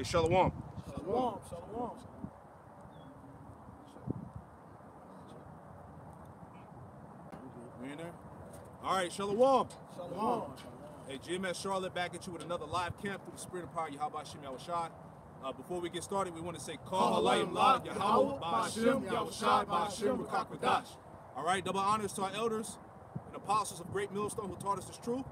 Hey, Shalom. Shalom, shalom. We in there? All right, Shalom. Shalom. Hey, GMS Charlotte back at you with another live camp through the spirit of power, Yahweh Shem Yahushai. Before we get started, we want to say, Call Halayim La, Yahweh, Ba'ashem, Yahushai, Ba'ashem, Rakakwadash. All right, double honors to our elders and apostles of Great Millstone who taught us this truth.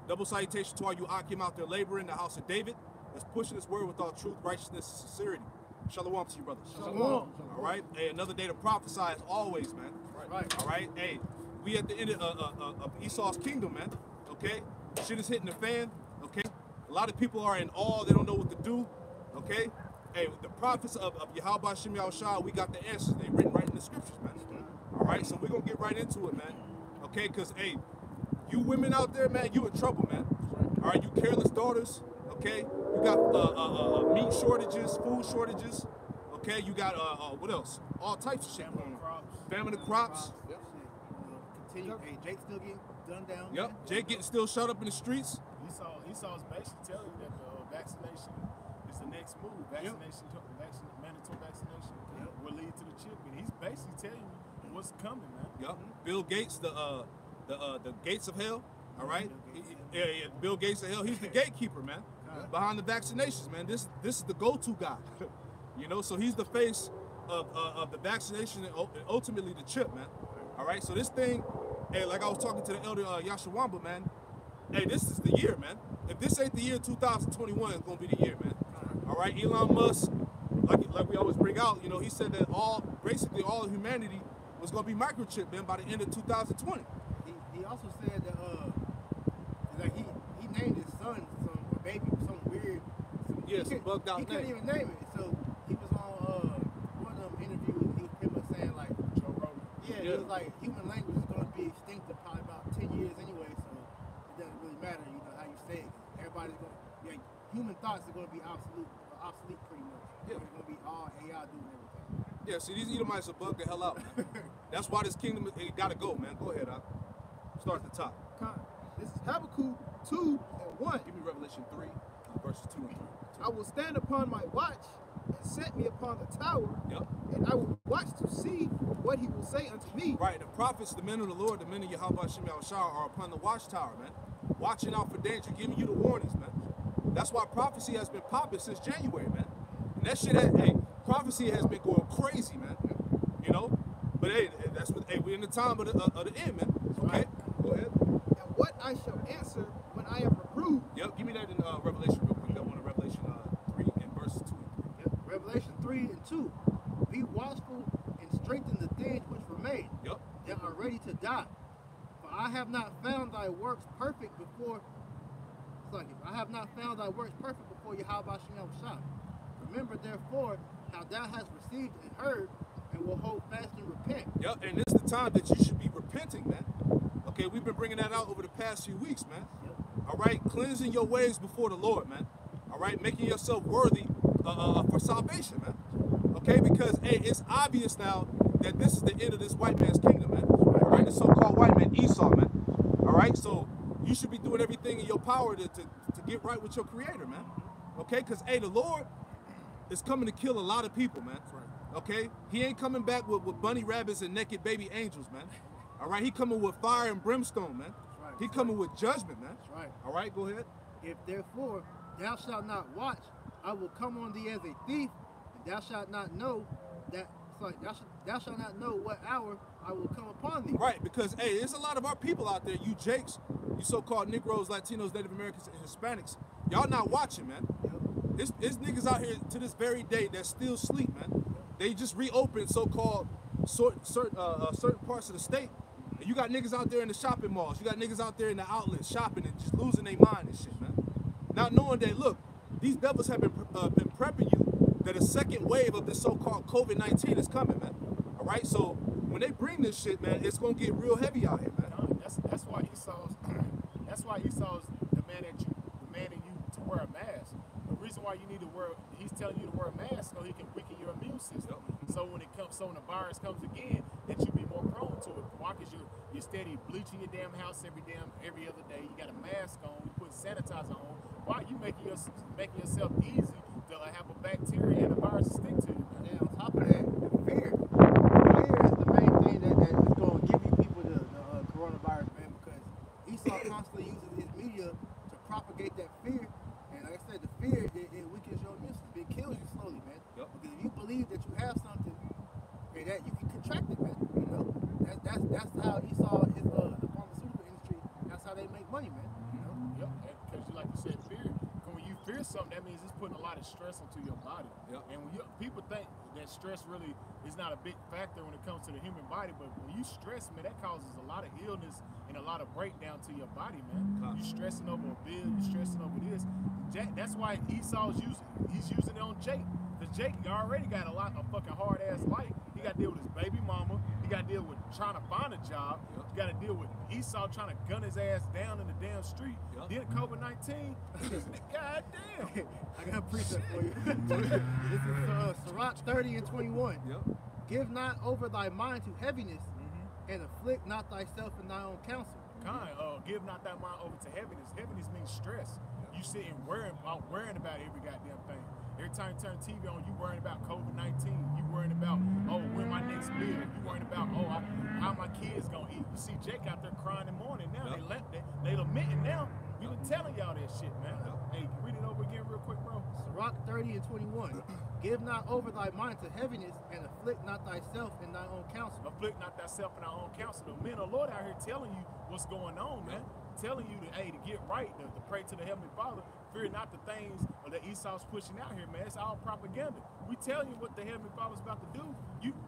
Double salutation to all you Akim out there laboring in the house of David that's pushing this word with all truth, righteousness, and sincerity. Shalom to you, brothers. Shalom. All right. Hey, another day to prophesy as always, man. Right. All right. Hey, we at the end of Esau's kingdom, man. Okay. Shit is hitting the fan. Okay. A lot of people are in awe. They don't know what to do. Okay. Hey, the prophets of Yahweh Shem Yahushai, we got the answers. They written right in the scriptures, man. All right. So we're gonna get right into it, man. Okay. Cause hey, you women out there, man, you in trouble, man. All right. You careless daughters. Okay, you got meat shortages, food shortages. Okay, you got what else? All types of shit going on. Famine of crops. Yep. Continue. Hey, Jake still getting gunned down. Yep. Jake getting still shot up in the streets. Esau's basically telling you that the vaccination is the next move. Mandatory vaccination will lead to the chip, and he's basically telling you what's coming, man. Yep. Bill Gates, the gates of hell. All right. Yeah. Bill Gates of hell. He's the gatekeeper, man. Behind the vaccinations, man. This is the go-to guy. You know, so he's the face of the vaccination and ultimately the chip, man. All right, so this thing, hey, like I was talking to the elder Yashawamba, man. Hey, this is the year, man. If this ain't the year 2021, it's gonna be the year, man. All right, Elon Musk, like we always bring out, you know, he said that basically all of humanity was gonna be microchipped, man, by the end of 2020. He also said that like he named his son some baby some weird. Some bugged out name. He couldn't even name it. So he was on one of them interviews. He was pretty much saying like Joe Rogan. Yeah, it was like human language is going to be extinct in probably about 10 years anyway. So it doesn't really matter, you know, how you say it. Everybody's going. Human thoughts are going to be obsolete pretty much. Yeah, it's going to be all AI doing everything. Yeah, see, these Edomites are bugged the hell out, man. That's why this kingdom it gotta go, man. Go ahead, start at the top. This is Habakkuk 2 and 1. Give me Revelation 3, verses 2 and 3. I will stand upon my watch and set me upon the tower, Yep. and I will watch to see what he will say unto me. Right, the prophets, the men of the Lord, the men of Yahweh Shem Yahushai are upon the watchtower, man. Watching out for danger, giving you the warnings, man. That's why prophecy has been popping since January, man. And that shit, prophecy has been going crazy, man. You know? But hey, that's what, we're in the time of the end, man. Okay? Go ahead. And what I shall answer when I am reproved. Yep, give me that in Revelation real quick. That one in Revelation 3 and verses 2 and 3. Yep. Revelation 3 and 2. Be watchful and strengthen the things which remain. Yep. That are ready to die. For I have not found thy works perfect before. I have not found thy works perfect before Yahweh Shem Yahushai. Remember therefore how thou hast received and heard, and will hold fast and repent. Yep, and this is the time that you should be repenting, man. Okay, we've been bringing that out over the past few weeks, man. Yep. All right, cleansing your ways before the Lord, man. All right, making yourself worthy for salvation, man. Okay, because hey, it's obvious now that this is the end of this white man's kingdom, man. All right, the so-called white man, Esau, man. All right, so you should be doing everything in your power to get right with your Creator, man. Okay, because hey, the Lord is coming to kill a lot of people, man. Okay, he ain't coming back with bunny rabbits and naked baby angels, man. All right, he coming with fire and brimstone, man. Right. He coming with judgment, man. That's right. All right, go ahead. If therefore thou shalt not watch, I will come on thee as a thief, and thou shalt not know that. Thou shalt not know what hour I will come upon thee. Right, because hey, there's a lot of our people out there, you Jakes, you so-called Negroes, Latinos, Native Americans, and Hispanics. Y'all not watching, man. Yep. It's niggas out here to this very day that still sleep, man. They just reopened so-called certain parts of the state. And you got niggas out there in the shopping malls. You got niggas out there in the outlets shopping and just losing their mind and shit, man. Not knowing that, look, these devils have been prepping you that a second wave of this so-called COVID-19 is coming, man. All right, so when they bring this shit, man, it's gonna get real heavy out here, man. That's why Esau's demanding you to wear a mask. The reason why you need to wear, he's telling you to wear a mask so he can weaken your immune system. So when the virus comes again, that you be more prone to it. Why? Because you're steady bleaching your damn house every other day. You got a mask on. You put sanitizer on. Why are you making yourself easy they'll have a bacteria and a virus to stick to you. And on top of that, fear. Fear is the main thing that is going to give you people the coronavirus, man, because Esau constantly uses his media to propagate that fear. And like I said, the fear, it weakens your immune system. It kills you slowly, man. Yep. Because if you believe that you have something, okay, that you can contract it, man. You know, that's how Esau is the pharmaceutical industry. That's how they make money, man. You know. Yep, because like you said, fear. When you fear something, that means it's putting a lot of stress into your body. Yep. And when people think that stress really is not a big factor when it comes to the human body, but when you stress, man, that causes a lot of illness and a lot of breakdown to your body, man. You stressing over a bill, you stressing over this. That's why Esau's he's using it on Jake. Because Jake already got a fucking hard ass life. He got to deal with his baby mama. He got to deal with trying to find a job. Yep. He got to deal with Esau trying to gun his ass down in the damn street. Yep. Then COVID-19. God damn. I got a precept for you. This is Sirach 30 and 21. Yep. Give not over thy mind to heaviness, and afflict not thyself in thy own counsel. Give not thy mind over to heaviness. Heaviness means stress. You sitting worrying about every goddamn thing. Every time you turn the TV on, you worrying about COVID-19. You worrying about, when my next meal. You worrying about, how my kids gonna eat. You see Jake out there crying and mourning now. Yep. They lamenting now. We been telling y'all that shit, man. Hey, read it over again real quick, bro. Sirach 30 and 21. Give not over thy mind to heaviness, and afflict not thyself in thy own counsel. Afflict not thyself in our own counsel. The men of the Lord out here telling you what's going on, man. Telling you to get right, to pray to the Heavenly Father. Fear not the things that Esau's pushing out here, man. It's all propaganda. We tell you what the Heavenly Father's about to do.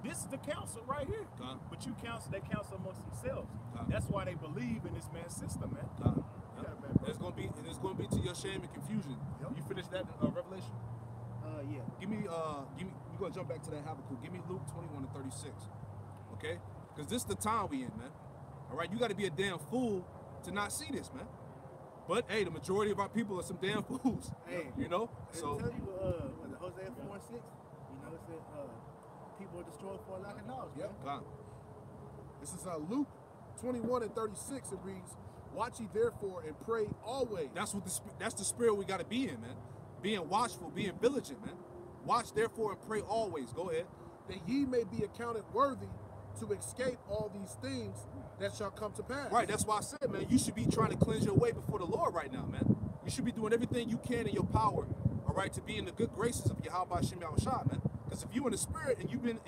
This is the counsel right here. But they counsel amongst themselves. That's why they believe in this man's system, man. It's gonna be to your shame and confusion. You finished that Revelation? Yeah. Give me. We're gonna jump back to that Habakkuk. Give me Luke 21 and 36. Okay? Because this is the time we in, man. All right. You got to be a damn fool to not see this, man. But hey, the majority of our people are some damn fools. Hey, you know. So tell you what Hosea 4 and 6. You know, it said people are destroyed for a lack of knowledge. Yep. This is Luke 21 and 36. It reads, "Watch ye therefore and pray always." That's the spirit we got to be in, man. Being watchful, being vigilant, man. Watch therefore and pray always. Go ahead. That ye may be accounted worthy to escape all these things that shall come to pass. Right, that's why I said, man, you should be trying to cleanse your way before the Lord right now, man. You should be doing everything you can in your power, all right, to be in the good graces of Yahweh Hashem Yahushua, man. Because if you're in the spirit and you've been,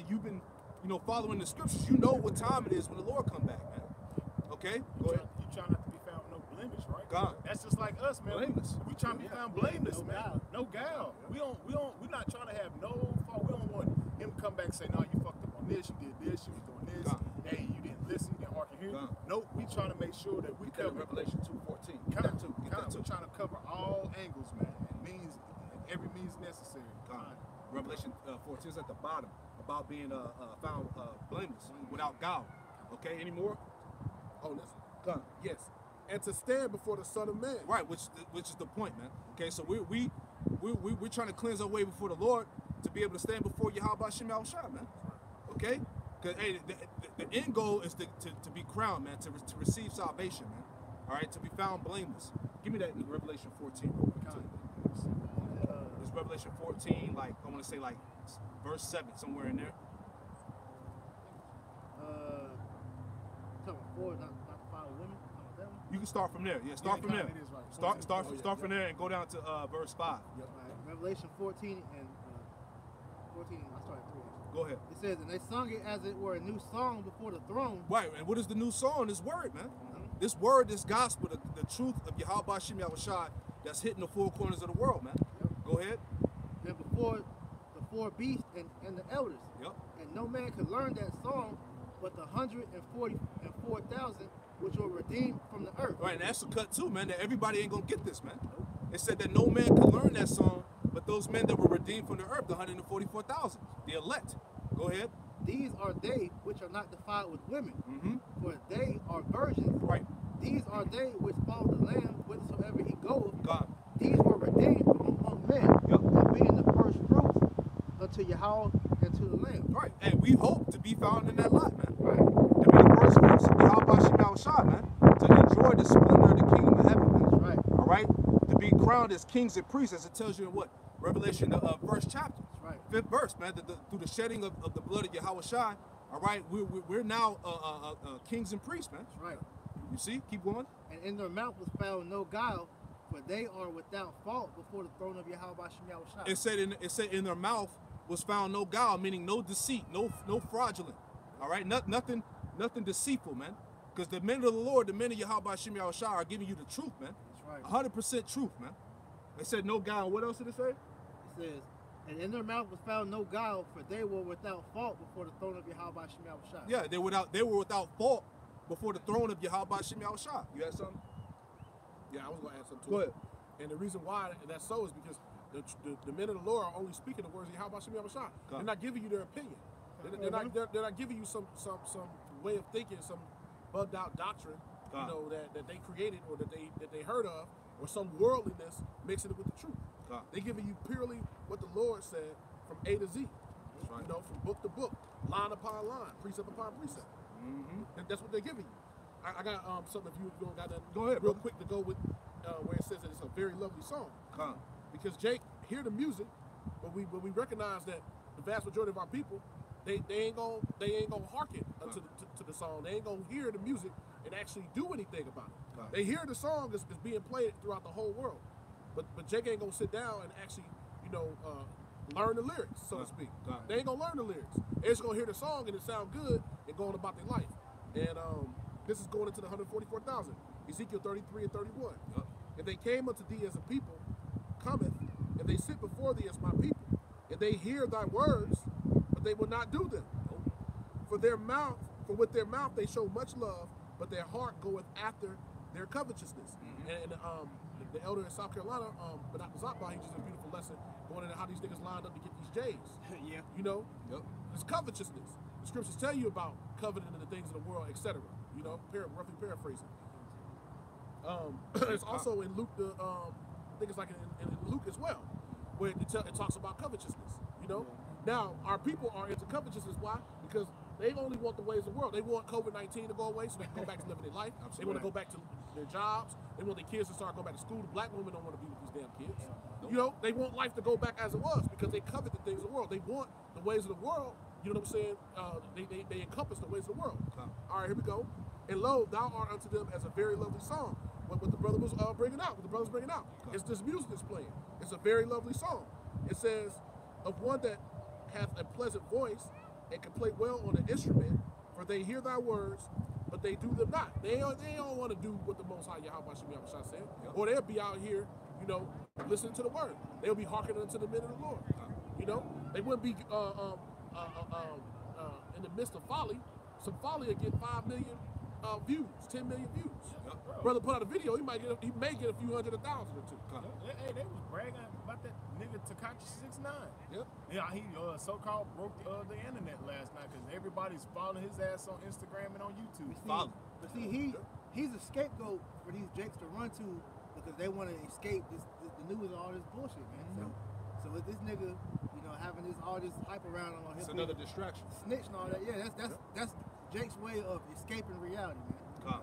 following the scriptures, you know what time it is when the Lord come back, man. Okay? Go ahead. You trying not to be found no blemish, right? God. That's just like us, man. Blameless. We trying to be found blameless, no man. guile. No guile. We're not trying to have no fault. We don't want him to come back and say, no, you fucked up on this, you did this, you was doing this. God. Hey, you didn't listen, you didn't hearken here. God. Nope, we trying to make sure that we Get that cover Revelation 2:14. Get Come that on, too. Get that too. we're trying to cover all angles, man. Every means necessary. God. Revelation 14 is at the bottom about being found blameless, without guile. Okay, any more? Oh, this. God. Yes. And to stand before the Son of Man. Right, which is the point, man. Okay, so we're trying to cleanse our way before the Lord to be able to stand before Yahweh Shem Yahushua, man. Okay? Because hey, the end goal is to be crowned, man, to receive salvation, man. All right, to be found blameless. Give me that in Revelation 14. It's Revelation 14, like I want to say like verse 7, somewhere in there. Talking about not to follow women. That one? You can start from there. Yeah, start from there. It is right. Start from there and go down to verse 5. Right. Revelation 14 and 14. I started 3. Go ahead. It says, and they sung it as it were a new song before the throne. Right, and what is the new song? This word, man. This word, this gospel, the truth of Yahweh Shem Yahushua that's hitting the four corners of the world, man. Go ahead. And before the four beasts and the elders. Yep. And no man could learn that song but the 144,000 which were redeemed from the earth. Right, and that's a cut too, man, that everybody ain't gonna get this, man. It said that no man could learn that song but those men that were redeemed from the earth, the 144,000, the elect. Go ahead. These are they which are not defiled with women, Mm-hmm. for they are virgins. Right. These are they which follow the Lamb whithersoever he goeth. God. These were redeemed from among men, Yep. and being the first fruits unto Yahweh and to the Lamb. Right, and we hope to be found in that lot, man. Right. To be the first fruits of Yahweh Shem Yahushua, man. To enjoy the splendor of the kingdom of heaven, man. Right. All right? To be crowned as kings and priests, as it tells you in what? Revelation, the first chapter. That's right. 5th verse, man. Through the shedding of the blood of Yahweh Shai, all right, we're now kings and priests, man. That's right. You see? Keep going. And in their mouth was found no guile, for they are without fault before the throne of Yahweh Shai. It said in their mouth was found no guile, meaning no deceit, no fraudulent. All right, nothing deceitful, man. Because the men of the Lord, the men of Yahweh Shem Shai are giving you the truth, man. That's right. 100% truth, man. They said no guile. What else did it say? It says, and in their mouth was found no guile, for they were without fault before the throne of Yahweh Shem Shai. Yeah, they were without fault before the throne of Yahweh Shem Shai. You had something? Yeah, I was going to add something Go to ahead. it. And the reason why that's so is because the men of the Lord are only speaking the words of Yahweh Shem Shai. They're not giving you their opinion. They're not giving you some way of thinking, some bugged out doctrine, you know, that they created or that they heard of, or some worldliness mixing it with the truth. They're giving you purely what the Lord said from A to Z. That's right. You know, from book to book, line upon line, precept upon precept. That's what they're giving you. I got something if you don't got that. Go ahead, real brother. quick to go with where it says that it's a very lovely song. Because Jake hear the music, but we recognize that the vast majority of our people, they ain't gonna hearken to the song. They ain't gonna hear the music and actually do anything about it. They hear the song is being played throughout the whole world, but Jake ain't gonna sit down and actually, you know, learn the lyrics, so to speak. They ain't gonna learn the lyrics. They're just gonna hear the song and it sound good and go on about their life. And this is going into the 144,000. Ezekiel 33 and 31. If they came unto thee as a people, cometh, and they sit before thee as my people, and they hear thy words, but they will not do them. For with their mouth they show much love, but their heart goeth after their covetousness. And the elder in South Carolina, but not Zappa, he just did a beautiful lesson going into how these niggas lined up to get these J's. Yeah. You know? It's covetousness. The scriptures tell you about coveting the things of the world, etc. You know, roughly paraphrasing. It's also in Luke, I think it's like in Luke as well, where it talks about covetousness. You know, now our people are into covetousness. Why? Because they only want the ways of the world. They want COVID-19 to go away so they can go back to living their life. They want to go back to their jobs. They want their kids to start going back to school. The black women don't want to be with these damn kids. You know, they want life to go back as it was because they covet the things of the world. They want the ways of the world. You know what I'm saying? They encompass the ways of the world. All right, here we go. And lo, thou art unto them as a very lovely song. What the brother was bringing out. It's this music that's playing. It's a very lovely song. It says, of one that hath a pleasant voice and can play well on an instrument, for they hear thy words, but they do them not. They don't want to do what the Most High Yahweh Shai said. Or they'll be out here, you know, listening to the word. They'll be hearkening unto the men of the Lord. You know, they wouldn't be in the midst of folly. Some folly will get 5 million views, 10 million views. Brother put out a video, he may get a few 100,000 or two. Hey, they was bragging about that nigga Tekashi 6ix9ine. Yeah, he so-called broke the internet last night because everybody's following his ass on Instagram and on YouTube. But see, he's a scapegoat for these jakes to run to because they want to escape the news and all this bullshit, man. So with this nigga, you know, having all this hype around him on his another distraction. Snitch and all that. Yeah, that's Jake's way of escaping reality, man.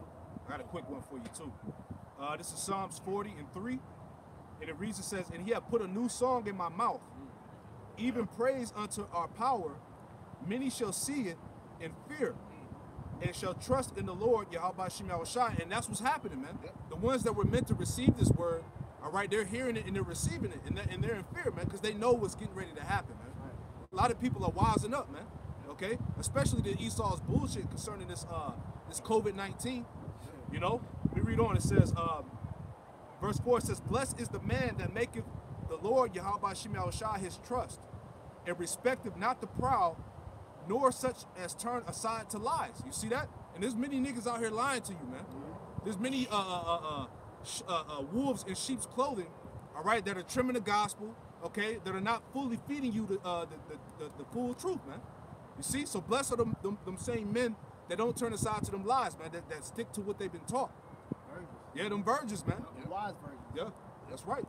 I got a quick one for you too. This is Psalms 40 and 3. And it reads, it says, and he hath put a new song in my mouth, even praise unto our power. Many shall see it and fear, and shall trust in the Lord, Yahweh Shem Shai. And that's what's happening, man. The ones that were meant to receive this word, all right, they're hearing it and they're receiving it, and they're in fear, man, because they know what's getting ready to happen, man. A lot of people are wising up, man. Okay, especially the Esau's bullshit concerning this COVID-19. You know, let me read on. It says, verse 4 says, blessed is the man that maketh the Lord Yahweh Shem Shai his trust, and respecteth not the proud, nor such as turn aside to lies. You see that? And there's many niggas out here lying to you, man. There's many wolves in sheep's clothing, all right, that are trimming the gospel, okay, that are not fully feeding you the full truth, man. You see? So blessed are them same men that don't turn aside to them lies, man, that stick to what they've been taught. Virgins. Yeah, them virgins, man. Wise virgins. Yeah, that's right.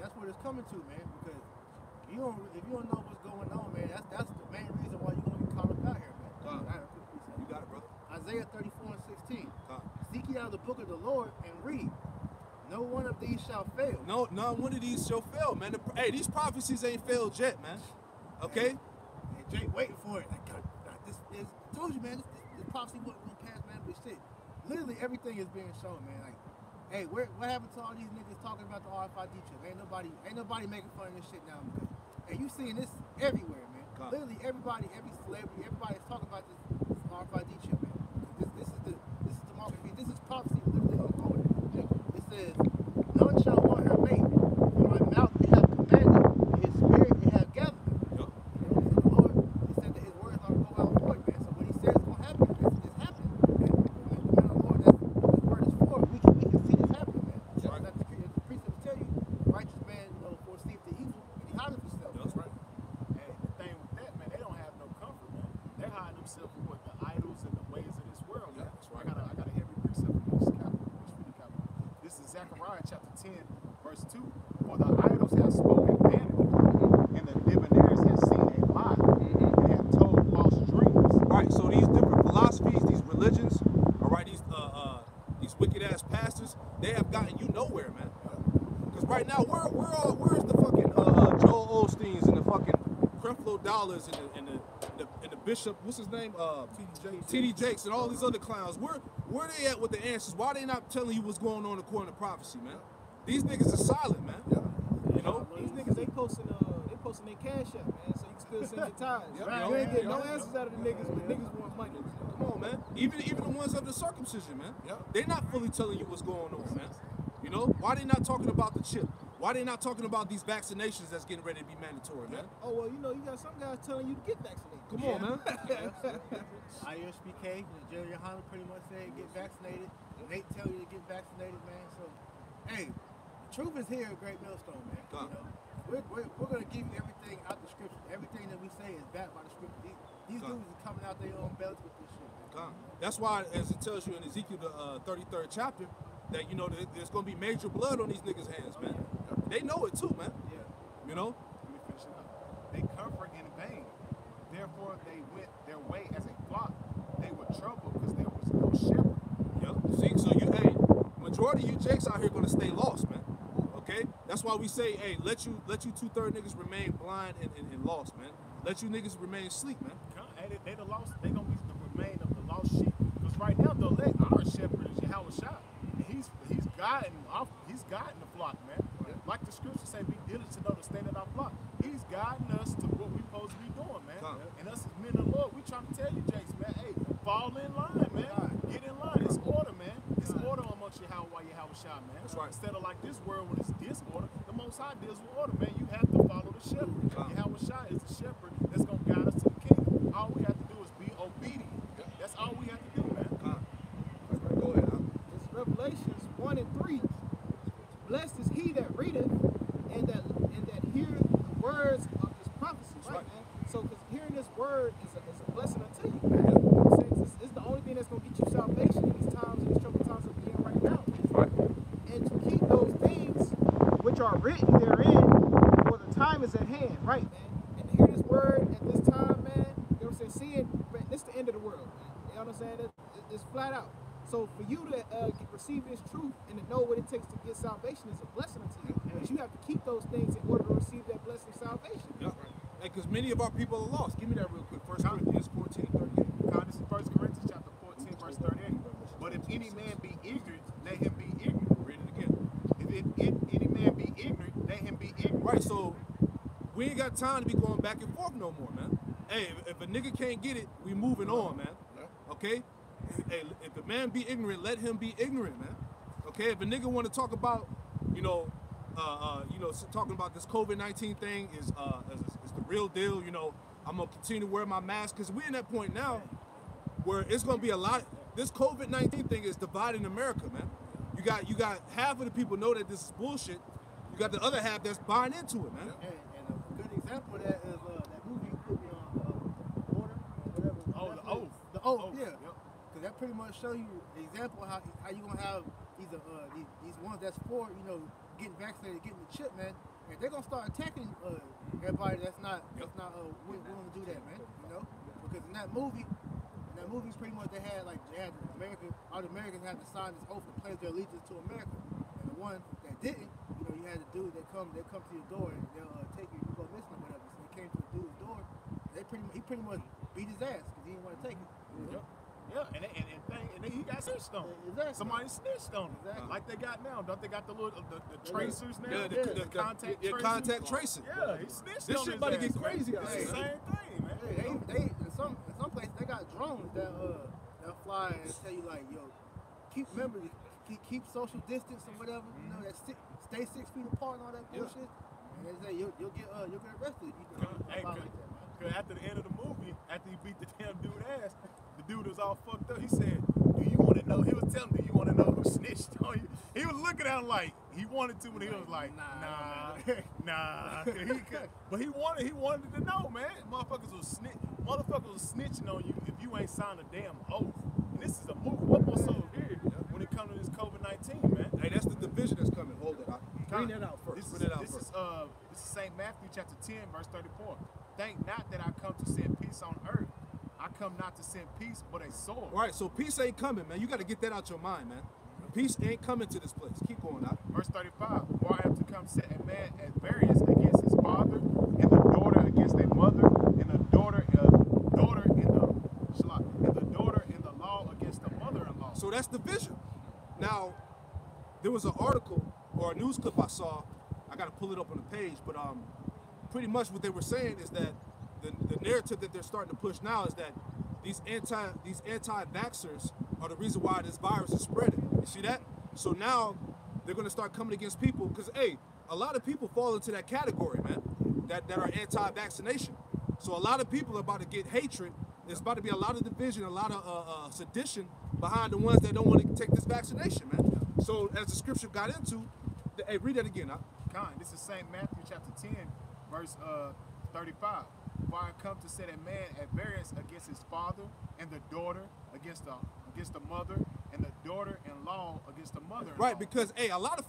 That's what it's coming to, man, because if you don't know what's going on, man, that's the main reason why you're going to be caught up out here, man. You got it, brother. Isaiah 34 and 16. Seek ye out the book of the Lord and read. No one of these shall fail. No, not one of these shall fail, man. Hey, these prophecies ain't failed yet, man. Okay? Hey, Jake waiting for it. Like, God, I told you, man, this prophecy wasn't going to pass, man, but shit. Literally everything is being shown, man. Like, hey, what happened to all these niggas talking about the RFID chip? Ain't nobody making fun of this shit now. Because, hey, you seeing this everywhere, man. God. Literally everybody, every celebrity, everybody's talking about this RFID chip, man. This is the market. This is prophecy literally unfolding. It says, none shall want her mate. For my mouth it have commanded, and his spirit it have gathered. Yup. You know, so the Lord, he said that his words are go out void, man. So what he says is gonna happen, it's happening. Man, the Lord, that's what his word is for. We can see this happening, man. That's right. As the precepts tell you, the righteous man, foreseeth the evil, and he hideth himself. That's right. And the thing with that, man, they don't have no comfort, man. They're hiding themselves with what the idols and the ways of this world, man. That's right. I got a heavy precept for this capital. This is Zechariah chapter 10, verse 2. For the idols have spoken vanity, and the diviners have seen a lie, and have told false dreams. All right, so these different philosophies, these religions, all right, these wicked ass pastors, they have gotten you nowhere, man. Because right now, where's the fucking Joel Osteens and the fucking Creflo Dollars and the bishop, what's his name, T.D. Jakes and all these other clowns? Where they at with the answers? Why they not telling you what's going on according to prophecy, man? These niggas are silent, man. You know, These niggas, they posting their cash up, man, so you can still send your tithes. Yeah. You ain't getting no answers out of the niggas, but niggas want money. come on, man. Even the ones of the circumcision, man. They not fully telling you what's going on, man. You know, why they not talking about the chip? Why they not talking about these vaccinations that's getting ready to be mandatory, man? Oh, well, you know, you got some guys telling you to get vaccinated. Come on, man. ISBK, Jerry Yohana pretty much said get vaccinated. They tell you to get vaccinated, man. So, hey, the truth is here at Great Millstone, man. You know, we're going to give you everything out the scripture. Everything that we say is backed by the scripture. These dudes are coming out their own belts with this shit, man. That's why, as it tells you in Ezekiel, the 33rd chapter, that, you know, there's going to be major blood on these niggas' hands, man. They know it too, man. Yeah. You know? Let me finish it up. They comfort in vain. Therefore, they went their way as a flock. They were troubled because there was no shepherd. See, so majority of you jakes out here gonna stay lost, man. Okay? That's why we say, hey, let you 2/3 niggas remain blind and lost, man. Let you niggas remain asleep, man. They the lost. They gonna be the remain of the lost sheep. Because right now, though, our shepherd is Yahweh Shai. He's guiding the flock, man. Like the scriptures say, be diligent to know the state of our flock. He's guiding us to what we're supposed to be doing, man. And us as men of the Lord, we trying to tell you, Jakes, man, hey, fall in line, man. Get in line. It's order, man. It's order amongst Yahweh Shai, man. That's right. Instead of like this world when it's disorder, the Most High deals with order, man. You have to follow the shepherd. Yahweh Shai is the shepherd that's going to guide us to the kingdom. All we have to do is be obedient. That's all we have to do, man. Go ahead, It's Revelations 1 and 3. Blessed is he that readeth and that heareth the words of this prophecy, right, man? So, because hearing this word is a blessing unto you, man. You know what I'm saying? It's the only thing that's going to get you salvation in these times, in these troubled times that we're in right now. And to keep those things which are written therein, for the time is at hand, right, man? And to hear this word at this time, man, you know what I'm saying? Seeing, man, this is the end of the world, man. You know what I'm saying? It's flat out. So for you to receive this truth and to know what it takes to get salvation is a blessing unto you. But you have to keep those things in order to receive that blessing of salvation. Yeah. Because many of our people are lost. Give me that real quick. 1 Corinthians 14:38. This is 1 Corinthians chapter 14, verse 38. But if any man be ignorant, let him be ignorant. Read it again. If any man be ignorant, let him be ignorant. Right, so we ain't got time to be going back and forth no more, man. Hey, if a nigga can't get it, we moving on, man. Okay? Hey, if the man be ignorant, let him be ignorant, man. Okay? If a nigga want to talk about, talking about this COVID-19 thing is the real deal, you know, I'm gonna continue to wear my mask, because we're in that point now where it's gonna be a lot. This COVID-19 thing is dividing America, man. You got half of the people know that this is bullshit. You got the other half that's buying into it, man. And a good example of that is that movie you put me on, Order, whatever. Oh, The Oath. The Oath, yeah. Because that pretty much show you the example of how you gonna have these ones that's for, you know, getting vaccinated, getting the chip, man. And they're gonna start attacking everybody that's not willing to do that, man. You know, because in that movie pretty much all the Americans had to sign this oath to pledge their allegiance to America. And one that didn't, you know, you had the dude that come to your door and they'll take you if you go missing or whatever. So they came to the dude's door. He pretty much beat his ass because he didn't want to take it. You know? Yeah, and then he got snitched on. Exactly. Somebody snitched on him. Exactly. Like they got now. Don't they got the little the tracers now? Yeah, the contact tracing. tracing. Yeah, he snitched This on shit his about to ass, get man. crazy out It's here. the same thing, man. They in some places they got drones that fly and tell you like, yo, keep social distance or whatever. You know, stay 6 feet apart and all that bullshit. And they say you'll get arrested if you do like that, man. Cause after the end of the movie, after he beat the damn dude ass, the dude was all fucked up. He said, "Do you want to know?" He was telling me, "Do you want to know who snitched on you?" He was looking at him like he wanted to, but he was like, nah. But he wanted to know, man. Motherfuckers was snitching on you if you ain't signed a damn oath. And this is a movie. What more so here when it comes to this COVID-19, man? Hey, that's the division that's coming. Hold it. Bring that out first. This is St. Matthew chapter 10, verse 34. Think not that I come to send peace on earth. I come not to send peace, but a sword. All right, so peace ain't coming, man. You got to get that out your mind, man. Peace ain't coming to this place. Keep going out. Verse 35. For I have to come set a man at variance against his father, and the daughter against a mother, and the daughter in the law against the mother-in-law. So that's division. Now, there was an article or a news clip I saw. I got to pull it up on the page, but pretty much what they were saying is that the narrative that they're starting to push now is that these anti-vaxxers are the reason why this virus is spreading. You see that? So now they're going to start coming against people because, hey, a lot of people fall into that category, man, that are anti-vaccination. So a lot of people are about to get hatred. There's about to be a lot of division, a lot of sedition behind the ones that don't want to take this vaccination, man. So as the scripture got into, hey, read that again. This is St. Matthew chapter 10, verse 35. For I come to set a man at variance against his father, and the daughter against the mother, and the daughter-in-law against the mother. Right, because a lot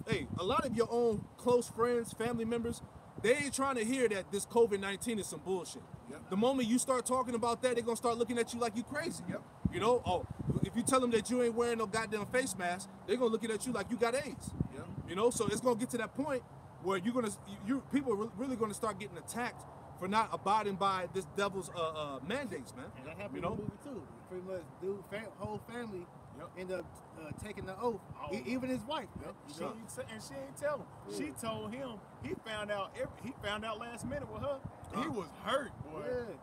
of your own close friends, family members, they ain't trying to hear that this COVID-19 is some bullshit. Yep. The moment you start talking about that, they're gonna start looking at you like you crazy. Yep. You know, if you tell them that you ain't wearing no goddamn face mask, they're gonna look at you like you got AIDS. Yep. You know, so it's gonna get to that point where people are really gonna start getting attacked for not abiding by this devil's mandates, man. And that happened in the movie too. Pretty much, whole family end up taking the oath. Even his wife. Yep. She ain't tell him. Yeah. She told him. He found out last minute with her. He was hurt, boy. Yeah.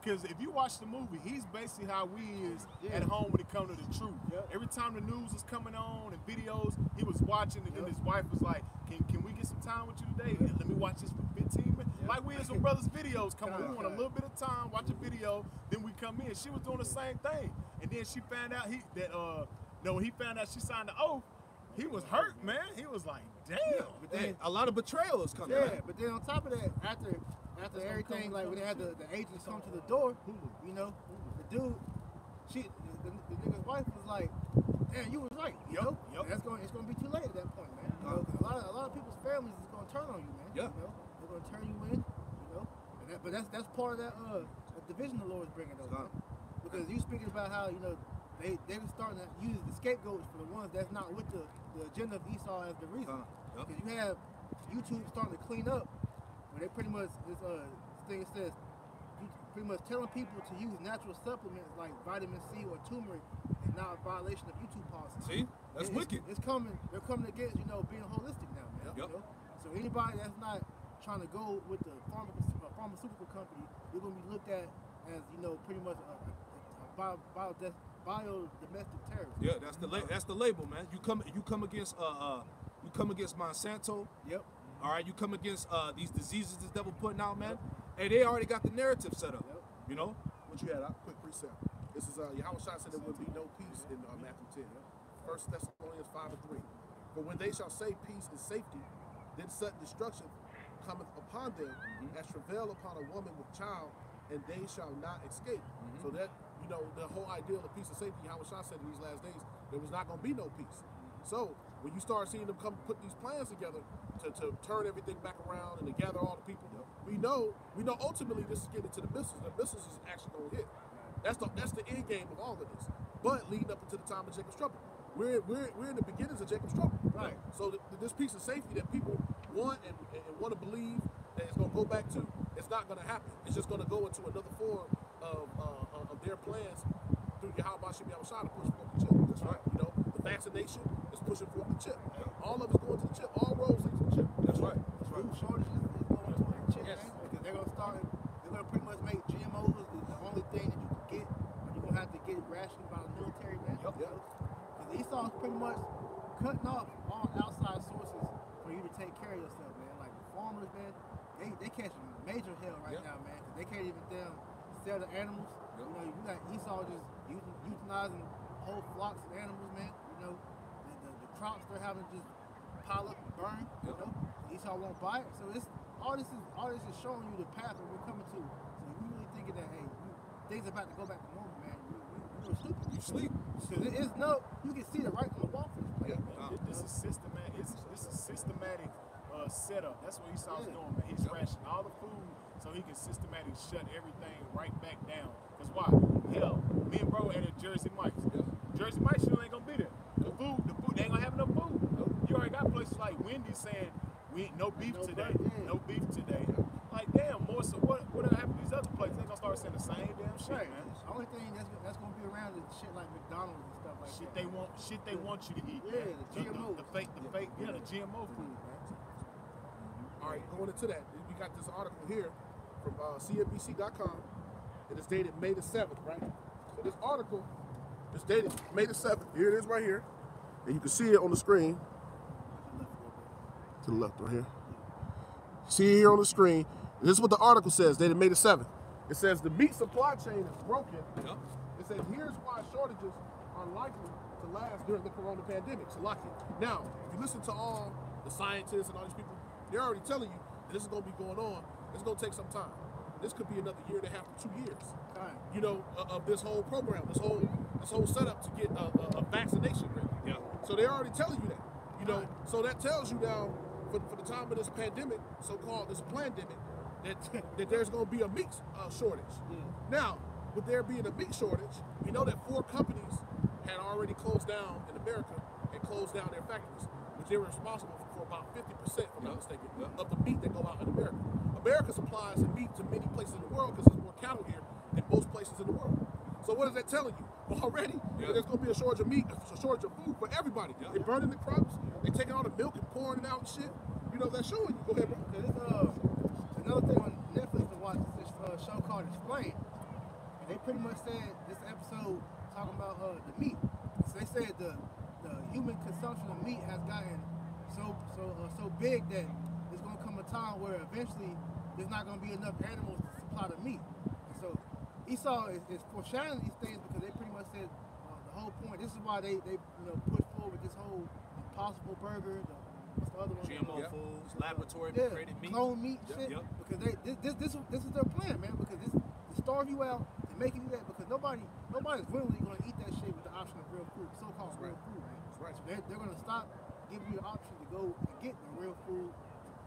Because if you watch the movie, he's basically how we is at home when it comes to the truth. Yep. Every time the news was coming on and videos, he was watching, and then his wife was like, "Can we get some time with you today? Let me watch this for 15 minutes." Yep. Like we as some brothers' videos come on. We want a little bit of time, watch a video, then we come in. She was doing the same thing, and then she found out when he found out she signed the oath, he was hurt, man. He was like, "Damn." But then a lot of betrayal is coming. Yeah, but then on top of that, after everything, like when they had the agents come to the door, you know, the dude, the nigga's wife was like, "Damn, you was right." You know, it's gonna be too late at that point, man. You know, 'cause a lot of people's families is gonna turn on you, man. Yeah. You know, they're gonna turn you in. You know, but that's part of that division the Lord is bringing though, man. Because you speaking about how they were starting to use the scapegoats for the ones that's not with the agenda of Esau as the reason. Because you have YouTube starting to clean up, where they pretty much this thing says pretty much telling people to use natural supplements like vitamin C or turmeric is not a violation of YouTube policy. See, that's wicked. They're coming against being holistic now, man. You know? So anybody that's not trying to go with the pharmaceutical company, you're gonna be looked at as pretty much a bio-domestic terrorist. Yeah, that's the label, man. You come against Monsanto. Yep. All right, you come against these diseases this devil putting out, man. Hey, they already got the narrative set up. Yep. You know what you had? Quick precept. This is Yahweh Shai said there would be no peace in Matthew 10. 1 Thessalonians 5:3. For when they shall say peace and safety, then sudden destruction cometh upon them as travail upon a woman with child, and they shall not escape. So that the whole ideal of peace and safety, Yahweh Shai said in these last days, there was not going to be no peace. So when you start seeing them come put these plans together to turn everything back around and to gather all the people, we know ultimately this is getting to the missiles. The missiles is actually going to hit. That's the end game of all of this. But leading up into the time of Jacob's trouble, we're in the beginnings of Jacob's trouble. Right. So this piece of safety that people want and want to believe that it's going to go back to, it's not going to happen. It's just going to go into another form of their plans through Yahweh Shem Yahushua to push forward the chip. That's right. You know, the vaccination is pushing forward the chip. All of it's going to the chip. All roads lead to the chip. That's right. Food shortages is going towards the chip, man. Because they're gonna pretty much make GMOs the only thing that you can get. You're gonna have to get it rationed by the military, man. Because Esau's pretty much cutting off all outside sources for you to take care of yourself, man. Like the farmers, man, they catching major hell right now, man. Because they can't even sell the animals. You know, you got Esau just euthanizing whole flocks of animals, man. You know, the crops they're having to just pile up and burn. You know, Esau won't buy it. So it's all this is showing you the path that we're coming to. So if you really thinking that things are about to go back to normal, man, you're stupid. You sleep. Because you can see it right on the wall for this place. This is systematic. This is systematic setup. That's what Esau's doing, man. He's rationing all the food so he can systematically shut everything right back down. Because why? Hell, me and bro at Jersey Mike's. Jersey Mike's still ain't gonna be there. The food, they ain't gonna have enough food. You already got places like Wendy's saying no beef today. No beef today. Like damn, more so what'll happen to these other places? They gonna start saying the same damn shit, man. The only thing that's gonna be around is shit like McDonald's and stuff like Shit that. they want you to eat. Yeah, man. the GMO. The fake, the GMO food, man. All right, going into that, we got this article here from CNBC.com. It is dated May the 7th, right? So this article is dated May the 7th. Here it is right here. And you can see it on the screen. To the left right here. See it here on the screen. This is what the article says, dated May the 7th. It says the meat supply chain is broken. It says here's why shortages are likely to last during the corona pandemic. So lucky. Now, if you listen to all the scientists and all these people, they're already telling you this is going to be going on. It's going to take some time. This could be another year and a half to 2 years. You know, of this whole program, this whole setup to get a vaccination ready. So they're already telling you that. You know, so that tells you now for the time of this pandemic, so-called this pandemic, that there's going to be a meat shortage. Now, with there being a meat shortage, we know that 4 companies had already closed down in America and closed down their factories, which they were responsible for about 50%, if I'm not mistaken, of the meat that go out in America. America supplies meat to many places in the world because there's more cattle here than most places in the world. So what is that telling you? Well, already, there's going to be a shortage of meat, a shortage of food for everybody. They're burning the crops, they're taking all the milk and pouring it out and shit. You know, that's showing you. Go ahead, bro. Another thing on Netflix to watch is this show called Explain. And they pretty much said this episode talking about the meat. So they said the human consumption of meat has gotten so big that there's gonna come a time where eventually there's not gonna be enough animals to supply the meat. And so Esau is foreshadowing these things because they pretty much said the whole point. This is why they push forward this whole Impossible Burger, what's the other one? GMO foods, laboratory created meat, clone meat, shit. Because this is their plan, man. Because this to starve you out and make you do that. Because nobody's willingly gonna eat that shit with the option of real food, so-called real food, man. So they're gonna stop giving you the option to go and get the real food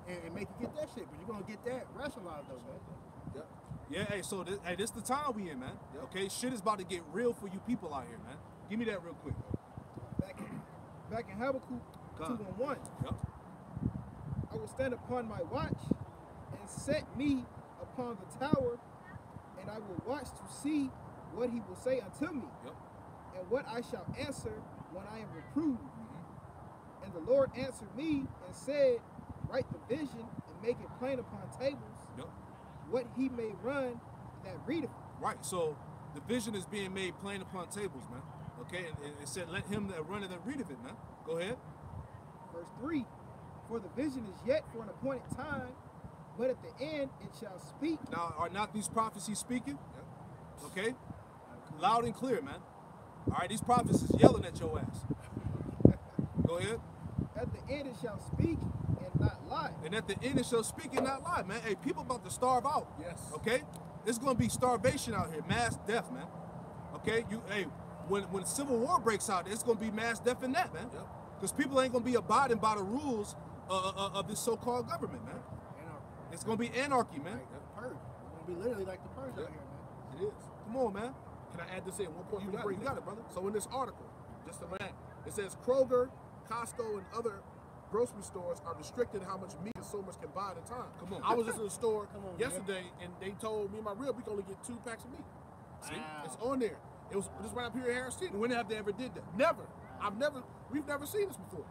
and make you get that shit. But you're gonna get that rationalized though, man. Yeah, hey, so this the time we in, man. Okay, shit is about to get real for you people out here, man. Give me that real quick. Back in Habakkuk 2:1. I will stand upon my watch and set me upon the tower, and I will watch to see what he will say unto me, and what I shall answer when I am reproved. And the Lord answered me and said, write the vision and make it plain upon tables, what he may run that readeth. Right, so the vision is being made plain upon tables, man. Okay, and it said, let him that runneth that readeth it, man. Go ahead. Verse 3, for the vision is yet for an appointed time, but at the end it shall speak. Now, are not these prophecies speaking? Okay, loud and clear, man. All right, these prophets is yelling at your ass. Go ahead. At the end it shall speak and not lie. And at the end it shall speak and not lie, man. Hey, people about to starve out. Okay? It's gonna be starvation out here, mass death, man. Okay? When civil war breaks out, it's gonna be mass death in that, man. Because people ain't gonna be abiding by the rules of this so-called government, man. Anarchy. It's gonna be anarchy, man. Like the purge. It's gonna be literally like the purge out here, man. It is. Come on, man. Can I add this in? One point You got it, brother. So in this article, just to land, it says Kroger Costco and other grocery stores are restricted how much meat consumers can buy at a time. Come on. I was just in the store Come on, yesterday, and they told me and my rib we can only get 2 packs of meat. See? Wow. It's on there. It was just right up here in Harris Teeter. When have they ever did that? Never. We've never seen this before.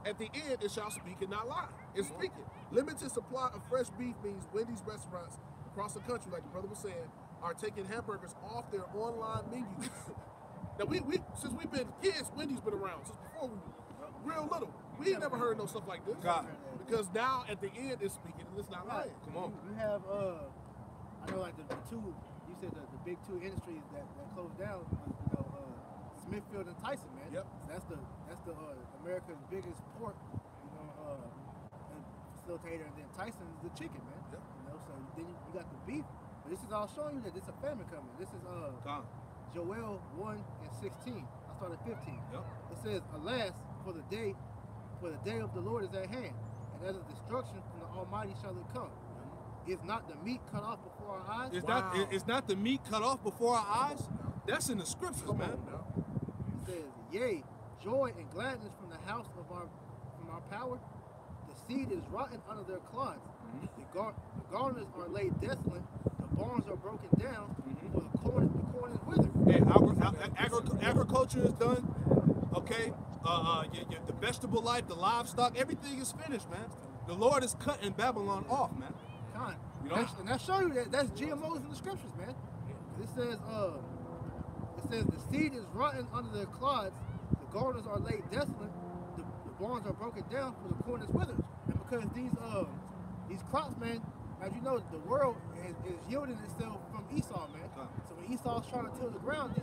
At the end, it shall speak and not lie. It's speaking. Limited supply of fresh beef means Wendy's restaurants across the country, like the brother was saying, are taking hamburgers off their online menus. Now, since we've been kids, Wendy's been around since before we were real little. We ain't never heard no stuff like this. God. Because now at the end, it's speaking and it's not lying. Come on. You have, I know like the two, you said the big 2 industries that closed down was, Smithfield and Tyson, man. Yep. So that's the America's biggest pork, facilitator, and then Tyson is the chicken, man. Yep. So then you got the beef. But this is all showing you that there's a famine coming. This is God. Joel 1:16. I started 15. Yep. It says, "Alas, for the day of the Lord is at hand, and as a destruction from the Almighty shall it come. Is not the meat cut off before our eyes?" Is not the meat cut off before our eyes? That's in the scriptures, Come man. on now. It says, "Yea, joy and gladness from the house of our power. The seed is rotten under their clods. The garners are laid desolate. The barns are broken down. For the corn is withered." Hey, agriculture is done. Okay, the vegetable life, the livestock, everything is finished, man. The Lord is cutting Babylon off, man. Con. You know? And that show you that's GMOs in the scriptures, man. It says the seed is rotten under their clods. The garners are laid desolate. The barns are broken down, for the corn is withered. And because these crops, man, as you know, the world is yielding itself from Esau, man. So when Esau's trying to till the ground, the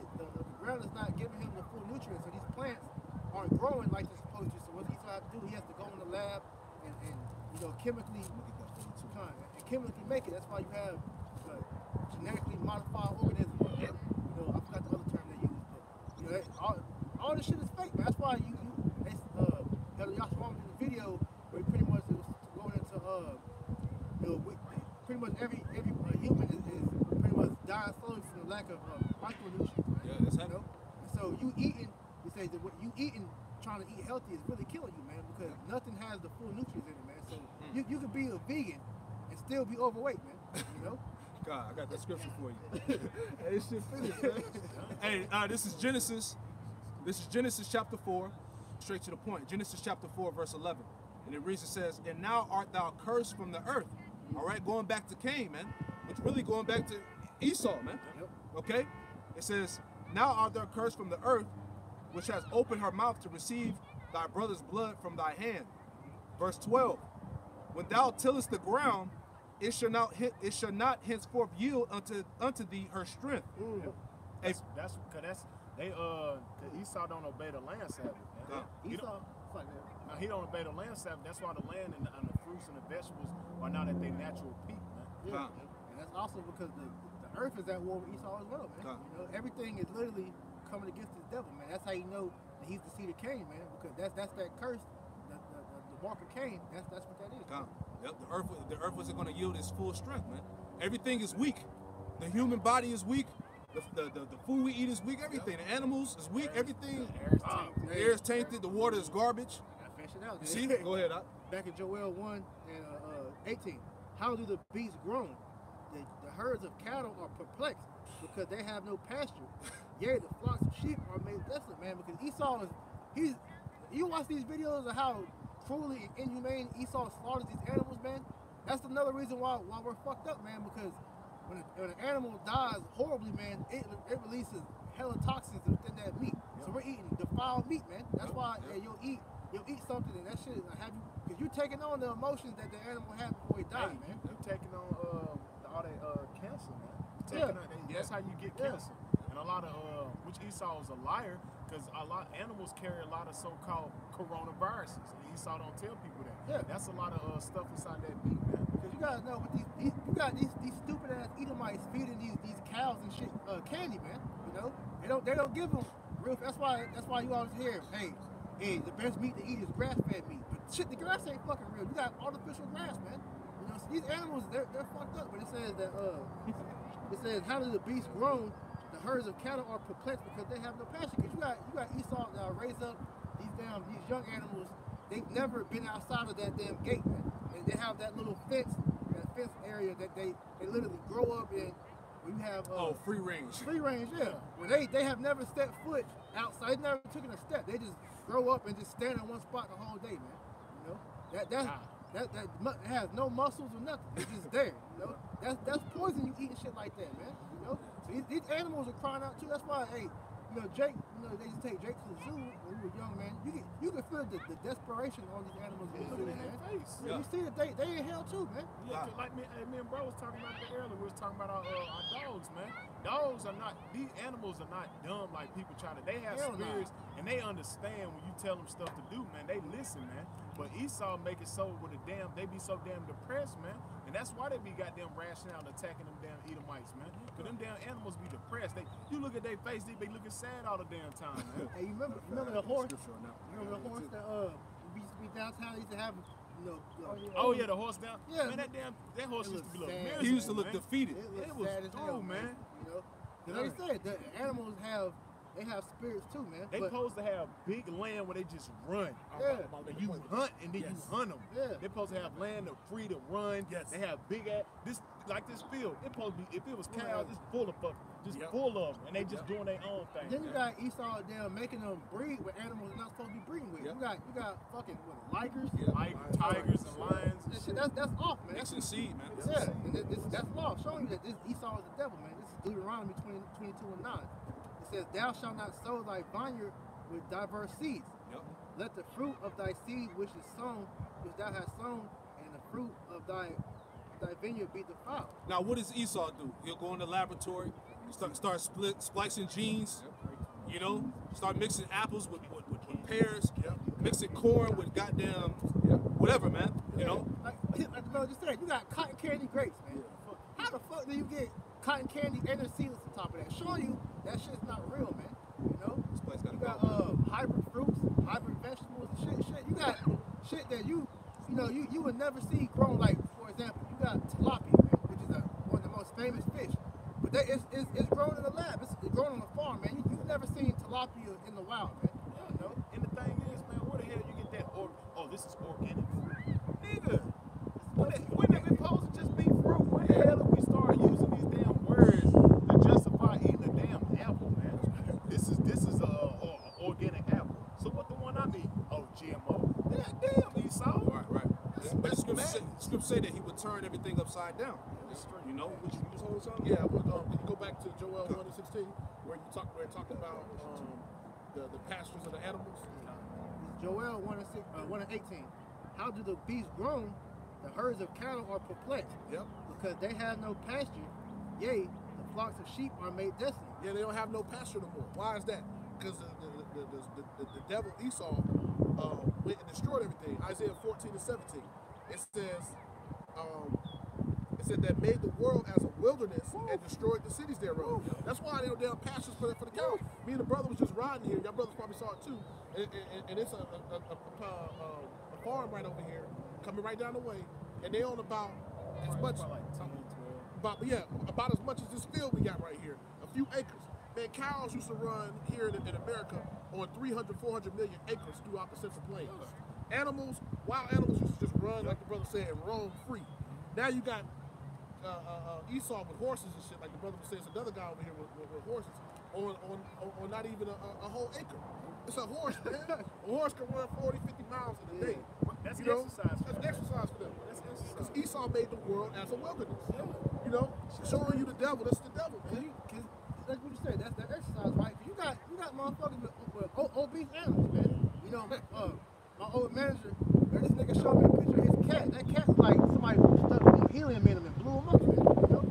ground is not giving him the full nutrients. So these plants aren't growing like they're supposed to. So what Esau has to do, he has to go in the lab and chemically make it. That's why you have genetically modified organisms. I forgot the other term they use, but all this shit is fake, man. That's why Elder Yashua in the video where he pretty much was going into pretty much every human is pretty much dying slowly from the lack of micronutrients. Yeah, that's happening. And so you eating, he says that what you eating, trying to eat healthy is really killing you, man, because nothing has the full nutrients in it, man. So you could be a vegan and still be overweight, man. God, I got that scripture for you. Hey, this shit finished, man. Hey, this is Genesis. This is Genesis chapter 4, straight to the point. Genesis chapter 4, verse 11. And it reads, it says, "And now art thou cursed from the earth." All right, going back to Cain, man. Which really going back to Esau, man. Okay? It says, "Now art thou cursed from the earth, which has opened her mouth to receive thy brother's blood from thy hand." Verse 12. "When thou tillest the ground, it shall not henceforth yield unto thee her strength." That's Esau don't obey the land Sabbath, man. Esau, fuck that. Now, he don't obey the land Sabbath. That's why the land and the fruits and the vegetables are not at their natural peak, man. Yeah. And that's also because the earth is at war with Esau as well, man. Everything is literally coming against the devil, man. That's how you know that he's the seed of Cain, man, because that's that curse, the mark of Cain. That's what that is. Yep, the earth wasn't going to yield its full strength, man. Everything is weak. The human body is weak. The food we eat is weak. Everything. The animals is weak. Everything. The air is tainted. The water is garbage. I fish it out. See? Go ahead. Back in Joel 1 and 18. "How do the beasts groan? The herds of cattle are perplexed, because they have no pasture. Yea, the flocks of sheep are made desolate," man. Because Esau you watch these videos of how cruelly and inhumane Esau slaughters these animals, man. That's another reason why we're fucked up, man. Because when an animal dies horribly, man, it releases hella toxins within that meat. So we're eating defiled meat, man. That's why you'll eat something and that shit have you, because you're taking on the emotions that the animal had before he died, man. You're taking on all that cancer, man. That's how you get cancer. And a lot of which Esau is a liar, because a lot animals carry a lot of so-called coronaviruses, and Esau don't tell people that. Yeah. That's a lot of stuff inside that meat, man. Because you guys know, with you got these stupid ass Edomites feeding these cows and shit candy, man. They don't give them real. That's why you always hear, hey, the best meat to eat is grass-fed meat. But shit, the grass ain't fucking real. You got artificial grass, man. So these animals, they're fucked up. But it says that "How do the beasts groan? The herds of cattle are perplexed, because they have no pasture." Because you got Esau that raise up these young animals, they've never been outside of that damn gate, man. And they have that little fence area that they literally grow up in. Where you have free range. Free range, yeah. Where they have never stepped foot outside, they've never taken a step. They just grow up and just stand in one spot the whole day, man. You know, that has no muscles or nothing. It's just there. You know, that's poison. You eating shit like that, man. You know, so these animals are crying out too. That's why, hey, you know, Jake. You know, they just take Jake to the zoo when we were young, man. You can feel the desperation on these animals in the zoo, man. Yeah. You see that they in hell too, man. Yeah, like me and bro was talking about that earlier. We was talking about our dogs, man. Dogs are not, these animals are not dumb like people try to. They have spirits and they understand when you tell them stuff to do, man. They listen, man. But Esau make it so with they be so damn depressed, man. And that's why they be goddamn rashing out and attacking them damn Edomites, man. Cause them damn animals be depressed. You look at their face, they be looking sad all the damn time, man. Hey, you remember the horse? Remember the horse that used to be downtown? Used to have, you know. Oh yeah, the horse down. Yeah, man. That horse used to be looking miserable. He used to look defeated. It was sad as hell, man. You know, cause like I said, the animals have spirits too, man. They supposed to have big land where they just run. Yeah. And you hunt and then you hunt them. Yeah. They supposed to have land to free to run. Yes. They have big ass this field. It supposed to be, if it was cows, it's full of full of them, and they just doing their own thing. Then you got Esau down making them breed with animals they're not supposed to be breeding with. You got fucking ligers, tigers and lions. That's off, man. That's seed, man. Yeah, and that's law showing you that this Esau is the devil, man. This is Deuteronomy 22 and 9. It says, "Thou shalt not sow thy vineyard with diverse seeds. Yep. Let the fruit of thy seed which is sown, which thou hast sown, and the fruit of thy vineyard be defiled." Now, what does Esau do? He'll go in the laboratory, start splicing genes, you know, start mixing apples with pears, mixing corn with goddamn whatever, man. You know? Like the brother just said, you got cotton candy grapes, man. How the fuck do you get cotton candy and the seeds on top of that? Showing you that shit's not real, man. You know? You got hybrid fruits, hybrid vegetables, shit. You got shit that you would never see grown. Like, for example, you got tilapia, man, which is one of the most famous fish. But it's grown in the lab. It's grown on the farm, man. You've never seen tilapia in the wild, man. You know? And the thing is, man, where the hell you get that? This is organic fruit, nigga. Wouldn't it be supposed to just be fruit? Where the hell did we start using these damn words to justify eating a damn apple, man? This is a organic apple. So what the one I mean? GMO. Damn, Esau. Right. But the scripture say that he would turn everything upside down. You know, would you use whole time? Yeah, when you go back to Joel 1:16, where it talked about the pastures of the animals. Joel 1:18. How do the beasts groan? The herds of cattle are perplexed. Yep. Because they have no pasture. Yea, the flocks of sheep are made desolate. Yeah, they don't have no pasture no more. Why is that? Because the devil Esau went and destroyed everything. Isaiah 14:17. It said that made the world as a wilderness and destroyed the cities thereof. That's why they don't have pastures for the cows. Me and the brother was just riding here. Y'all brothers probably saw it too. And it's a farm right over here, coming right down the way, and they own about as much, about as much as this field we got right here, a few acres. Man, cows used to run here in America on 300, 400 million acres throughout the Central Plains. Animals, wild animals used to just run, like the brother said, and roam free. Now you got Esau with horses and shit, like the brother says, another guy over here with horses on not even a whole acre. It's a horse, man. A horse can run 40, 50 miles in a day. That's exercise. That's exercise for them. Because Esau made the world as a wilderness. You know, showing you the devil. That's the devil, man. That's what you said. That's that exercise, right? You got motherfuckers with obese animals, man. You know, my old manager, this nigga showed me a picture of his cat. That cat was like somebody stuck helium in him and blew him up, man. You know?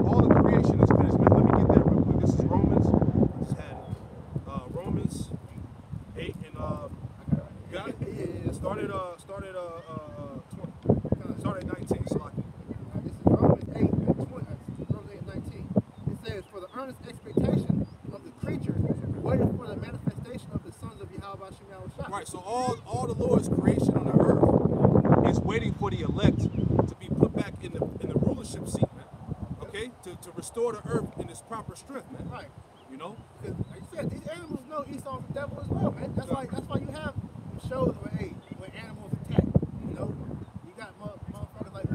All the creation is finished, man. Let me get that real quick. This is Romans. Just had it. Romans 8 and got it? Yeah. Started 20. Started 19. So this is Romans 8 and 20. Romans 8 and 19. It says, "For the earnest expectation of the creatures waiting for the manifestation of the sons of Yahweh Shem." Right. So all the Lord's creation on the earth is waiting for the elect to be put back in the rulership seat, man. Okay, to restore the earth in its proper strength, man. Right. You know? Because like you said, these animals know Esau's the devil as well, man. That's why you have shows where when animals attack. You know, you got motherfuckers like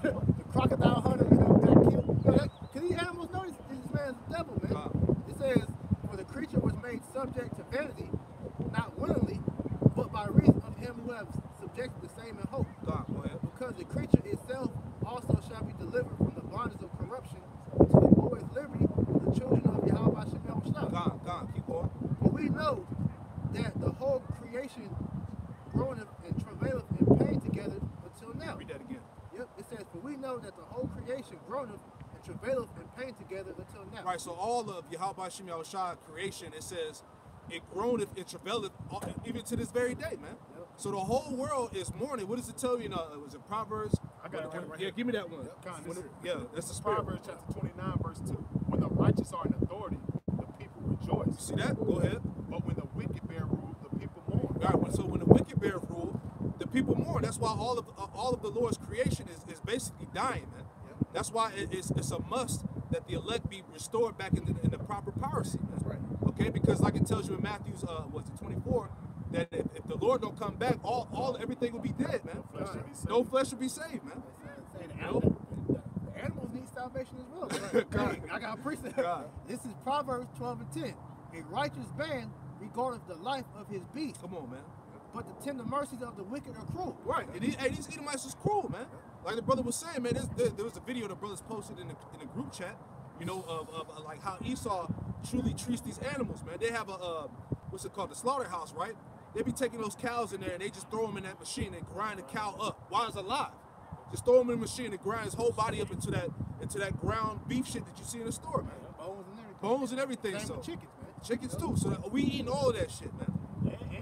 the crocodile hunter, you know, got killed. You know, because these animals know this man's the devil, man. It says, for the creature was made subject to vanity, not willingly, but by reason of him who have subjected the same in hope. Because the creature itself also shall be delivered from the bondage of corruption to the glorious liberty of the children of Yahweh Shem Yahushua. Keep going. For we know that the whole creation groaneth and travaileth in pain together until now. Read that again. Yep, it says, for we know that the whole creation groaneth and travaileth in pain together until now. Right, so all of Yahweh Shem Yahushua creation, it says, it groaneth and travaileth even to this very day, man. Yep. So the whole world is mourning. What does it tell you? Was it Proverbs? I got it right Yeah, here. give me that one. Yeah, that's the spirit. Proverbs chapter 29, verse 2. When the righteous are in authority, the people rejoice. See that? Go ahead. But when the wicked bear rule, the people mourn. All right, so when the wicked bear rule, the people mourn. That's why all of the Lord's creation is basically dying, man. Yep. That's why it's a must that the elect be restored back in the proper power seat. That's right. Okay, because like it tells you in Matthew's 24, that if the Lord don't come back, everything will be dead, man. No flesh will be saved, man. The animals need salvation as well. Right? I got a precept. This is Proverbs 12 and 10. A righteous man regardeth the life of his beast, Come on, man. but the tender mercies of the wicked are cruel. Right, and these Edomites is cruel, man. Like the brother was saying, man, there was a video the brothers posted in the group chat, you know, of like how Esau truly treats these animals, man. They have a what's it called, the slaughterhouse, right? They be taking those cows in there and they just throw them in that machine and grind the cow up while it's alive. Just throw them in the machine and grind his whole body up into that ground beef shit that you see in the store, man. Bones and everything. Same So with chickens, man. chickens too. So we eating all of that shit, man.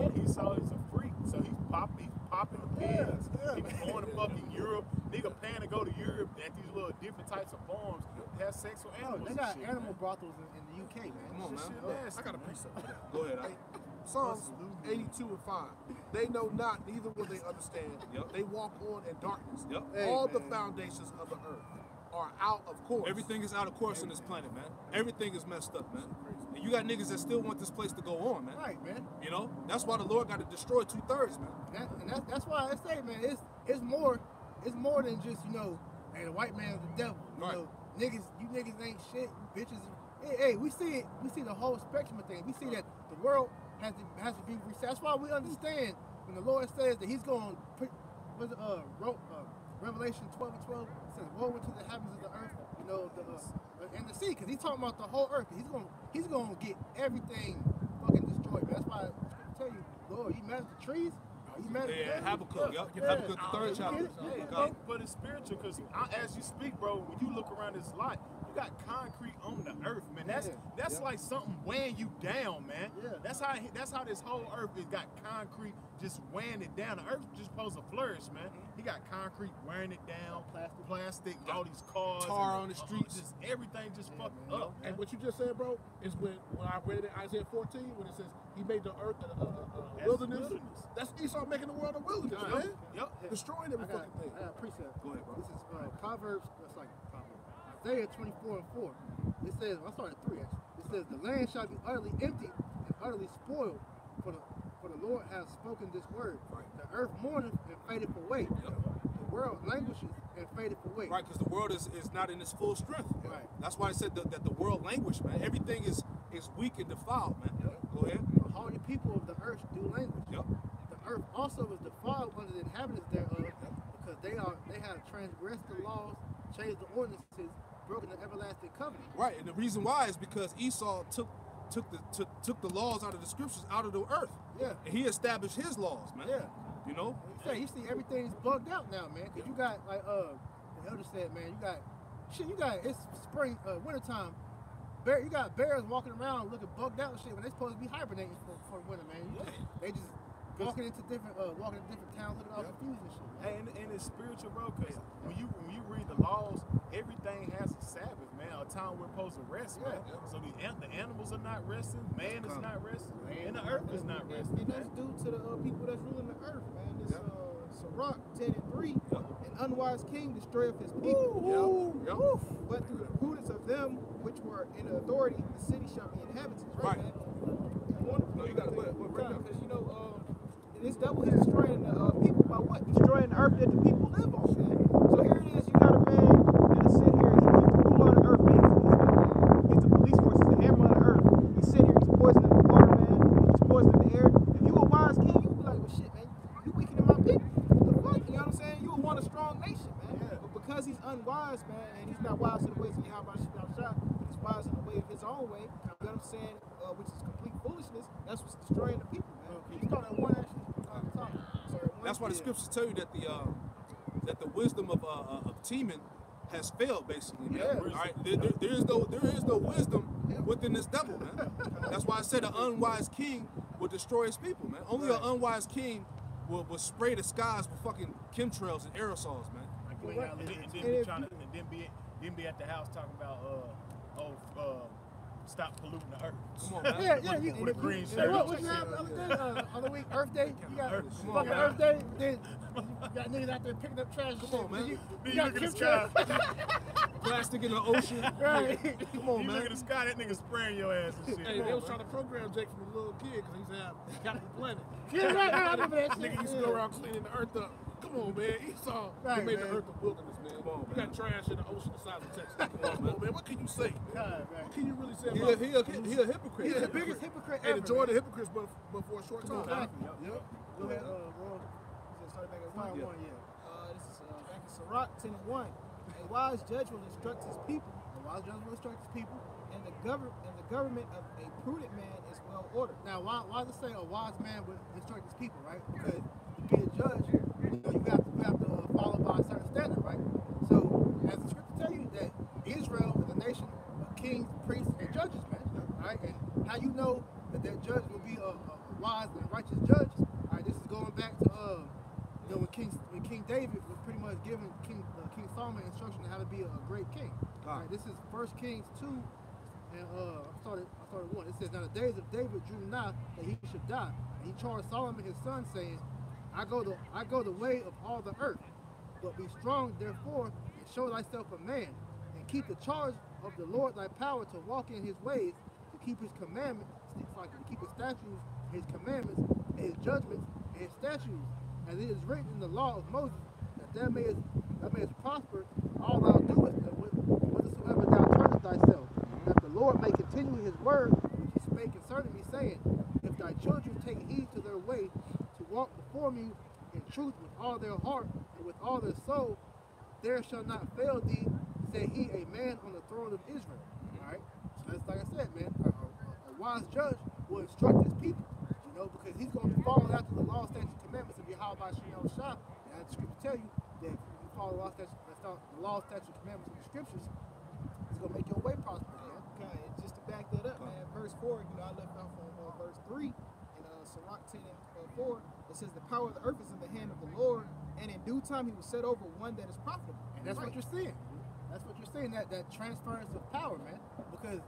And Esau is a freak, so he's popping the pigs. He's going to fucking Europe. Nigga paying to go to Europe at these little different types of farms to have sex with animals. They got and shit, animal man. brothels in the UK, man. Come on, This man. shit nasty, I got a man. precept for that. Go ahead. Hey, Psalms 82 and 5. They know not, neither will they understand. Yep. They walk on in darkness. Yep. All Hey, the man. foundations of the earth are out of course. Everything is out of course on this planet, man. Everything is messed up, man. And you got niggas that still want this place to go on, man. Right, man. You know, that's why the Lord got to destroy 2/3, man. That's why I say, man, it's more than just, you know, hey, the white man is the devil. You Right. know, you niggas ain't shit, you bitches. Hey, we see the whole spectrum of things. We see that the world has to be reset. That's why we understand when the Lord says that He's going to put Revelation 12 and 12 says, "Woe unto the heavens of the earth, you know, and the sea," because He's talking about the whole earth. He's going to get everything fucking destroyed. That's why I tell you, Lord, you mad at the trees? Are you mad at the Yeah, devil? Habakkuk, yep. Yeah. Habakkuk, the third You chapter. get it? Yeah. God. But it's spiritual because as you speak, bro, when you look around this lot, you got concrete on the earth, man. That's like something weighing you down, man. Yeah. That's how this whole earth has got concrete just weighing it down. The earth just supposed to flourish, man. He got concrete wearing it down, plastic, all these cars, Tar and on the streets. just everything just fucked man. up. And what you just said, bro, is when I read it in Isaiah 14, when it says He made the earth a wilderness. That's Esau making the world a wilderness, Yep. man. Yep. Destroying every I got fucking thing. a precept. Go ahead, bro. This is Proverbs. That's like Proverbs. Isaiah 24 and 4. It says, I started at 3 actually. It says, "The land shall be utterly empty and utterly spoiled, for the Lord has spoken this word. Right. The earth mourneth and fadeth away. The world languishes and fadeth away." Right, because the world is not in its full strength. Right. That's why I said that the world languish, man. Everything is weak and defiled, man. Go ahead. All the people of the earth do languish. Yep. The earth also is defiled under the inhabitants thereof, because they have transgressed the laws, changed the ordinances, broken the everlasting covenant. Right, and the reason why is because Esau took the laws out of the scriptures out of the earth. Yeah. And he established his laws, man. Yeah. You know? You see everything's bugged out now, man. Cause you got like the elder said, man, it's spring, wintertime. You got bears walking around looking bugged out and shit when they supposed to be hibernating for winter, man. They just walking into different towns looking all confused and shit. Hey, and it's spiritual, bro, because when you read the laws, everything has a Sabbath, man, a time we're supposed to rest, man. So the animals are not resting, man is not resting, and the earth is not resting, And man. that's due to the people that's ruling the earth, man. This Sirach 10:3, an unwise king destroyeth his people. But through the prudence of them which were in authority, the city shall be inhabited. Right. Man? No, you gotta put right now. Because this devil is destroying the people by what? Destroying the earth that the people live on, man. So here it is, you got a man that is sitting here, he's the rule of the earth, man. He's the police force, he's the hammer of the earth. He's sitting here, he's poisoning the water, man. He's poisoning the air. If you a wise king, you be like, well, shit, man, you weakening my people. What the fuck, you know what I'm saying? You would want a strong nation, man. Yeah. But because he's unwise, man, and he's not wise in the ways of Yahweh Shah, he's wise in the way of his own way, you know what I'm saying, which is complete foolishness, that's what's destroying the people, man. You start at one actually. That's why the scriptures tell you that the wisdom of Teman has failed, basically. Man. Yeah. All right, there is no wisdom within this devil, man. That's why I said an unwise king will destroy his people, man. Only an unwise king will spray the skies with fucking chemtrails and aerosols, man. And then be at the house talking about stop polluting the earth. Come on, man. Yeah. With a green shirt. What you have the other day? Other week, Earth Day. You got fucking Earth Day. Then you got niggas out there picking up trash. Come on, man. You look at the sky. Plastic in the ocean. Right. Come on, You man. look at the sky, that nigga spraying your ass and shit. Hey, they was trying to program Jake from a little kid because he's have Captain Planet. Yeah, right. I remember that shit. Nigga used to go around cleaning the earth up. Come on, man. Esau Right, made the man. earth a wilderness, man. Come on, You man. got trash in the ocean the size of Texas. Come on, man. What can you say? God, What can you really say He about a hypocrite. He's the biggest hypocrite and ever. enjoy the hypocrites but for a short time. Exactly. Yep. Go ahead, Ron. Start back at 1. Yeah. This is back in Sirach 10:1. A wise judge will instruct his people, A wise judge will instruct his people. and the government of a prudent man is well ordered. Now, why does it say a wise man would instruct his people, right? Because to be a judge, you have to follow by a certain standard, right? So, as the scripture tell you that Israel is a nation of kings, priests, and judges, man. All right, and how you know that judge will be a wise and righteous judge? All right, this is going back to when King David was pretty much giving King Solomon instruction on how to be a great king. All right, this is 1 Kings 2. And I started 1. It says, now the days of David drew nigh that he should die. And he charged Solomon his son, saying, I go the way of all the earth. But be strong, therefore, and show thyself a man, and keep the charge of the Lord thy power to walk in his ways, to keep his commandments, to keep his statutes, his commandments, and his judgments, and his statutes, as it is written in the law of Moses, that thou mayest prosper all thou doest, and whithersoever thou turnest thyself, that the Lord may continue his word, which he spake concerning me, saying, if thy children take heed to their way, to walk before me in truth with all their heart and with all their soul, there shall not fail thee, said he, a man on the throne of Israel. All right? So that's like I said, man, a wise judge will instruct his people, because he's going to be following after the law, statutes, commandments of Yahweh Shah. And as the scripture tell you, that if you follow the law, statutes, commandments of the scriptures, it's going to make your way prosperous, man. Okay, and just to back that up, man, verse 4, I left off on verse 3 in Sirach 10:4. It says, the power of the earth is in the hand of the Lord, and in due time he will set over one that is profitable. And that's what you're seeing. That's what you're seeing, that transference of power, man. Because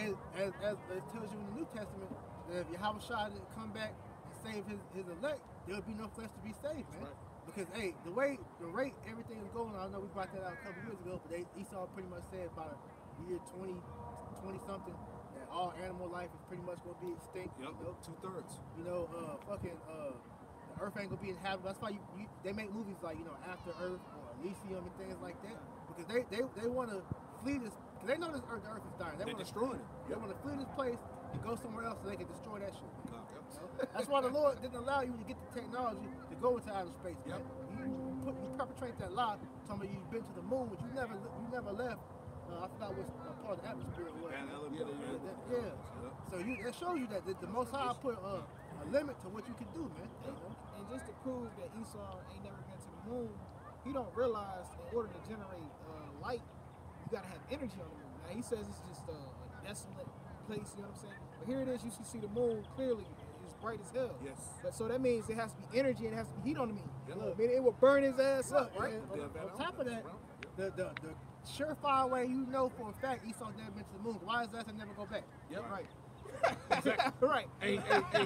as it tells you in the New Testament, that if Yahweh Shah didn't come back and save his elect, there would be no flesh to be saved, man. Right. Because, hey, the rate everything is going, I know we brought that out a couple years ago, but Esau pretty much said about year 20 something, that all animal life is pretty much going to be extinct. Yep, 2/3. The earth ain't going to be inhabited. That's why they make movies like, After Earth or Elysium and things like that. Because they want to flee this, because they know the earth is dying. They're destroying it. They want to flee this place and go somewhere else so they can destroy that shit. That's why the Lord didn't allow you to get the technology to go into outer space, man. You perpetrate that lie, talking about you've been to the moon, but you never left. I forgot what part of the atmosphere it was. So that shows you that the Most High put a limit to what you can do, man. And just to prove that Esau ain't never been to the moon, he don't realize in order to generate light, you gotta have energy on the moon. Now he says it's just a desolate place, you know what I'm saying? But here it is, you can see the moon clearly. It's bright as hell. Yes. But so that means there has to be energy and it has to be heat on the moon. I mean, it will burn his ass up, right? On top of that, the surefire way you know for a fact Esau's never been to the moon. Why is that never go back? Yep. Right. Exactly. Right. Hey,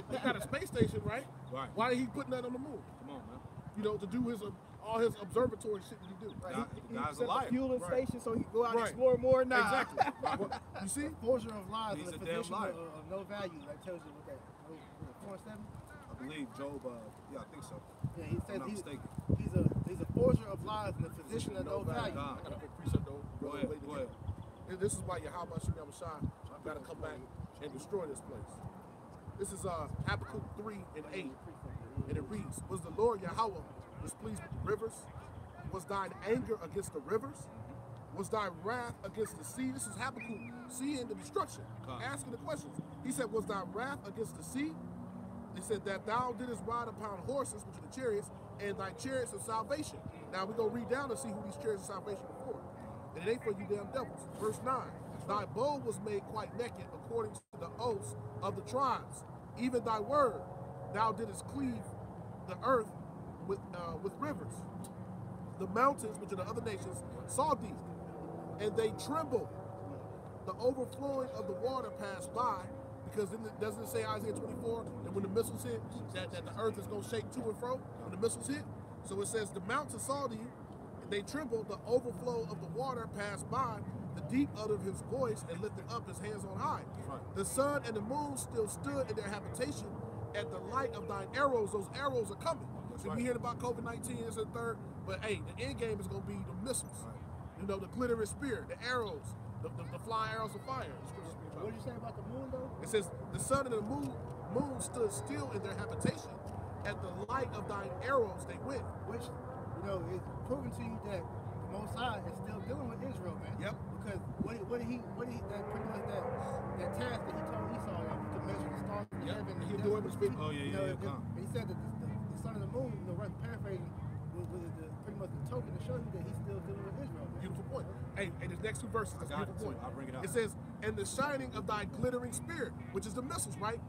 they got a space station, right? Right. Why did he put nothing on the moon? Come on, man. to do all his observatory shit that he do. Right. The guy's set a liar. the fueling station so he can go out and Right. explore more. Nah. Exactly. You see? Forger of lies He's and a a damn physician liar. of no value. That tells you what that. 4-7. I believe Job. Yeah, I think so. Yeah, he I'm says not mistaken. he's a forger of lies and a physician of no value. Nah. I got a quick precept though. Go ahead. Go ahead. And this is why Yahweh Shem Shai got to come back and destroy this place. This is Habakkuk 3:8, and it reads, "Was the Lord Yahweh displeased with the rivers? Was thine anger against the rivers? Was thy wrath against the sea?" This is Habakkuk seeing the destruction, asking the questions. He said, "Was thy wrath against the sea?" He said that thou didst ride upon horses, which are the chariots, and thy chariots of salvation. Now we're going to read down and see who these chariots of salvation are for. And it ain't for you damn devils. Verse 9, "Thy bow was made quite naked according to the oaths of the tribes. Even thy word, thou didst cleave the earth with rivers. The mountains, which are the other nations, saw thee, and they trembled. The overflowing of the water passed by," because doesn't it say Isaiah 24 that when the missiles hit, that the earth is going to shake to and fro when the missiles hit? So it says, "The mountains saw thee, and they trembled. The overflow of the water passed by. The deep uttered his voice and lifted up his hands on high. Right. The sun and the moon still stood in their habitation at the light of thine arrows." Those arrows are coming. So we heard about COVID-19, this and the third, but hey, the end game is going to be the missiles. Right. The glittering spear, the arrows, the flying arrows of fire. What did you say about the moon, though? It says, "The sun and the moon stood still in their habitation. At the light of thine arrows they went." Which, is proving to you that the Most High is still dealing with Israel, man. Yep. Because what did he that pretty much that task that he told Esau to measure the stars in Yep. heaven. And he'll do it with speed. Oh, yeah, And he said that the sun and the moon, right, paraphrasing, was pretty much the token to show you that he's still dealing with Israel, man. Beautiful point. Hey, and the next two verses, that's a got it, beautiful point. too. I'll bring it out. It says, "And the shining of thy glittering spirit," which is the missiles, right?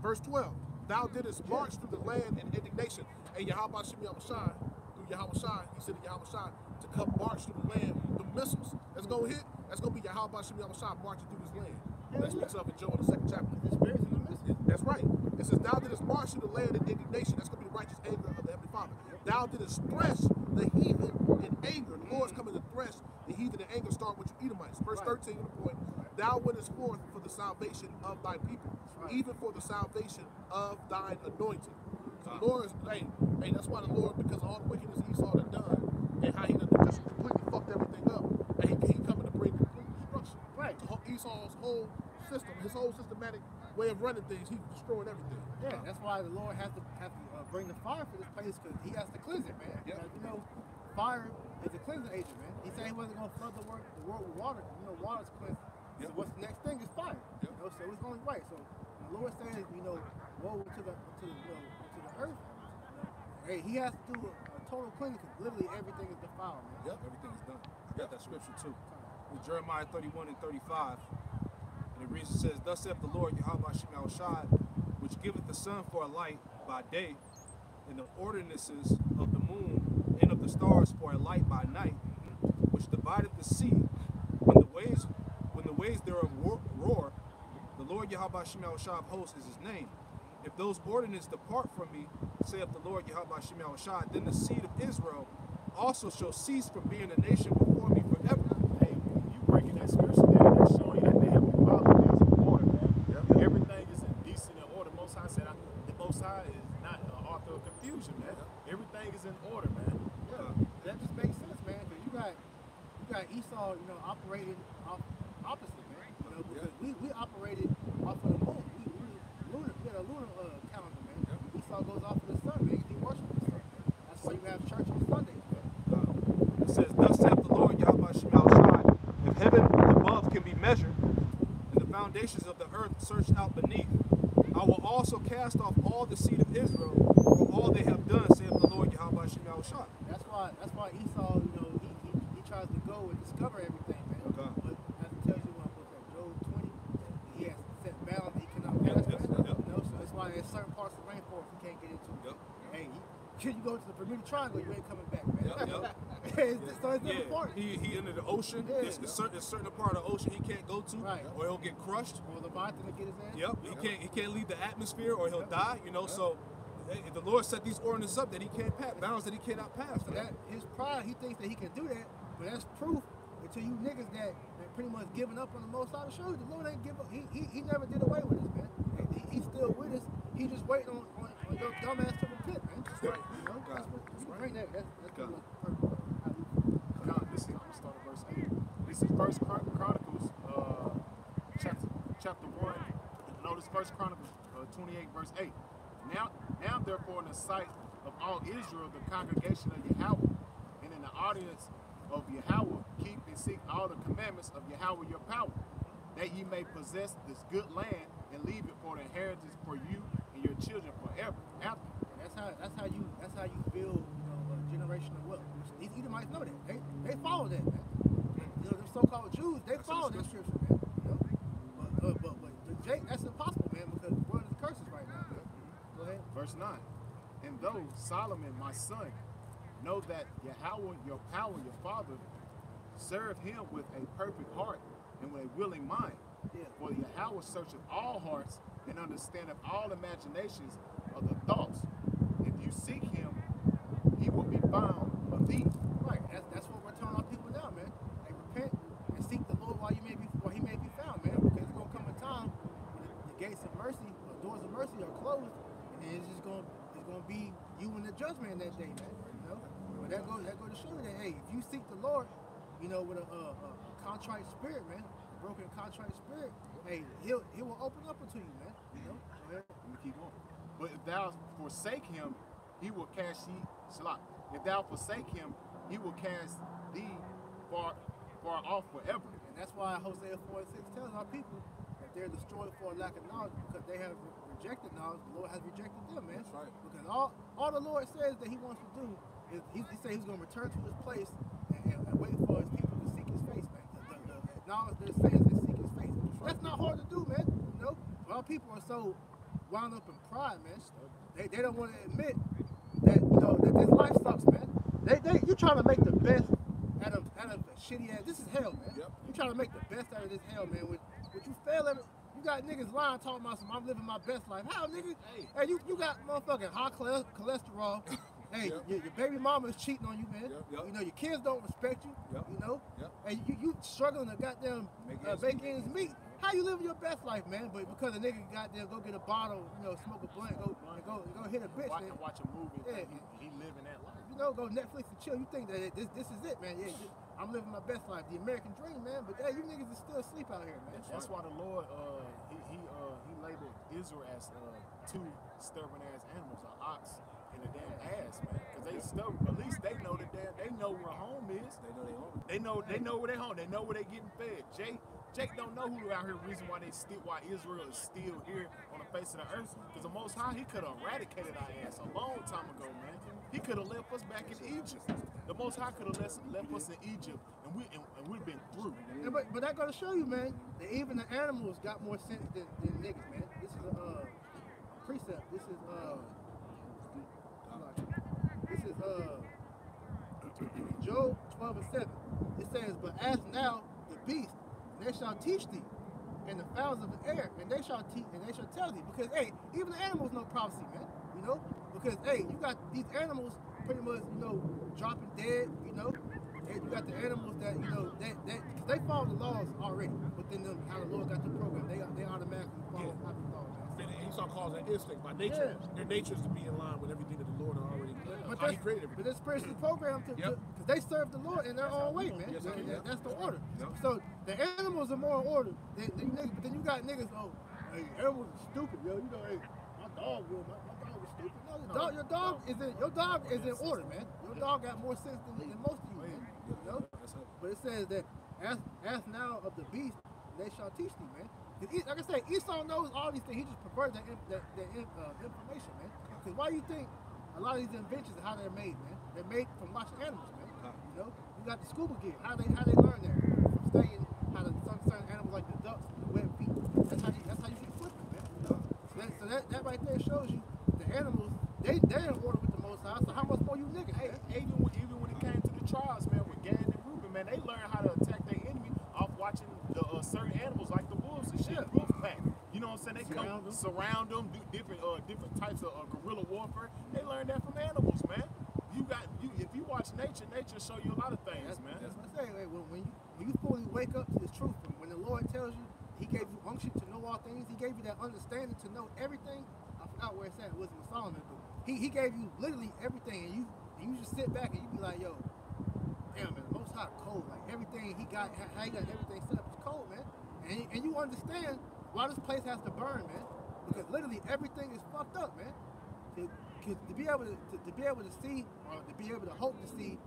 Verse 12, "Thou didst march through the land in indignation." And Yahweh Shem Shai, through Yahweh Shai, he said to Yahweh Shai to come march through the land. The missiles that's going to hit, that's going to be Yahweh Shem Shai marching through this land. That speaks of in Joel, the 2nd chapter. The spirits in the midst. That's right. It says, "Thou didst march through the land in indignation." That's going to be the righteous anger of the Heavenly Father. "Thou didst thresh the heathen in anger." The Lord's coming to thresh the heathen in anger, start with you Edomites. Verse 13, the point, "Thou wentest forth for the salvation of thy people, even for the salvation of thine anointed." So the Lord is, hey, that's why the Lord, because of all the wickedness Esau had done, and how he done just completely fucked everything up, and he coming to bring complete destruction. Right. Esau's whole system, his whole systematic way of running things, he's destroying everything. Yeah, that's why the Lord has to bring the fire for this place, because he has to cleanse it, man. Yep. Fire is a cleansing agent, man. He said he wasn't going to flood the world with water. Water's cleansing. Yep. So what's the next thing is fire. Yep. So it's only right. So when the Lord says, woe to the earth, hey, he has to do a total cleansing, because literally everything is defiled, man. Yep. Everything's done. I got that scripture too. In Jeremiah 31 and 35, and it reads, it says, "Thus saith the Lord Yahweh Shem Shai, which giveth the sun for a light by day, and the ordinances of the moon and of the stars for a light by night, which divideth the sea when the waves thereof roar. The Lord Yahweh Shem Shai of hosts is his name. If those ordinances depart from me, saith the Lord Yahweh Shem Shai, then the seed of Israel also shall cease from being a nation before me forever." Hey, you breaking that scripture down, that's showing you that the Heavenly Father is in order, man. Yep. Everything is in decent and order. Most High said, the Most High is not an author of confusion, man. Everything is in order, man. That just makes sense, man, because you got Esau, operating opposite, man. Because we operated off of the moon. We had a lunar calendar, man. Esau goes off of the sun, man. He worships the sun. That's why you have church on Sundays, man. It says, "Thus saith the Lord Yahweh Shem Shai, if heaven above can be measured, and the foundations of the earth searched out beneath, I will also cast off all the seed of Israel for all they have done, saith the Lord Yahweh Shem Shai." That's why Esau, he tries to go and discover everything, man. Okay. But as it tells you in Job 20, he has set bounds he cannot pass, man. So that's why there's certain parts of the rainforest he can't get into. Yep. Hey, you go to the Bermuda Triangle, you ain't coming back, man. Yep. So it's different parts. He entered the ocean. Yeah. There's a certain part of the ocean he can't go to, Right. or he'll get crushed. Or Leviathan to get his ass. Yep. He can't leave the atmosphere, or he'll die. So the Lord set these ordinances up that he can't pass, bounds that he cannot pass. So that his pride, he thinks that he can do that, but that's proof to you niggas that pretty much giving up on the Most High to show you the Lord ain't give up. He never did away with us, man. He's still with us. He just waiting on your dumb ass to repent, man. That's right. You know, that's what you can bring that. That's God. Now, I'm gonna start at verse 8. This is First Chronicles, chapter 1. No, this First Chronicles 28, verse 8. Now, therefore, in the sight of all Israel, the congregation of Yahweh, and in the audience of Yahweh, keep and seek all the commandments of Yahweh your power, that ye may possess this good land and leave it for the inheritance for you and your children forever after. That's how you build, generational wealth. These Edomites know that. They follow that, man. The so-called Jews, they follow that scripture, man. But Jake, that's impossible, man, because the world is curses right now, man. Go ahead. Verse 9. And though Solomon, my son, know that Yahweh, your power, your father, serve him with a perfect heart and with a willing mind. Yeah. For Yahweh searcheth all hearts and understandeth all imaginations of the thoughts. If you seek him, he will be found of thee. Right. That's what we're telling our people now, man. They repent and seek the Lord while he may be found, man. Because there's gonna come a time when the gates of mercy, the doors of mercy are closed, and it's gonna be you in the judgment that day, man. You know? But that goes to show you that, hey, if you seek the Lord, with a contrite spirit, man, a broken contrite spirit, hey, he will open up unto you, man. You know? Go ahead. Let me keep going. But if thou forsake him, he will cast thee. If thou forsake him, he will cast thee far off forever. And that's why Hosea 4:6 tells our people that they're destroyed for a lack of knowledge, because they have rejected knowledge. The Lord has rejected them, man. That's right. Because all the Lord says that he wants to do is he said he's going to return to his place and wait for his people to seek his face, man. The acknowledge their sins and seek his face. That's not hard to do, man. You know, our people are so wound up in pride, man. They don't want to admit that that this life sucks, man. You trying to make the best out of a shitty ass. This is hell, man. Yep. You trying to make the best out of this hell, man. When you fail at it, you got niggas lying talking about I'm living my best life. How, nigga? Hey, you got motherfucking high cholesterol. Hey, your baby mama is cheating on you, man. Yep. Your kids don't respect you. Yep. And you struggling to goddamn make ends meet. How you living your best life, man? But because a nigga goddamn go get a bottle, smoke a blunt, go hit a bitch, man. Watch a movie. Yeah. He living that life. Go Netflix and chill. You think that this is it, man? Yeah, I'm living my best life, the American dream, man. But hey, you niggas is still asleep out here, man. That's why the Lord he labeled Israel as two stubborn ass animals, an ox and a damn ass, man. Because they stubborn. At least they know they know where home is. They know where they home. They know where they getting fed. Jake don't know who out here. Reason why Israel is still here on the face of the earth. Because the Most High, he could have eradicated our ass a long time ago, man. He could have left us back in Egypt. The Most High could have left us in Egypt, and we've been through. Yeah, but that gotta show you, man, that even the animals got more sense than niggas, man. This is a precept. This is Job 12:7. It says, "But as now the beast, they shall teach thee, and the fowls of the air, and they shall teach, and they shall tell thee." Because hey, even the animals know prophecy, man. Because hey, you got these animals pretty much, dropping dead, and you got the animals that, because they follow the laws already. Within them, how the Lord got the program, they automatically follow the law, man. Esau calls that instinct by nature. Yeah. Their nature is to be in line with everything that the Lord already But how he created but everything. they're spiritually programmed because they serve the Lord in their own way, man. Yes, That's the order. So the animals are more in order than niggas. But then you got niggas, hey, animals are stupid, yo. Hey, my dog is stupid. No, your dog is in order, man. Your dog got more sense than most of you, man. But it says that ask now of the beast, they shall teach thee, man. Like I say, Esau knows all these things. He just perverted that information, man. Because why do you think a lot of these inventions are how they're made, man? They're made from watching animals, man. You got the scuba gear. How they learn that? From studying how certain animals like the ducks and the web feet. That's how you get flipping, man. So that right there shows you the animals. They're in order with the Most High. So how much more you niggas? Hey, even when it came to the trials, man, with Gad and Reuben, man, they learned how to attack their enemy off watching the certain animals like the wolves and shit, wolf pack. You know know what I'm saying? They come surround them, do different types of guerrilla warfare. They learn that from animals, man. If you watch nature show you a lot of things, man. That's what I say. Like, when you fully wake up to this truth, when the Lord tells you He gave you unction to know all things, He gave you that understanding to know everything. I forgot where it's at. It wasn't Solomon, but He gave you literally everything, and you just sit back and you be like, yo, damn man, the Most High cold. Like everything He got, how He got everything set up is cold, man. And you understand why this place has to burn, man. Because literally everything is fucked up, man. To be able to see, or to be able to hope to see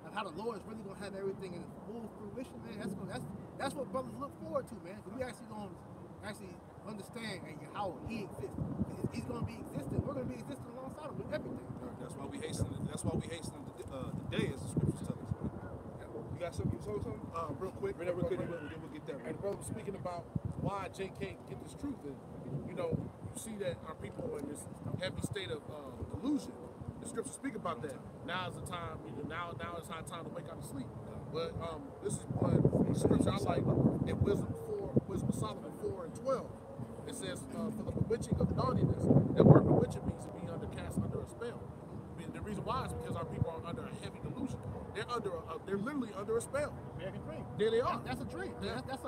of how the Lord is really gonna have everything in full fruition, man. That's what brothers look forward to, man. Because we actually gonna understand how He exists. He's gonna be existing. We're gonna be existing alongside Him with everything. That's why we hasten. That's why we hasten the day, as the scriptures tell us. You got something? You told something? Real quick. We'll get that. And brother was speaking about why Jay can't get this truth, and you see that our people are in this heavy state of delusion. The scriptures speak about that. Now is the time. Now is our time to wake out of sleep. But this is one scripture I like in Wisdom of Solomon 4:12. It says, "For the bewitching of naughtiness." That word bewitching means to be cast under a spell. The reason why is because our people are under a heavy delusion. They're literally under a spell. American dream. There they are. That's a dream. Yeah. That's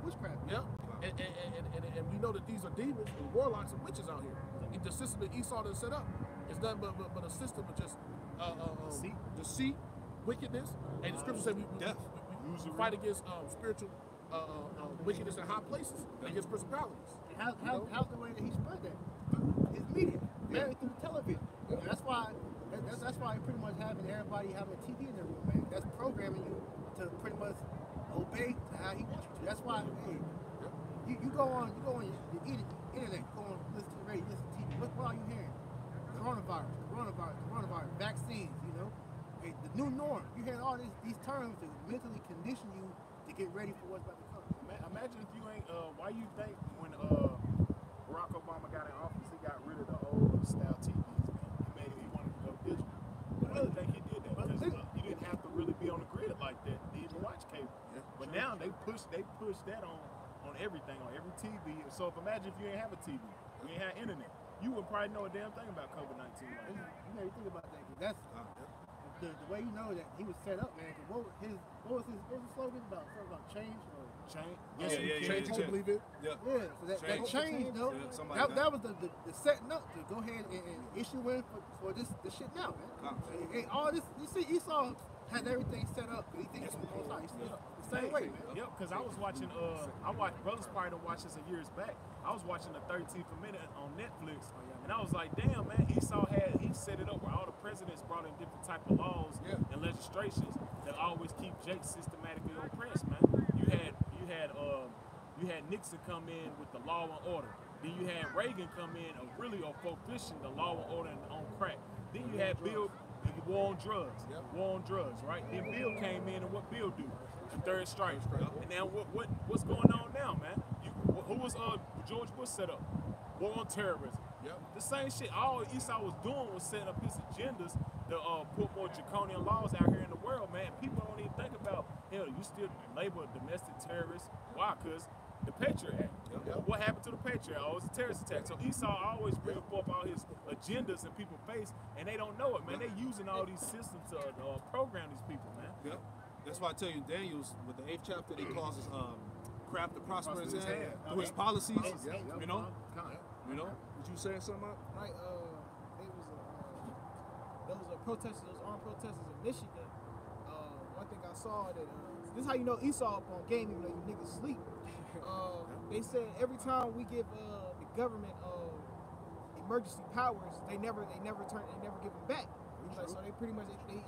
witchcraft. Yeah. And we know that these are demons and warlocks and witches out here. The system that Esau done set up is nothing but a system of just deceit, wickedness, and the scripture said we fight against spiritual wickedness in high places, against principalities. How's the way that He spread that? Through His media, man, through television. Yeah. That's why pretty much everybody having a TV in their room, man. That's programming you to pretty much obey to how He wants you to. That's why, hey, you go on your internet, go on, listen to the radio, listen to TV. What are you hearing? Coronavirus, vaccines. Hey, the new norm. You hear all these terms to mentally condition you to get ready for what's about to come. Imagine if you ain't. Why you think when Barack Obama got in office, he got rid of the old style TVs, man? He wanted to go digital. I really think he did that because you didn't have to really be on the grid like that to even watch cable. Yeah, but now they push that on everything, on every TV. So imagine if you ain't have a TV, you ain't have internet, you wouldn't probably know a damn thing about COVID-19. You never think about that. That's the way you know that he was set up, man. What was his slogan about? Something about change or change? Change. You believe it? Yeah. So that change, though. That was the setting up to go ahead and issue in for this shit now, man. And all this, you see, Esau had everything set up. He thinks it's the same way, man. Yep. Because I was watching. Brothers probably don't watch this years back. I was watching the 13th minute on Netflix, and I was like, damn, man, Esau he set it up where all the presidents brought in different type of laws and legislations that always keep Jake systematically oppressed, man. You had Nixon come in with the law and order. Then you had Reagan come in focusing the law and order on crack. Then you had Bill, war on drugs, right? Then Bill came in, and what Bill do? The third strike. And now what's going on now, man? Who was George Bush set up? War on terrorism. Yep. The same shit. All Esau was doing was setting up his agendas to put more draconian laws out here in the world, man. People don't even think about, hell, you still label a domestic terrorist. Why? Because the Patriot Act. Yep. What happened to the Patriot Act? Oh, it's a terrorist attack. So Esau always bringing forth all his agendas in people's face, and they don't know it, man. They using all these systems to program these people, man. Yep. That's why I tell you, Daniel's, with the 8th chapter, they calls us craft to prosper his hand through his policies. You know? Would you say something about? Right, there was protesters, those armed protesters in Michigan. One thing I saw that this is how you know Esau up on game, even though you niggas sleep. They said every time we give the government emergency powers, they never give them back. Like, so they pretty much they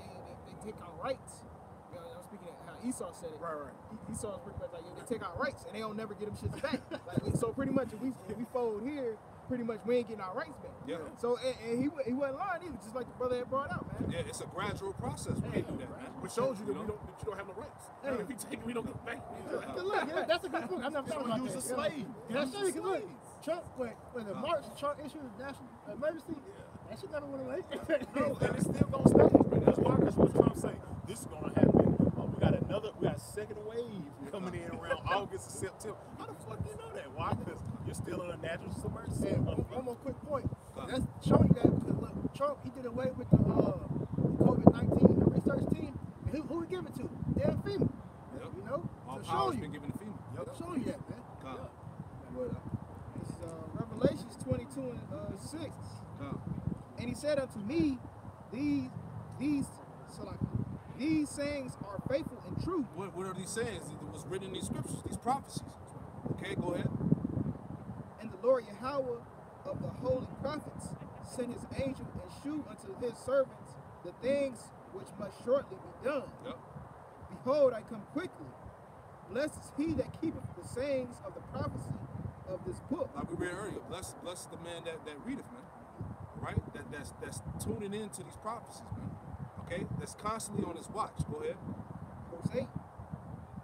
take our rights. I'm speaking of how Esau said it. Right. Esau is pretty much like they take our rights and they don't never get them shits back. Like, so pretty much if we fold here, pretty much we ain't getting our rights back. Yeah. So and he wasn't lying either, just like the brother had brought out, man. Yeah, it's a gradual process when they do that, man. Which shows you that you don't have no rights. Hey. If we take it, we don't get it back. Look, that's a good point. I'm not talking about use a slave. That's true. Look, Trump when the March Trump issued a national emergency, that shit never went away. No, and it's still gonna stay. That's why. That's what Trump say. This is gonna happen. We we got a second wave coming in around August and September. How the fuck do you know that? Why? Because you're still in a natural submersion. And one more quick point. That's showing you that because look, Trump, he did away with the COVID-19 research team. And who he give it to? Damn FEMA. Yep. You know? All So power's show been you. given to FEMA. Yep. Show you that, man. This is Revelations 22 and 6. And he said unto me, these sayings are faithful and true. What are these sayings? It was written in these scriptures, these prophecies. Okay, go ahead. And the Lord Yahweh of the holy prophets sent his angel and shew unto his servants the things which must shortly be done. Yep. Behold, I come quickly. Blessed is he that keepeth the sayings of the prophecy of this book. Like we read earlier, bless the man that readeth, man. Right? That's tuning into these prophecies, man. Okay? That's constantly on his watch. Go ahead. Verse 8.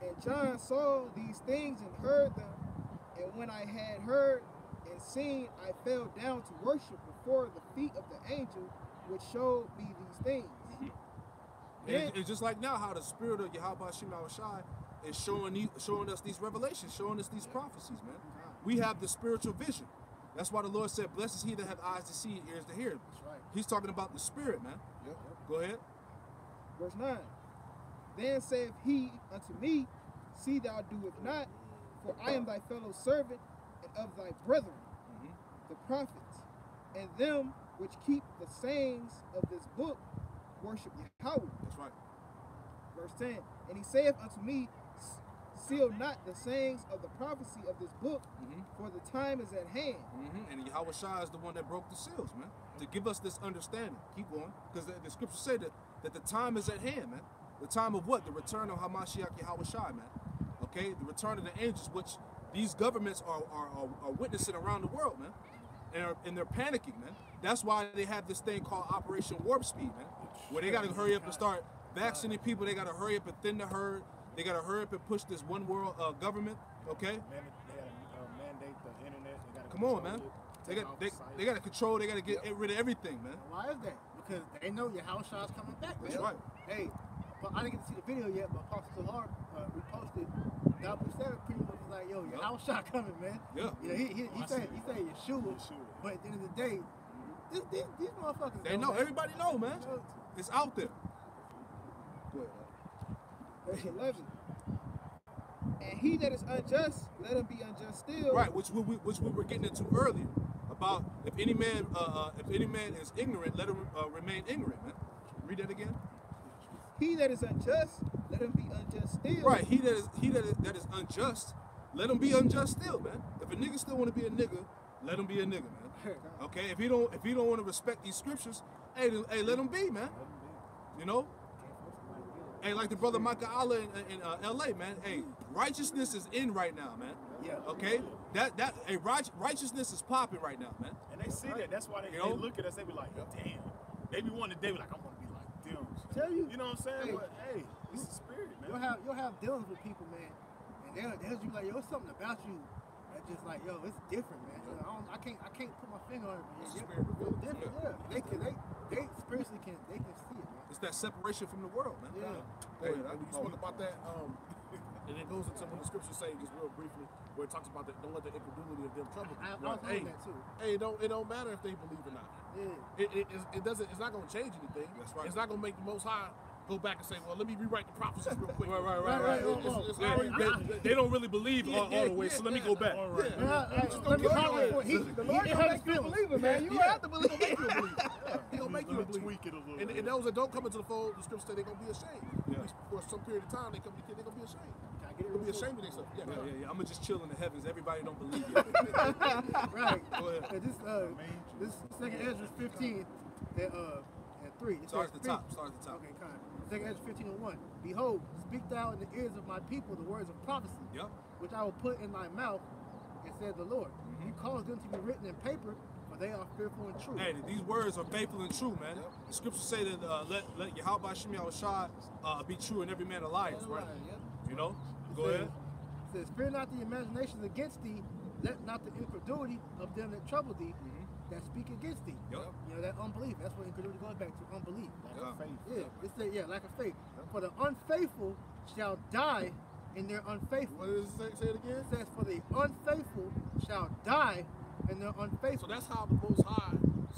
And John saw these things and heard them, and when I had heard and seen, I fell down to worship before the feet of the angel which showed me these things. And it's just like now how the spirit of Yahweh Shem Shai is showing us these revelations, showing us these prophecies, man. We have the spiritual vision. That's why the Lord said, blessed is he that hath eyes to see and ears to hear. That's right. He's talking about the spirit, man. Yep. Go ahead. Verse 9. Then saith he unto me, see thou do it not, for I am thy fellow servant and of thy brethren, the prophets, and them which keep the sayings of this book worship Yahweh. That's right. Verse 10. And he saith unto me, seal not the sayings of the prophecy of this book, for the time is at hand. And Yahweh Shai is the one that broke the seals, man, to give us this understanding. Keep going, because the scriptures say that the time is at hand, man. The time of what? The return of Hamashiach Yahweh Shai, man. Okay, the return of the angels, which these governments are witnessing around the world, man, and they're panicking, man. That's why they have this thing called Operation Warp Speed, man, where they got to hurry up and start vaccinating people. They got to hurry up and thin the herd. They got to hurry up and push this one world government, okay? They got to mandate the internet. They gotta Come on, man. They got to control. They got to get rid of everything, man. Why is that? Because they know your house shot's coming back, man. That's right. Hey, but I didn't get to see the video yet, but Apostle Hard reposted. W7 pretty much was like, yo, your house shot coming, man. Yeah. You know, he said Yeshua, but at the end of the day, these motherfuckers. They know. Man. Everybody know, man. It's out there. Go ahead. Verse 11. And he that is unjust, let him be unjust still. Right, which we were getting into earlier about if any man is ignorant, let him remain ignorant, man. Read that again. He that is unjust, let him be unjust still. Right, he that is unjust, let him be unjust still, man. If a nigga still want to be a nigga, let him be a nigga, man. Okay, if he don't want to respect these scriptures, hey, let him be, man. You know. Hey, like the brother Micah Allah in LA, man. Hey, righteousness is in right now, man. Yeah. Okay. Righteousness is popping right now, man. And they see that. That's why they look at us. They be like, damn. They be wanting to. They be like, I want to be like them. Tell you. You know what I'm saying? Hey, But hey, this is spirit, man. You'll have dealings with people, man, and they'll be like, yo, it's something about you that's just like, yo, it's different, man. I can't put my finger on it, man. It's different, yeah. They spiritually can see it, man. It's that separation from the world, man. Yeah. Hey, when you spoke about that, and it goes into what the scriptures say just real briefly, where it talks about that don't let the incredulity of them trouble you. I was saying that too. Hey, it don't matter if they believe or not. Yeah. It's not gonna change anything. That's right. It's not gonna make the Most High go back and say, well, let me rewrite the prophecies real quick. Right. They don't really believe all the way, so let me go back. The Lord gonna make you a believer, man. You don't have to believe. He gonna make you a believer. Tweak it a little And bit. those that don't come into the fold, the scriptures say they're gonna be ashamed. At least for some period of time, they're gonna be ashamed. They're gonna be ashamed of themselves. Yeah. I'm gonna just chill in the heavens. Everybody don't believe yet. Right. Go ahead. This second Ezra 15 and 3. Start at the top. Okay, kind. Second Ezra 15 and 1. Behold, speak thou in the ears of my people the words of prophecy, Yep. which I will put in thy mouth, and said the Lord. And cause them to be written in paper, for they are fearful and true. Hey, these words are faithful and true, man. The scriptures say that let Yahweh Shem Shai be true and every man a liar, right? You know? Go ahead. It says, fear not the imaginations against thee, let not the incredulity of them that trouble thee, that speak against thee. Yep. You know, that unbelief. That's what incredulity goes back to, unbelief. Lack of faith. Yeah, it said, lack of faith. For the unfaithful shall die in their unfaithful. What does it say? Say it again. It says, for the unfaithful shall die in their unfaithful. So that's how the Most High,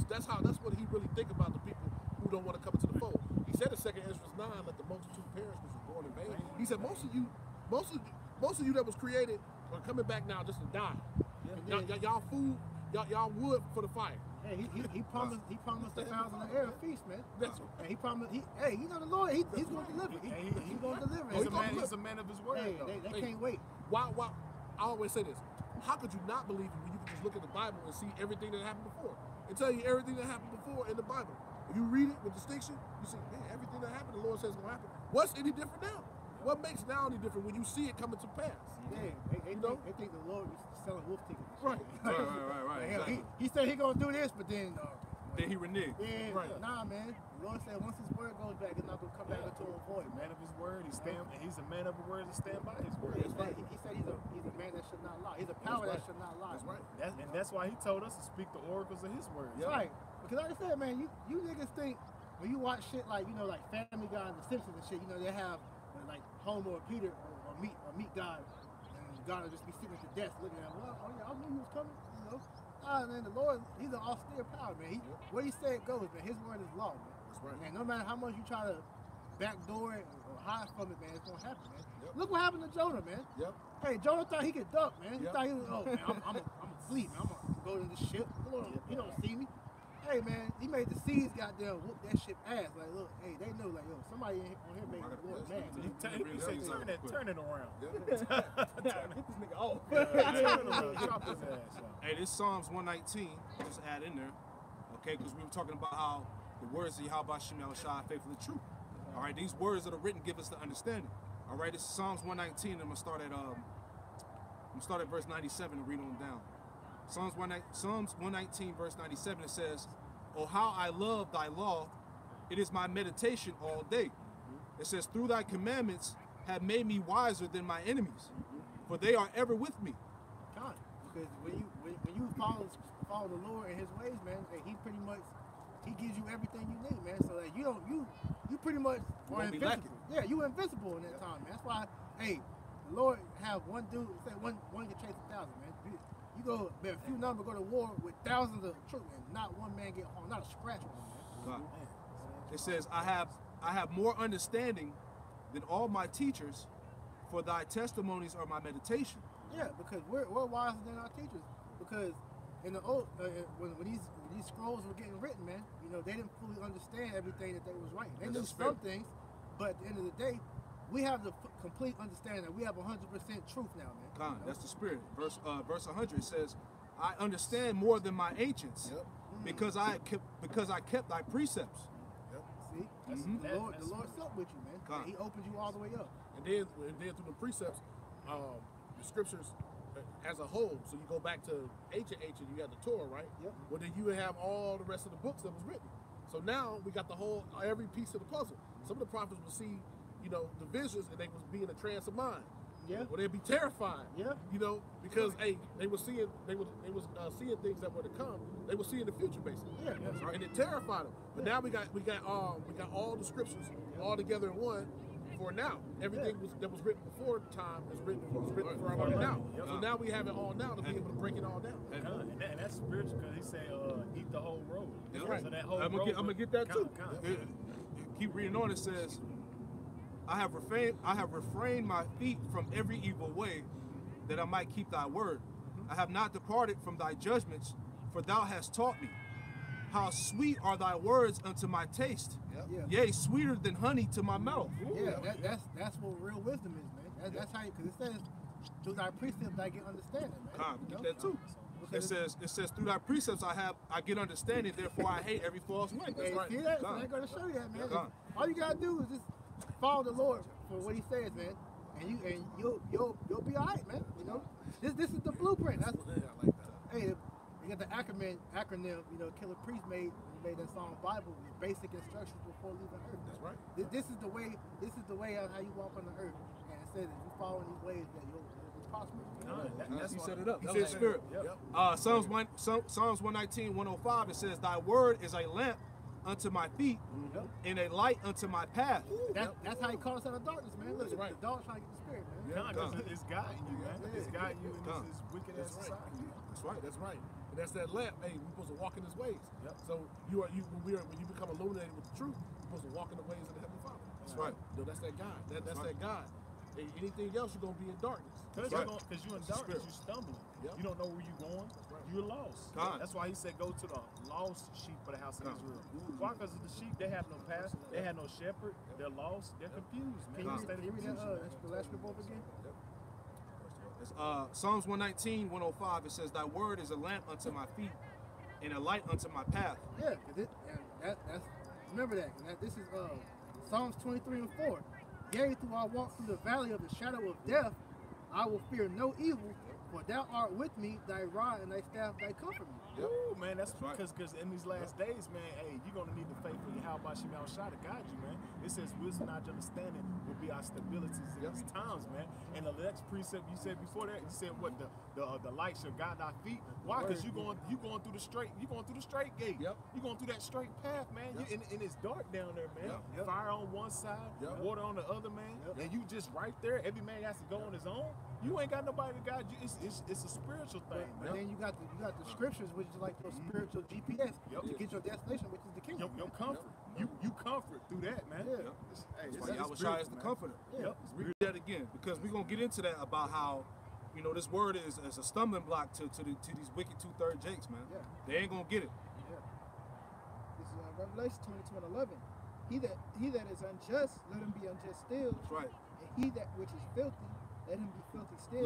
that's what he really think about the people who don't want to come into the fold. He said in 2 Ezra 9, let the multitude perish which was born in vain. He said most of you that was created are coming back now just to die. Y'all food, y'all wood for the fire. Hey, he promised a 1,000 an air feast, man. That's right. And he promised, you know the Lord, he's going to deliver. He's going to deliver. He's a man of his word. Hey, they can't wait. Why? I always say this. How could you not believe it when you can just look at the Bible and see everything that happened before? And tell you everything that happened before in the Bible. If you read it with distinction, you see, man, everything that happened, the Lord says is going to happen. What's any different now? What makes now any different when you see it coming to pass? Yeah, they think the Lord is selling wolf tickets. Right. Right. Exactly. He said he going to do this, but then Then he reneged. yeah, Right. nah, man. The Lord said once his word goes back, it's not going to come back into a void. He's a man of his word. He's a man of the word to stand by his word. He said he's a man that should not lie. He's a power that should not lie. That's right. That's why he told us to speak the oracles of his word. That's right. Because like I said, man, you niggas think when you watch shit like, you know, like Family Guy and The Simpsons and shit, you know, they have like Homer or Peter or meet God, and God will just be sitting at the desk looking at him. Well, oh yeah, I knew he was coming, you know. Man, the Lord, he's an austere power, man. What he said goes, man. His word is law, man. That's right. And no matter how much you try to backdoor it or hide from it, man, it's gonna happen, man. Yep. Look what happened to Jonah, man. Yep. Hey, Jonah thought he could duck, man. He Yep. thought he was, oh man, I'm asleep, man. I'm gonna go to the ship. The Lord, he don't see me. Hey man, he made the seas goddamn whoop that shit ass. Like, look, hey, they know, like, yo, somebody on here made the Lord mad. He said, turn it around. Get this nigga off. Turn it around. Drop his ass out. Hey, this Psalms 119, just add in there, okay? Because we were talking about how the words of Yahweh Shem Shai faithful and true. All right, these words that are written give us the understanding. All right, this is Psalms 119. I'm gonna start at verse 97 and read on down. Psalms 119, verse 97. It says, "Oh, how I love thy law! It is my meditation all day." It says, "Through thy commandments have made me wiser than my enemies, for they are ever with me." God, because when you follow the Lord and His ways, man, hey, He gives you everything you need, man. So that you pretty much are invincible. Yeah, you invincible in that time, man. That's why, hey, the Lord have one dude say one can chase 1,000, man. You go, man, a few numbers go to war with thousands of troops, and not one man get harmed, not a scratch on them, man. God. It says, I have more understanding than all my teachers, for thy testimonies are my meditation. Yeah, because we're wiser than our teachers. Because in the old, when these scrolls were getting written, man, you know, they didn't fully understand everything that they was writing. They knew some things, but at the end of the day, we have the complete understanding that we have 100% truth now, man. God, that's the spirit. Verse 100 says, I understand more than my ancients, because I kept thy precepts. Yep. See, the Lord slept with you, man. God. He opened you all the way up. And then through the precepts, the scriptures as a whole. So you go back to ancient, you got the Torah, right? Yep. Well, then you have all the rest of the books that was written. So now we got every piece of the puzzle. Some of the prophets will see, you know, the visions, and they was be in a trance of mind. Yeah. Or they'd be terrified. Yeah. You know, because hey, they was seeing things that were to come. They were seeing the future basically. Yeah, that's right. And it terrified them. But now we got all the scriptures all together in one. For now, everything that was written before time is written for our now. Yep. So now we have it all now to be able to break it all down. And that's spiritual, because he said, eat the whole road. That's right. So that whole I'm road gonna get that too. count. Keep reading on. It says, I have refrained my feet from every evil way, that I might keep thy word. I have not departed from thy judgments, for thou hast taught me. How sweet are thy words unto my taste, Yeah. yea, sweeter than honey to my mouth. Yeah, that's what real wisdom is, man. That's how, because it says, through thy precepts I get understanding, man. God, You get know? that too. It says through thy precepts I get understanding, therefore I hate every false way. Hey, That's see right. that? So God. they're gonna show you that, man. God. All you gotta do is just follow the Lord for what He says, man, and you'll be all right, man. You know, this is the blueprint. That's Yeah, I like that. hey, you got the acronym. You know, Killer Priest made that song Bible with basic instructions before leaving Earth. That's right. This is the way. This is the way of how you walk on the earth, and it says if you follow these ways, that you'll be prosperous. That's He why- set it up. He That said was the spirit. Yep. Psalms 119, 105, it says, thy word is a lamp unto my feet Yep. and a light unto my path. That's how he called us out of darkness, man. Look, That's right. the dog's trying to get the spirit, man. Con, 'cause it's guiding you, man. It's guiding you in Con. this wicked ass That's right. society. That's right. That's right. And that's that lamp. Hey, we're supposed to walk in His ways. Yep. So when you become illuminated with the truth, you're supposed to walk in the ways of the Heavenly Father. That's right. You know, that's that God. That's right. that God. Hey, anything else, you're gonna be in darkness. Because right. you're in It's the darkness, spirit. you're stumbling. Yep. You don't know where you're going. right. You're lost. Con. That's why he said, go to the lost sheep of the house of Con. Israel. Why? Because the sheep, they have no pastor, they have no shepherd, they're lost, they're confused, man. Can you Instead of read that, confusion. the last script over again? It's, Psalms 119, 105, it says, thy word is a lamp unto my feet and a light unto my path. Yeah, cause that's remember that. And this is Psalms 23 and 4. Yea, though I walk through the valley of the shadow of death, I will fear no evil, for thou art with me, thy rod and thy staff, thy comfort me. Ooh, man, that's right. because in these last days, man, hey, you're gonna need the faith of Yahweh Shem Shah to guide you, man. It says wisdom, knowledge, understanding will be our stabilities in these times, man. And the next precept you said before that, you said what the light shall guide our feet. Why? Because you going through the straight gate. Yep. You going through that straight path, man. Yep. And it's dark down there, man. Yep. Fire on one side, Yep. water on the other, man. Yep. And you just right there. Every man has to go on his own. You ain't got nobody to guide you. It's a spiritual thing, But man. then you got the scriptures, which is like your spiritual GPS Yep. to get your destination, which is the kingdom. Your comfort. You comfort through that, man. Yeah. Yep. Hey, That's it's why Yahweh Shai is the man. comforter. Yep. Read that again, because we're gonna get into that about how, you know, this word is a stumbling block to these wicked 2/3 jakes, man. Yeah. They ain't gonna get it. Yeah. This is Revelation 22 and 11. He that is unjust, let him be unjust still. That's right. And he that which is filthy, let him be filthy still.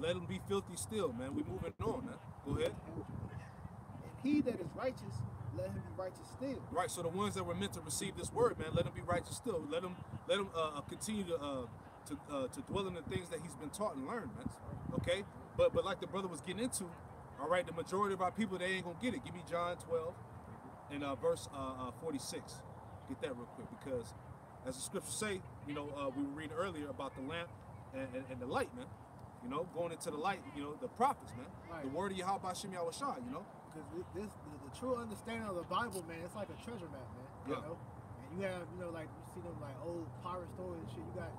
Let them be filthy still, man. We moving on, man. Go ahead. And he that is righteous, let him be righteous still. Right. So the ones that were meant to receive this word, man, let them be righteous still. Let them continue to dwell in the things that he's been taught and learned, man. Okay. But like the brother was getting into, all right, the majority of our people, they ain't gonna get it. Give me John 12 and verse 46. Get that real quick, because as the scriptures say, you know, we were reading earlier about the lamp and the light, man. You know, going into the light, you know, the prophets, man. Right. The word of Yahweh Shem Shah, you know. Because the true understanding of the Bible, man, it's like a treasure map, man. You Yeah. know? And you have, you know, like you see them like old pirate stories and shit. You got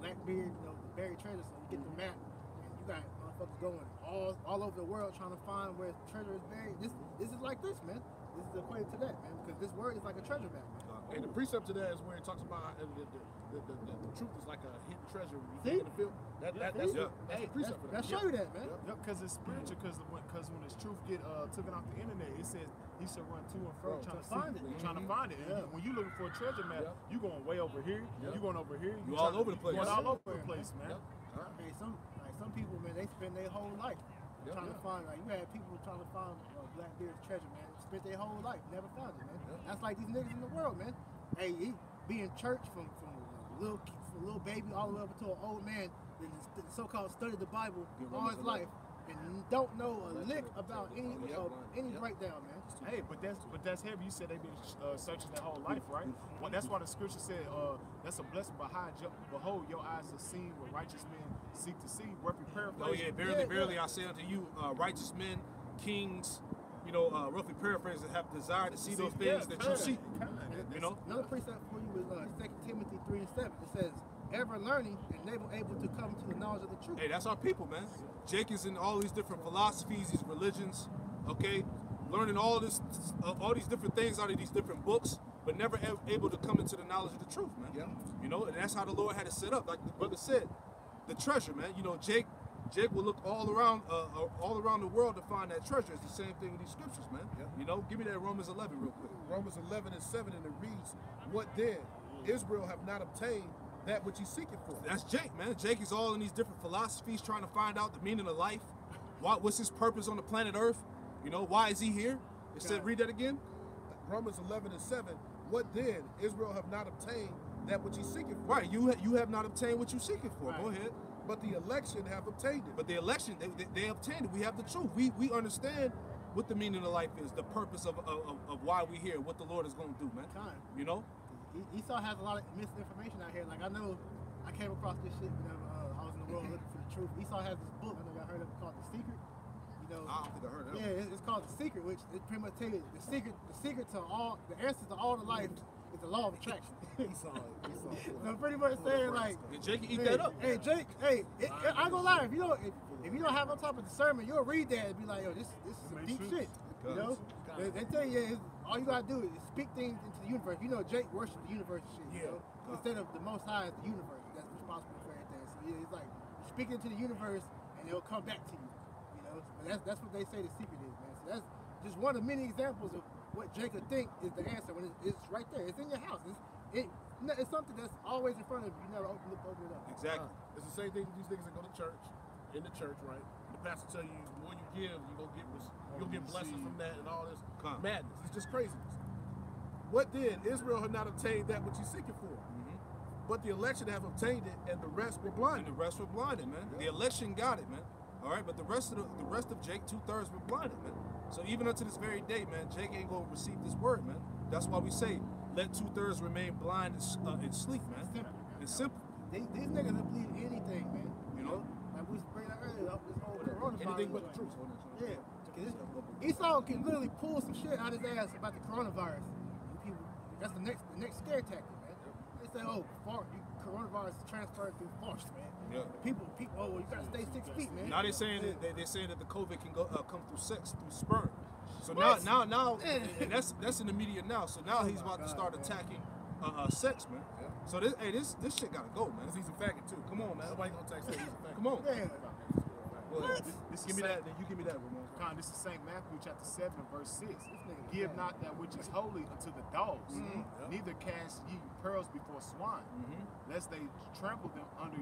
Blackbeard, you know, the buried treasure. So you get the map, and you got motherfuckers going all over the world trying to find where treasure is buried. This is like this, man. This is equated to that, man, because this word is like a treasure map, man. And the precept to that is where it talks about the truth is like a hidden treasure when you See? dig in the field. That's the precept for that. That show you that, man. Yep, because it's spiritual. Because when this truth get taken off the internet, it says he should run to and fro Bro, trying to find see, it. trying to find it. Yeah. And when you looking for a treasure map, Yep. you going way over here. Yep. You going over here. You all over the place. Going all over the Yep. place, man. Yep. Hey, some people, man, they spend their whole life Yep. trying to find. Like you had people trying to find Blackbeard's treasure, man. Spent their whole life, never found it, man. Yep. That's like these niggas in the world, man. Hey, he be in church from a little baby all the way up to an old man that is so-called studied the Bible Get all Romans his 11. life and don't know a lick about any Yep. breakdown, man. Hey, but that's heavy. You said they've been searching their whole life, right? Well, that's why the scripture said, "That's a blessing behind. Behold, your eyes have seen what righteous men seek to see." Roughly paraphrasing. Oh yeah, verily I say unto you, righteous men, kings, you know, roughly paraphrasing, have desire to see those things that you see. You know? Another precept for you is 2 Timothy 3 and 7. It says, ever learning and never able to come to the knowledge of the truth. Hey, that's our people, man. Jake is in all these different philosophies, these religions, okay? Learning all these different things out of these different books, but never able to come into the knowledge of the truth, man. Yeah. You know, and that's how the Lord had it set up. Like the brother said, the treasure, man. You know, Jake will look all around the world to find that treasure. It's the same thing with these scriptures, man. Yeah. You know, give me that Romans 11 real quick. Romans 11 and 7, and it reads, "What then? Israel have not obtained that which he seeketh for." That's Jake, man. Jake is all in these different philosophies trying to find out the meaning of life. What's his purpose on the planet Earth? You know, why is he here? It said, read that again. Romans 11 and 7, "What then? Israel have not obtained that which he seeketh for." Right, you have not obtained what you're seeking for. Right. Go ahead. But the election have obtained it. But the election, they obtained it. We have the truth. We understand what the meaning of life is, the purpose of why we're here, what the Lord is going to do, man. Time. You know? Esau has a lot of misinformation out here. Like I know, I came across this shit whenever I was in the world looking for the truth. Esau has this book. I know y'all heard of it called The Secret. You know, I don't think I heard that. Yeah, it's called Esau's the secret, which is pretty much tell you the secret to all, the answer to all the life is the law of attraction. Esau. So pretty much saying like, And Jake can eat that up. Hey Jake, I ain't gonna lie, if you don't have on top of discernment, you'll read that and be like, yo, this is some deep shit. You know, they tell you all you gotta do is speak things into the universe. You know, Jake worships the universe and shit. You know, instead of the Most High is the universe that's responsible for everything. So yeah, it's like speak into the universe and it'll come back to you. You know, but that's what they say the secret is, man. So that's just one of many examples of what Jake would think is the answer when it's right there. It's in your house. It's something that's always in front of you. You never open it up. Exactly. It's the same thing with these niggas that go to church, in the church, right? The pastor tell you, the more you give, you'll get blessings from that and all this madness. It's just craziness. What then? Israel had not obtained that which he's seeking for. But the election have obtained it, and the rest were blinded. And the rest were blinded, man. The election got it, man. All right, but the rest of Jake, 2/3 were blinded, man. So even unto this very day, man, Jake ain't gonna receive this word, man. That's why we say, let 2/3 remain blind and sleep, man. It's simple. These niggas will believe anything, man. You know? Like we was bringing up earlier, this whole coronavirus. Anything but the truth. Yeah. Esau can literally pull some shit out his ass about the coronavirus. People, that's the next scare tactic, man. They say, oh, coronavirus is transferred through farce, man. Yeah. People, oh, well, you gotta stay 6 feet, man. Now they're saying that the COVID can come through sex, through sperm. So now, and that's in the media now. So now he's about to start attacking sex, man. Yeah. So this shit gotta go, man. He's a faggot too. Come on, man. Nobody gonna text that he's a faggot. Come on. Yeah. Well, This give me that. Then you give me that, Ramon. This is St. Matthew chapter 7, verse 6. Give not that which is holy unto the dogs, neither cast ye pearls before swine, lest they trample them under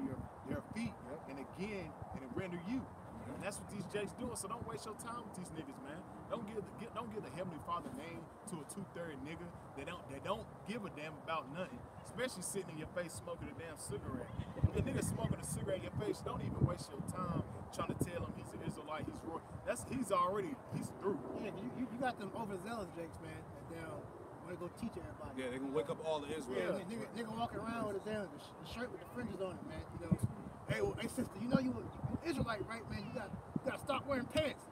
their feet, and again, and it render you. And that's what these Jakes doing. So don't waste your time with these niggas, man. Don't give the Heavenly Father name to a 2/3 nigga that don't give a damn about nothing, especially sitting in your face smoking a damn cigarette. If a nigga smoking a cigarette in your face, don't even waste your time trying to tell him he's an Israelite, he's royal. He's through. Yeah, you got them overzealous Jakes, man. That they'll want to go teach everybody. Yeah, they gonna wake up all the Israel. Yeah, nigga walking around with the shirt with the fringes on it, man. You know, hey sister, you know you Israelite, right, man? You gotta stop wearing pants.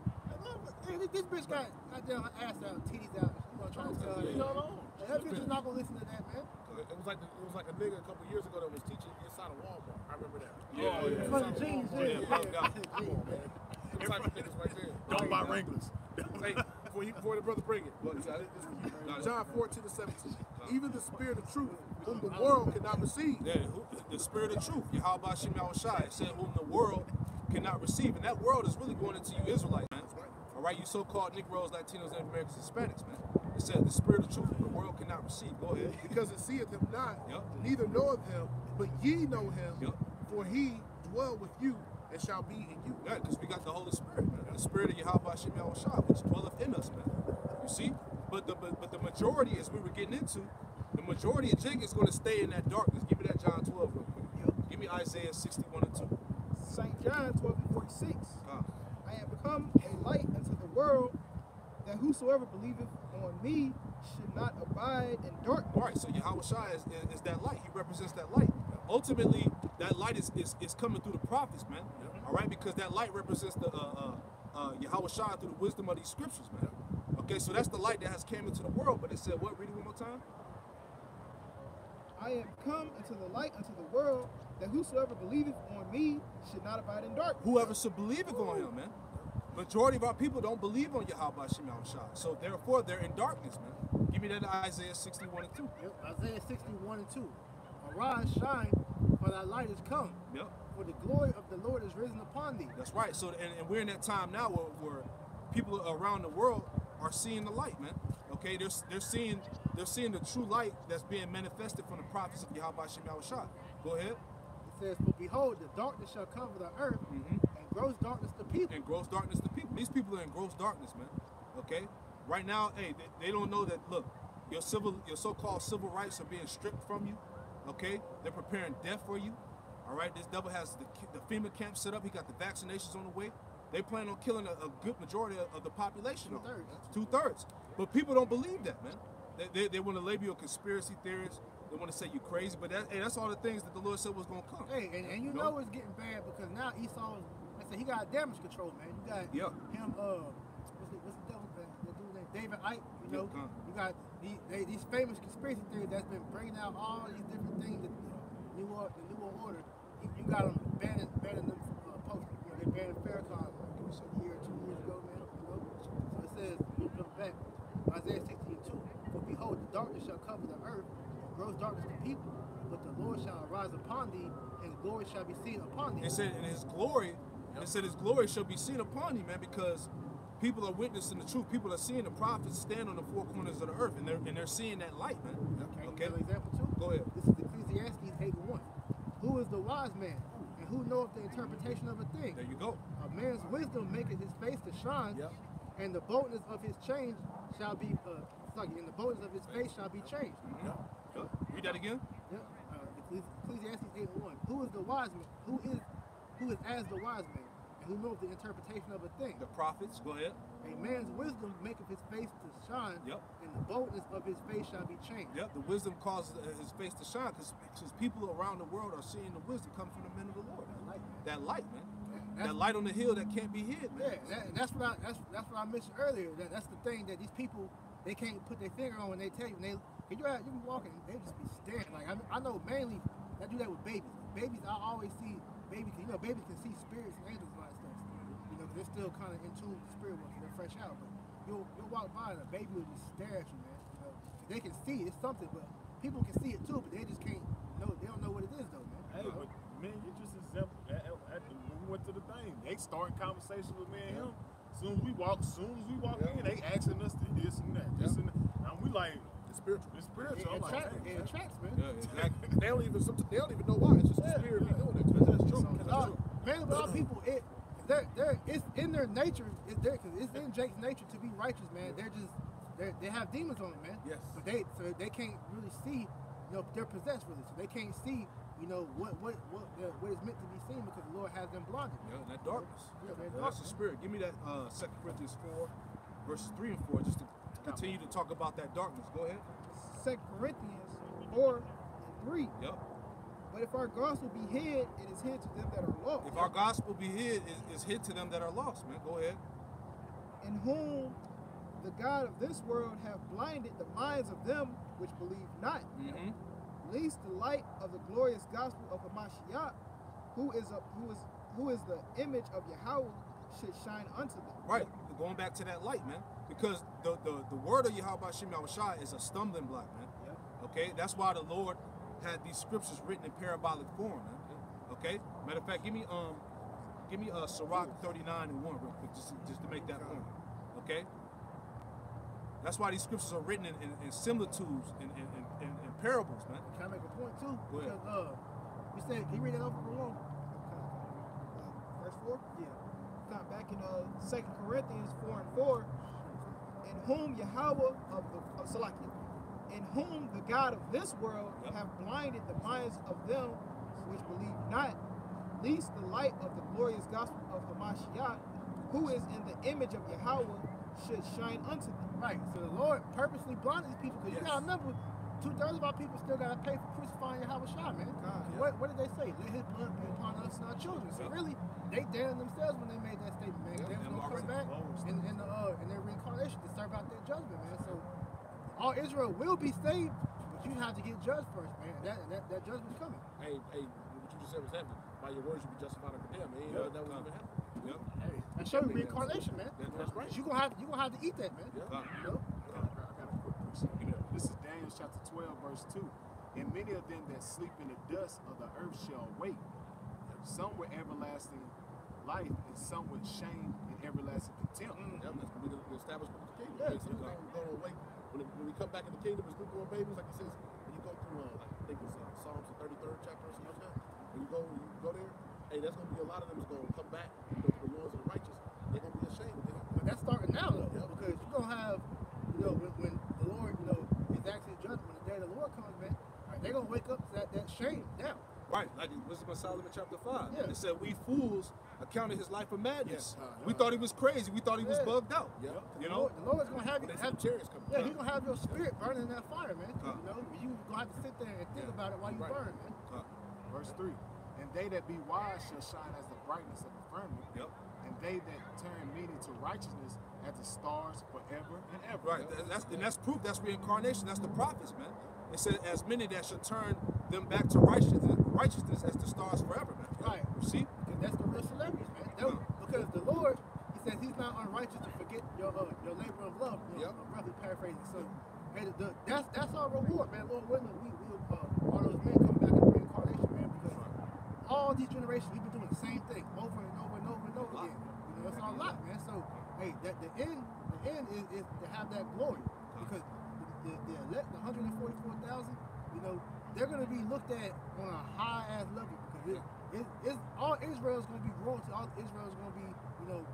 Hey, this bitch got goddamn ass out, titties out. You gonna try to tell her? That bitch is not gonna listen to that, man. It was like a nigga a couple years ago that was teaching inside of Walmart. I remember that. Yeah. In front of jeans, Come on, man. Them type of niggas right there. Don't buy Wranglers. Hey, before the brother bring it. John 14:17. Even the spirit of truth, whom the world cannot receive. Yeah, the spirit of truth, Yahweh Shem Yahushai, said whom the world cannot receive. And that world is really going into you Israelites, man. All right, you so-called Negroes, Latinos, Native Americans, Hispanics, man. It said the spirit of truth the world cannot receive. Go ahead. Because it seeth him not, neither knoweth him, but ye know him, for he dwell with you and shall be in you. Yeah, because we got the Holy Spirit, man. The spirit of Yahweh Shem Yahushai, which dwelleth in us, man. You see? But the majority, as we were getting into, the majority of Jake is going to stay in that darkness. Give me that John 12 real quick. Give me Isaiah 61:2. St. John 12:46. I have become a light unto the world, that whosoever believeth on me should not abide in darkness. All right, so Yahushua is that light. He represents that light. Ultimately, that light is coming through the prophets, man. All right, because that light represents the Yahushua through the wisdom of these scriptures, man. Okay, so that's the light that has came into the world. But it said what? Read it one more time. I am come into the light unto the world, that whosoever believeth on me should not abide in darkness. Whoever should believeth on him, man. Majority of our people don't believe on Yahweh Shem Yahushua. So therefore, they're in darkness, man. Give me that Isaiah 61:2. Yep, Isaiah 61:2. Arise, shine, for thy light is come. Yep. For the glory of the Lord is risen upon thee. That's right. So and we're in that time now where people around the world are seeing the light, man. Okay, they're seeing the true light that's being manifested from the prophets of Yahweh Shem Yahushua. Go ahead. It says, for behold, the darkness shall cover the earth, and gross darkness the people. And gross darkness the people. These people are in gross darkness, man. Okay? Right now, hey, they don't know that, look, your so-called civil rights are being stripped from you. Okay? They're preparing death for you. All right? This devil has the FEMA camp set up. He got the vaccinations on the way. They plan on killing a good majority of the population. 2/3. 2/3. But people don't believe that, man. They want to label you a conspiracy theorist. They want to say you crazy, but that's all the things that the Lord said was going to come. Hey, and you know it's getting bad because now Esau, he got damage control, man. You got him, what's the devil's David Icke, you know, you got these famous conspiracy theories that's been bringing out all these different things, the New World Order. You got them banning them from posting. You know, they banned Farrakhan a year or 2 years ago, man. You know, so it says, you look back, Isaiah 60:2. For behold, the darkness shall cover the earth, and gross darkness the people. But the Lord shall arise upon thee, and glory shall be seen upon thee. It said, in His glory, it said His glory shall be seen upon thee, man, because people are witnessing the truth. People are seeing the prophets stand on the four corners of the earth, and they're seeing that light, man. Okay. An example too. Go ahead. This is Ecclesiastes 8:1. Who is the wise man, and who knoweth the interpretation of a thing? There you go. A man's wisdom maketh his face to shine, and the boldness of his change shall be. And the boldness of his face shall be changed. Read that again. Ecclesiastes 8:1. Who is the wise man? Who is as the wise man, and who knoweth the interpretation of a thing? The prophets. Go ahead. A man's wisdom maketh his face to shine, and the boldness of his face shall be changed. The wisdom causes his face to shine, because people around the world are seeing the wisdom come from the men of the Lord. That light, man. That light on the hill that can't be hid, man. That's what I mentioned earlier. That's the thing that these people, they can't put their finger on when they tell you. You can walk and they just be staring. Like I know mainly I do that with babies. Babies, I always see babies. You know, babies can see spirits and angels and all that stuff. You know, 'cause they're still kind of in tune with the spirit world. They're fresh out. But you'll walk by and a baby will just stare at you, man. You know, they can see it's something, but people can see it too, but they just can't know. They don't know what it is though, man. Hey, but man, you just example. When we went to the thing, they starting conversation with me and him. Soon as we walk in, they asking us to this and that, this and that. And we like, it's spiritual. It's spiritual. It attracts, man. Yeah, exactly. they don't even know why. It's just the spirit be doing it. That's true. Man, a lot of people, it's in their nature. It's in Jake's nature to be righteous, man. They have demons on them, man. Yes. So they can't really see. You know, they're possessed really, so they can't see. You know what is meant to be seen because the Lord has them blinded. That darkness. That's That's the spirit. Give me that 2 Corinthians 4, verses 3 and 4, just to continue to talk about that darkness. Go ahead. 2 Corinthians 4 and 3. Yep. But if our gospel be hid, it is hid to them that are lost. If our gospel be hid, is hid to them that are lost, man. Go ahead. In whom the God of this world hath blinded the minds of them which believe not. Mm-hmm. Least the light of the glorious gospel of Hamashiach, who is the image of Yahweh, should shine unto them. Right. Going back to that light, man. Because the word of Yahweh Shem Yahushua is a stumbling block, man. Yep. Okay? That's why the Lord had these scriptures written in parabolic form, man. Okay? Matter of fact, give me Sirach 39 and 1 real quick, just to make that point. Okay? That's why these scriptures are written in similitudes and parables, man. Can I make a point too? Go ahead. Because you said, can you read that over for long? Verse 4? Yeah. Come back in 2 Corinthians 4 and 4. In whom Yahweh of Salakia, in whom the God of this world have blinded the minds of them which believe not, least the light of the glorious gospel of Hamashiach, who is in the image of Yahweh, should shine unto them. Right. So the Lord purposely blinded these people because you gotta remember, 2/3 of our people still gotta pay for crucifying Yahweh Shah, man. What did they say? Let his blood be upon us and our children. So really, they damned themselves when they made that statement, man. They was gonna come back in their reincarnation to serve out their judgment, man. So all Israel will be saved, but you have to get judged first, man. That judgment's coming. Hey, what you just said was happening. By your words, you be justified or condemned. Man, that was even happening. Yep. Hey, that shows reincarnation, man. That's right. You gonna have to eat that, man. Yeah. You know? I got a quick question. This is Daniel chapter 12, verse 2. And many of them that sleep in the dust of the earth shall wake, some with everlasting life, and some with shame and everlasting contempt. That's gonna be the establishment of the kingdom. Yeah, Some people are gonna awake when we come back in the kingdom as newborn babies, like it says. When you go through, I think it's Psalms the 33rd chapter or something like that. When you go there, hey, that's gonna be a lot of them is gonna come back to the laws of the righteous. They're gonna be ashamed. But that's starting now, though, because you're gonna have, when the Lord, is actually judged, when the day of the Lord comes, man, they're gonna wake up to that shame now. Right, like Wisdom of Solomon chapter 5. Yeah. It said, we fools accounted his life a madness. Yes. We thought he was crazy. We thought he was bugged out. Yeah. You know? The Lord's gonna have you. chariots coming. Yeah, he's gonna have your spirit burning in that fire, man. Uh. You gonna have to sit there and think about it while you burn, man. Verse 3. And they that be wise shall shine as the brightness of the firmament. Yep. And they that turn many to righteousness as the stars forever and ever. Right. That's proof. That's reincarnation. That's the prophets, man. It said, as many that should turn them back to righteousness as the stars forever, man. Right. You see? Because that's the real celebrities, man. Because the Lord, he says he's not unrighteous to forget your labor of love. I'm probably paraphrasing. So, hey, that's our reward, man. Lord willing, all those men come back in the reincarnation, man. Because all these generations, we've been doing the same thing over and over and over and over again. You know, it's a lot, man. So, hey, the end is to have that glory. Because the elect, the 144,000, you know, they're going to be looked at on a high ass level because it's all Israel is going to be royalty. All Israel is going to be, you know,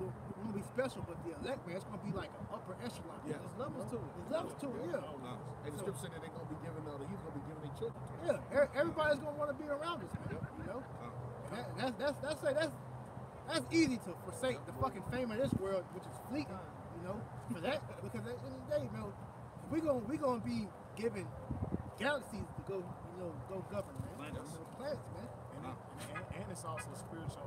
going to be special. But the elect, man, it's going to be like an upper echelon. Yeah. There's levels to it. There's levels to it. Yeah. And the scripture said that they're going to be giving he's going to be giving their children. Yeah. Everybody's going to want to be around us, man. You know. And that's easy to forsake the fucking fame of this world, which is fleeting. You know, for that because at the end of the day, man. We gonna be given galaxies to go govern, man. Planets, man. And it's also spiritual,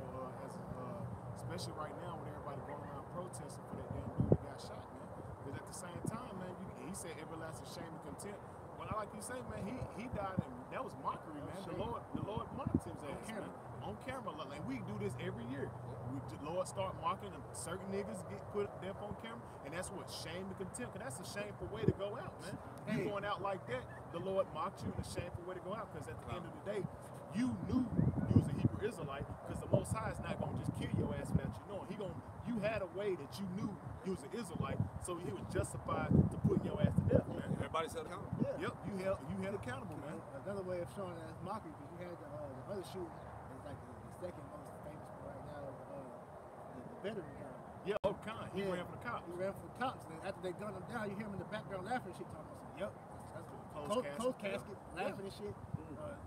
especially right now when everybody going around protesting for that damn dude that got shot, man. Because at the same time, man, he said everlasting shame and contempt. Well, I like you say, man, he died and that was mockery, man. The Lord mocked his ass, man. On camera, like we do this every year. The Lord start mocking and certain niggas get put up on camera, and that's what shame and contempt. And that's a shameful way to go out, man. You going out like that, the Lord mocked you, and a shameful way to go out. Because at the end of the day, you knew you was a Hebrew Israelite, because the Most High is not gonna just kill your ass without you knowing. You had a way that you knew you was an Israelite, so he was justified to put your ass to death, man. Everybody's held accountable. Yeah. Yep, you held accountable, man. Another way of showing that it's mockery, because you had the other shooting. Like the second most famous one right now is the veteran guy. Yeah, Khan. He ran for the cops. He ran for the cops. And after they gunned him down, you hear him in the background laughing and shit, talking about something. Yep. That's closed casket, laughing and shit.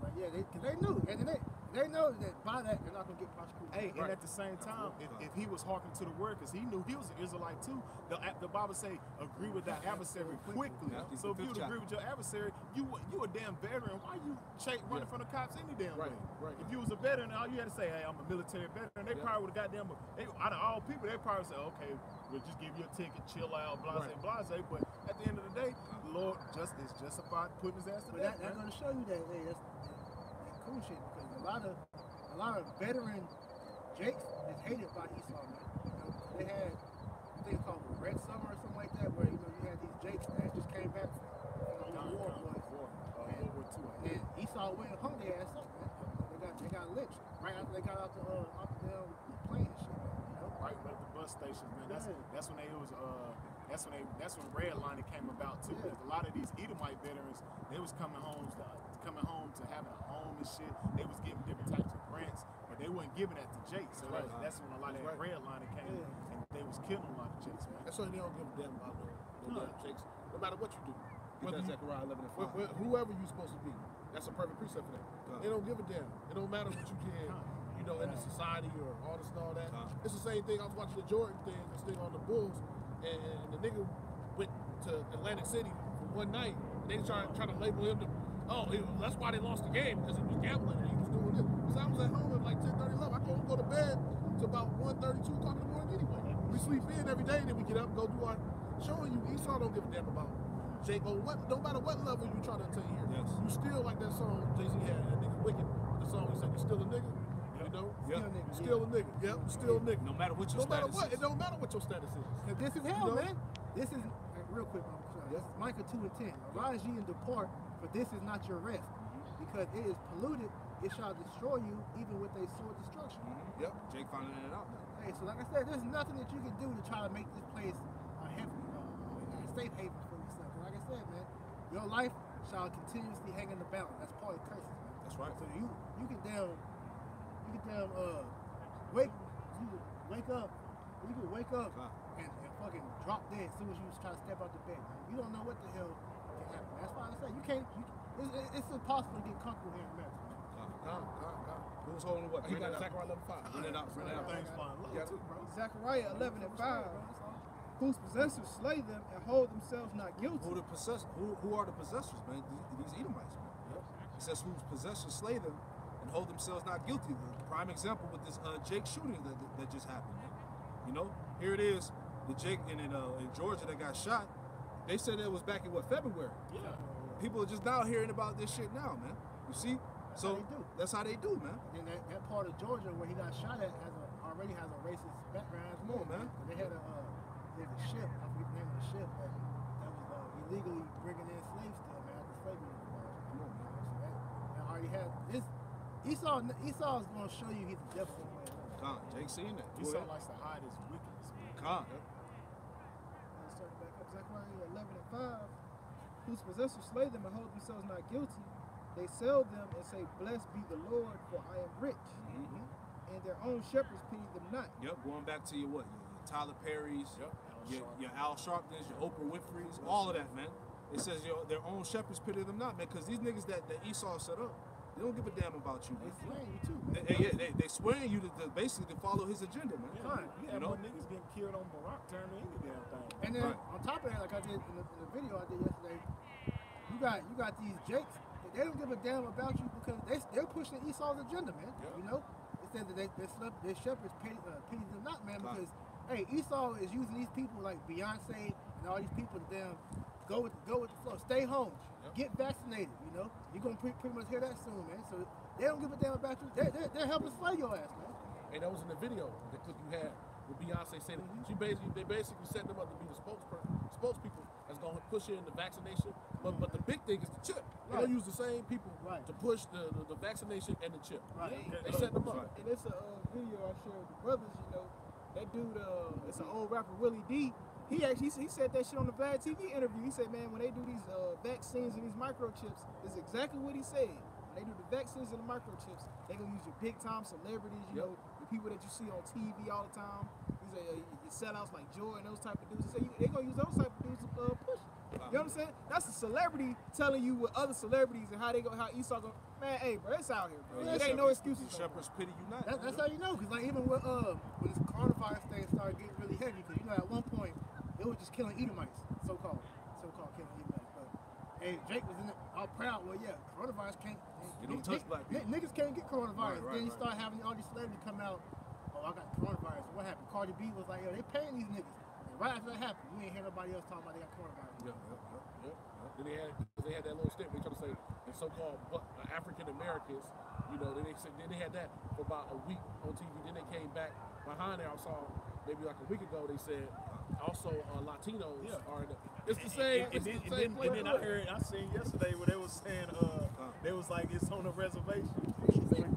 But yeah, because they knew. And they know that by that, they're not going to get prosecuted. Hey, and at the same time, if he was hearkening to the word, because he knew he was an Israelite too, the Bible say, agree with thy adversary quickly. So if you would agree with your adversary, you a damn veteran. Why you running from the cops any damn way? Right. If you was a veteran, all you had to say, hey, I'm a military veteran, they probably would have got them, out of all people, they probably say, okay, we'll just give you a ticket, chill out, blase. But at the end of the day, the Lord is justified putting his ass to death. That's going to show you that, hey, that's cool shit, because a lot of veteran Jakes is hated by Esau, man. You know, they had a thing called the Red Summer or something like that, where you had these Jakes that just came back from the war was. And Esau went and hung their ass up, man. They got lynched right after they got out the plane and shit, man. You know? Right at the bus stations, man. That's when they was that's when redlining came about too. Because a lot of these Edomite veterans, they was coming home to having a home and shit. They was getting different types of grants, but they wasn't giving that to Jake. So that's when a lot of that redlining came, and they was killing a lot of Jakes, man. That's why they don't give a damn about no Jakes, no matter what you do. Zechariah 11:5. Whoever you're supposed to be, that's a perfect precept for that. They don't give a damn. It don't matter what you did, in the society or all this and all that. It's the same thing. I was watching the Jordan thing, this thing on the Bulls, and the nigga went to Atlantic City for one night, and they trying to label him to, that's why they lost the game, because he was gambling and he was doing this. So I was at home at like 10:30, 11. I couldn't go to bed till about 1:30, 2 o'clock in the morning anyway. We sleep in every day, and then we get up and go do our showing you. Esau don't give a damn about Jake, no matter what level you try to attain here, you still like that song Jay-Z had, that nigga Wicked. The song he said, you still a nigga, you know? Still a nigga. Yep, still a nigga. No matter what your status is. It don't matter what your status is. Because this is hell, man. This is, real quick, this is Micah 2:10. Arise ye and depart, for this is not your rest. Because it is polluted, it shall destroy you, even with a sword destruction. Yep, Jake finding it out. Hey, so like I said, there's nothing that you can do to try to make this place a safe haven for yourself. And like I said, man, your life shall continuously hang in the balance. That's part of the curses, man. That's right. So you can wake up and fucking drop dead as soon as you try to step out the bed. Man. You don't know what the hell can happen. That's why I say it's impossible to get comfortable here in America. Who's holding what? He got Zechariah 11:5. Bring it out. Zechariah 11:5. Whose possessors slay them and hold themselves not guilty. Who are the possessors, man? These Edomites, man. It says whose possessors slay them and hold themselves not guilty. The prime example with this Jake shooting that just happened. Man. You know, here it is, the Jake in Georgia that got shot. They said it was back in February. Yeah. People are just now hearing about this shit now, man. You see? That's how they do, man. And that part of Georgia where he got shot at already has a racist background. Come on, man. They had there's a ship, I forget the name of the ship, that was illegally bringing in slaves still, man, after slavery. Come on, man. So that already had this. Esau is going to show you he's the devil. Jake seen that. Esau likes to hide his wickedness, man. Starting back up, Zechariah 11:5. Whose possessors slay them and hold themselves not guilty. They sell them and say, "Blessed be the Lord, for I am rich." And their own shepherds pity them not. Yep, going back to your Tyler Perry's, your Al Sharptons, your Oprah Winfrey's, all of that, man. It says their own shepherds pity them not, man, because these niggas that Esau set up, they don't give a damn about you, man. They slaying you too. They swearing you to basically to follow his agenda, man. You know, niggas getting killed on Barack turn to any damn thing. And then on top of that, like I did in the video I did yesterday, you got these Jakes. They don't give a damn about you because they're pushing Esau's agenda, man. You know, it says that their shepherds pity them not, man, because hey, Esau is using these people like Beyonce and all these people to damn go with the flow. Stay home, get vaccinated. You know, you're gonna pretty much hear that soon, man. So they don't give a damn about you. They're helping slay your ass, man. And that was in the video, the clip you had with Beyonce saying they basically set them up to be the spokespeople that's gonna push in the vaccination. But the big thing is the chip. They don't use the same people to push the vaccination and the chip. They set them up. And it's a video I shared with the brothers. You know, that dude, it's an old rapper, Willie D. He said that shit on the Vlad TV interview. He said, man, when they do these vaccines and these microchips, it's exactly what he said. When they do the vaccines and the microchips, they gonna use your big time celebrities, you know, the people that you see on TV all the time. He said, your sellouts like Joy and those type of dudes. He said they gonna use those type of dudes to push it. You know what I'm saying? That's a celebrity telling you what other celebrities and how Esau go. Man, hey, bro, it's out here, bro. It ain't no excuses. Shepherds pity you not. That's how you know, because like even when this coronavirus thing started getting really heavy, because you know at one point it was just killing Edomites, so-called killing Edomites. But hey, Jake was in it all proud. Well, yeah, coronavirus can't. You don't touch black people. Niggas can't get coronavirus. Then you start having all these celebrities come out. Oh, I got coronavirus. What happened? Cardi B was like, yo, they paying these niggas. And right after that happened, you ain't hear nobody else talking about they got coronavirus. Then they had that little stint. They try to say the so-called African Americans. You know, then they had that for about a week on TV. Then they came back behind there. I saw maybe like a week ago. They said also Latinos are in the. It's the same. And then I seen yesterday where they was saying they was like it's on a reservation.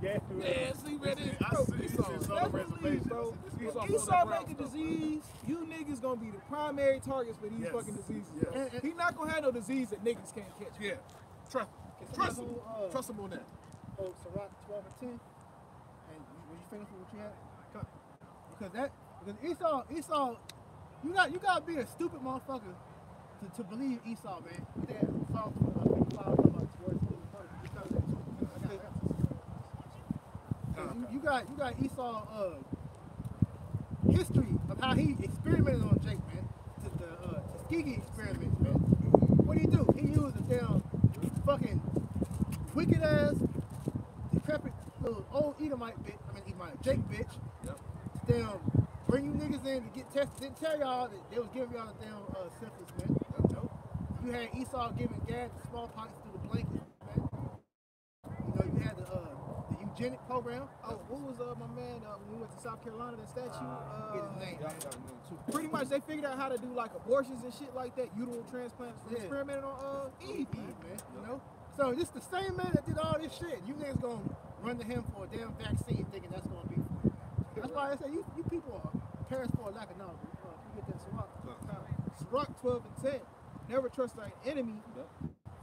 It's on a reservation, bro. Esau make a disease, you niggas gonna be the primary targets for these fucking diseases. He not gonna have no disease that niggas can't catch. Yeah, trust him. Trust him on that. Oh, Sirach 12 and 10. And when you finish with what you had, because Esau, you gotta be a stupid motherfucker to believe Esau, man. You got Esau history of how he experimented on Jake, man. The Tuskegee experiments, man. What do? He used a damn fucking wicked ass, decrepit little old Jake bitch. Damn, bring you niggas in to get tested. Didn't tell y'all that they was giving y'all the damn syphilis, man. You had Esau giving Gad the smallpox through the blankets, man. You know, you had the eugenic program. Oh, what was my man when we went to South Carolina, that statue? Get his name. Pretty much they figured out how to do like abortions and shit like that, uteral transplants. Experimented on Eve, man. You know? So this the same man that did all this shit. You niggas gonna run to him for a damn vaccine thinking that's gonna be for you. That's why I say you people are parents for a lack of knowledge. You get that Sirach 12 and 10. Never trust thine enemy,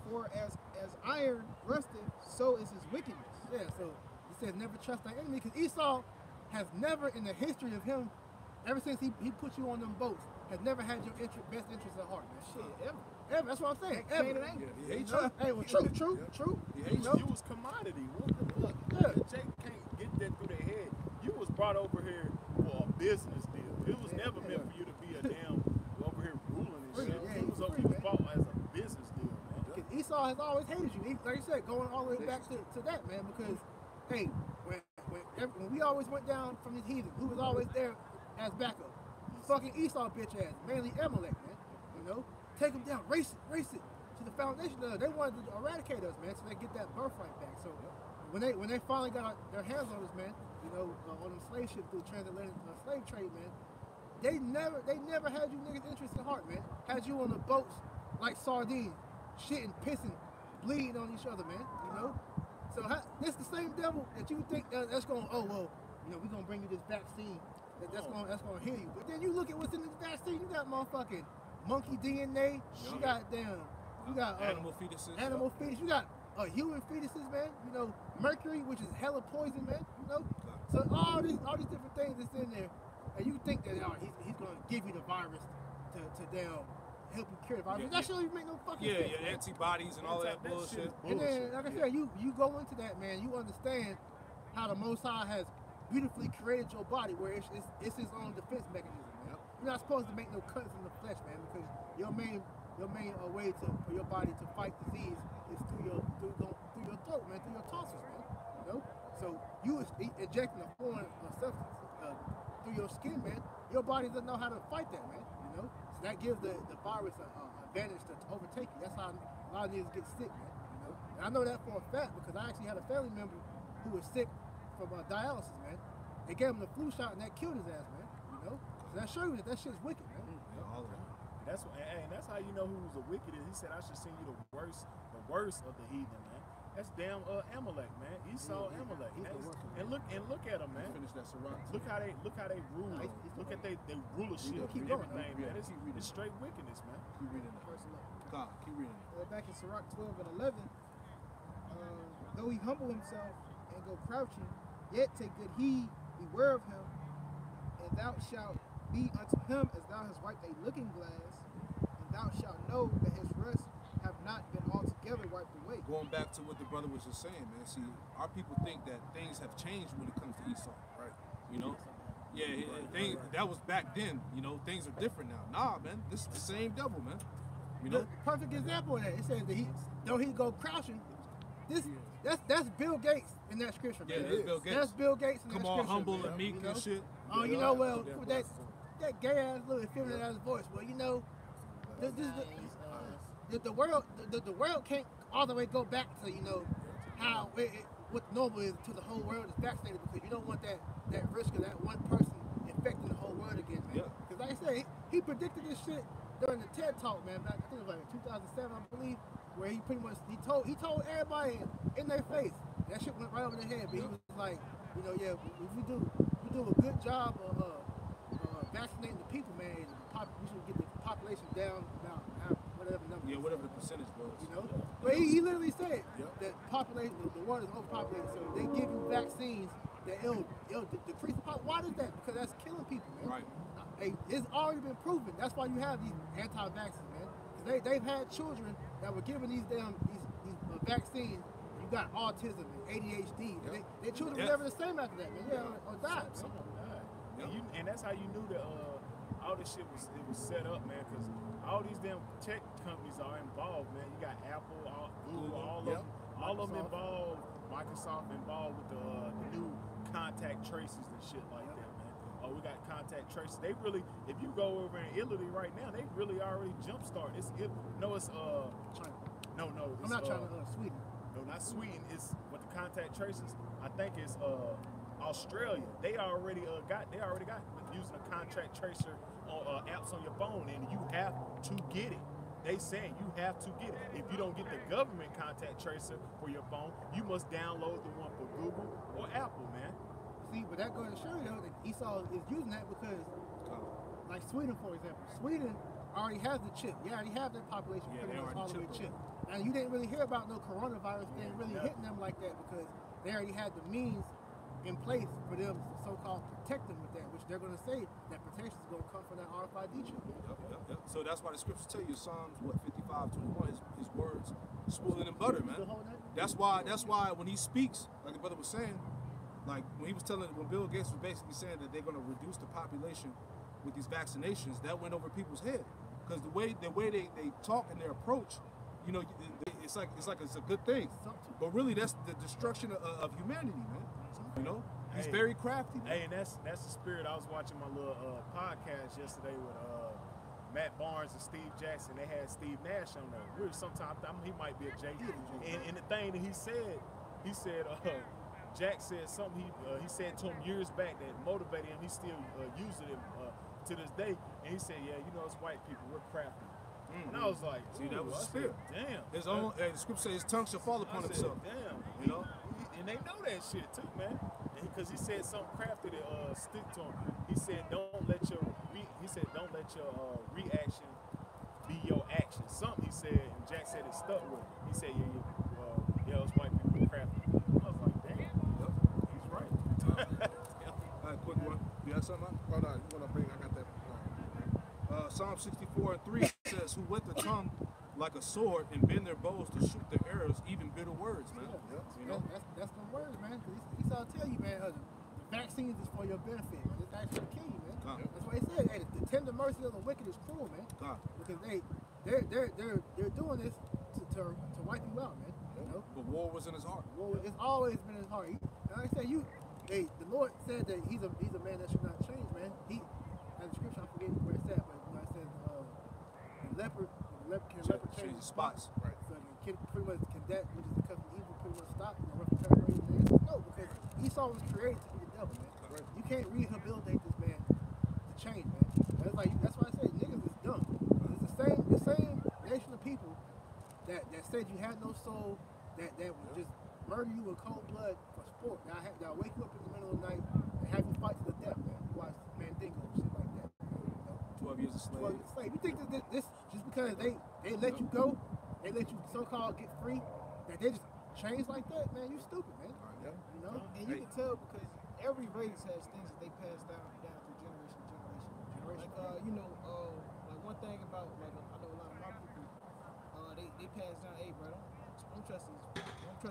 for as iron rusted, so is his wickedness. Yeah, so it says never trust thy enemy, because Esau has never in the history of him, ever since he put you on them boats, has never had your best interest at heart, man. Shit, ever. That's what I'm saying. Ever. He hates you. Hey, well, true. You was commodity. Look, Jake can't get that through their head. You was brought over here for a business deal. It was never meant for you to be a damn over here ruling and shit. You was bought as a business deal, man. Esau has always hated you. Like you said, going all the way back to that, man, because hey, when we always went down from these heathens, who was always there as backup? Fucking Esau bitch ass, mainly Amalek, man. You know, take them down, race it to the foundation. They wanted to eradicate us, man, so they get that birthright back. So when they finally got their hands on us, man, you know, on them slave ships through transatlantic slave trade, man, they never had you niggas interest in heart, man. Had you on the boats like sardines, shitting, pissing, bleeding on each other, man. You know. So this the same devil that you think that's gonna you know, we're gonna bring you this vaccine that's gonna heal you. But then you look at what's in this vaccine. You got motherfucking monkey DNA. You got animal fetuses. Animal fetus. You got human fetuses, man. You know, mercury, which is hella poison, man. You know. So all these different things that's in there, and you think that he's gonna give you the virus to damn help you cure the virus. That shit don't even make no fucking sense. Yeah, antibodies and all that bullshit. And then, like I said, you go into that, man. You understand how the Most High has beautifully created your body, where it's his own defense mechanism, man. You're not supposed to make no cuts in the flesh, man, because your main way for your body to fight disease is through your throat, man, through your tonsils, man. You know, so you injecting a foreign substance through your skin, man. Your body doesn't know how to fight that, man. You know, so that gives the virus an advantage to overtake you. That's how a lot of niggas get sick, man. You know, and I know that for a fact because I actually had a family member who was sick from dialysis, man. They gave him the flu shot and that killed his ass, man. You know, so that shows you that shit's wicked, man. Yeah, all of that. That's how you know who was the wickedest. He said, I should send you the worst of the heathen, man. That's damn Amalek, man. Esau, Amalek. And look at him, man. Finish that Sirach. Look how they rule. Look at they rulership and everything, man. It's straight wickedness, man. Keep reading it. God, keep reading it. Back in Sirach 12 and 11, though he humble himself and go crouching, yet take good heed, beware of him, and thou shalt be unto him as thou hast wiped a looking glass, and thou shalt know that his rest have not been altogether wiped away. Going back to what the brother was just saying, man. See, our people think that things have changed when it comes to Esau, right? You know? Yeah, that was back then. You know, things are different now. Nah, man, this is the same devil, man. You know? The perfect example of that. It says that though he go crouching, that's Bill Gates in that scripture. Yeah, man. that's Bill Gates. That's Bill Gates in that Come on, scripture. humble man. and meek and shit. Oh, you know, well, with that gay ass little effeminate ass voice. Well, you know, the world can't all the way go back to, you know, how what normal is to the whole world is vaccinated, because you don't want that risk of that one person infecting the whole world again, man. Because like I said, he predicted this shit during the TED Talk, man. Back, I think it was like in 2007, I believe, where he pretty much he told everybody in their face. That shit went right over their head, but he was like, you know, yeah, if we do a good job of vaccinating the people, man, we should get the population down about whatever number. Yeah, whatever the percentage was. You know, but he literally said that the world is overpopulated, so they give you vaccines that it'll decrease the population. Why does that? Because that's killing people, man. Right. It's already been proven. That's why you have these anti-vaxxers, man. Because they've had children that were given these vaccines. You got autism and ADHD. And their children were never the same after that, man. Yeah, or died. Someone died. And that's how you knew that all this shit was set up, man. Because all these damn tech companies are involved, man. You got Apple, Google, all of them involved. Microsoft involved with the new contact traces and shit like that, man. We got contact traces. They really, if you go over in Italy right now, they really already jumpstart. It's China. No, I'm not trying to Sweden. No, not Sweden. It's with the contact traces. I think it's Australia. They already got using a contact tracer on apps on your phone, and you have to get it. They saying you have to get it. If you don't get the government contact tracer for your phone, you must download the one for Google or Apple, man. See, but that goes to show you though that Esau is using that because, like Sweden, for example, Sweden already has the chip. You already have their population pretty much all the way chipped. And you didn't really hear about no coronavirus thing really hitting them like that because they already had the means in place for them to so-called protect them with that, which they're going to say that protection is going to come from that RFID chip. Yep. So that's why the scriptures tell you, Psalms 55:21, his words smoother than butter, man. That's why when he speaks, like the brother was saying, like when Bill Gates was basically saying that they're going to reduce the population with these vaccinations, that went over people's head because the way they talk and their approach, you know, it's a good thing. But really, that's the destruction of humanity, man. You know, he's very crafty. Man. Hey, and that's the spirit. I was watching my little podcast yesterday with Matt Barnes and Steve Jackson. They had Steve Nash on there. Really, sometimes he might be a J. And the thing that he said Jack said something he said to him years back that motivated him. He still using it to this day. And he said, yeah, you know, it's white people, we're crafty. And I was like, see, that was I the spirit. Said, damn. His own, the scripture says his tongue shall fall upon himself. Damn. You know? And they know that shit too, man. Because he said something crafty that stick to him. He said, don't let your reaction be your action. Something he said, and Jack said it stuck with him. He said, yeah, it's white people, we're crafty. I was like, damn. Yep. He's right. All right, quick one. You got something? Oh, no, you want to bring? I got that. Psalm 64:3 says, "Who whet the tongue like a sword and bend their bows to shoot their arrows, even bitter words, man." Yeah, you know, that's the word, man. Esau tell you, man, the vaccines is for your benefit. Man. It's actually to kill you, man. That's why he said, hey, the tender mercy of the wicked is cruel, man. Because they're doing this to wipe you out, man. You know? But war was in his heart. War, it's always been in his heart. And like I said, the Lord said that he's a man that should not change, man. He, as the scripture, I forget where it's at, but it says the leopard change his spots. Right. So pretty much can that, which is because of evil, pretty much stop? You know, no, because Esau was created to be the devil, man. Right. You can't rehabilitate this man to change, man. That's why I say niggas is dumb. It's the same nation of people that said you had no soul, that would just murder you in cold blood for sport. Now wake you up in the middle of the night and have you fight to the death, man. You watch Mandingo and shit like that. You know? 12 years a slave. 12 years a slave. You think that this just because they let you go, they let you so-called get free, that they just change like that, man? You stupid, man. You know? And you can tell because every race has things that they pass down through generation to generation. Like like one thing about I know a lot of my people, they pass down, hey, bro, don't trust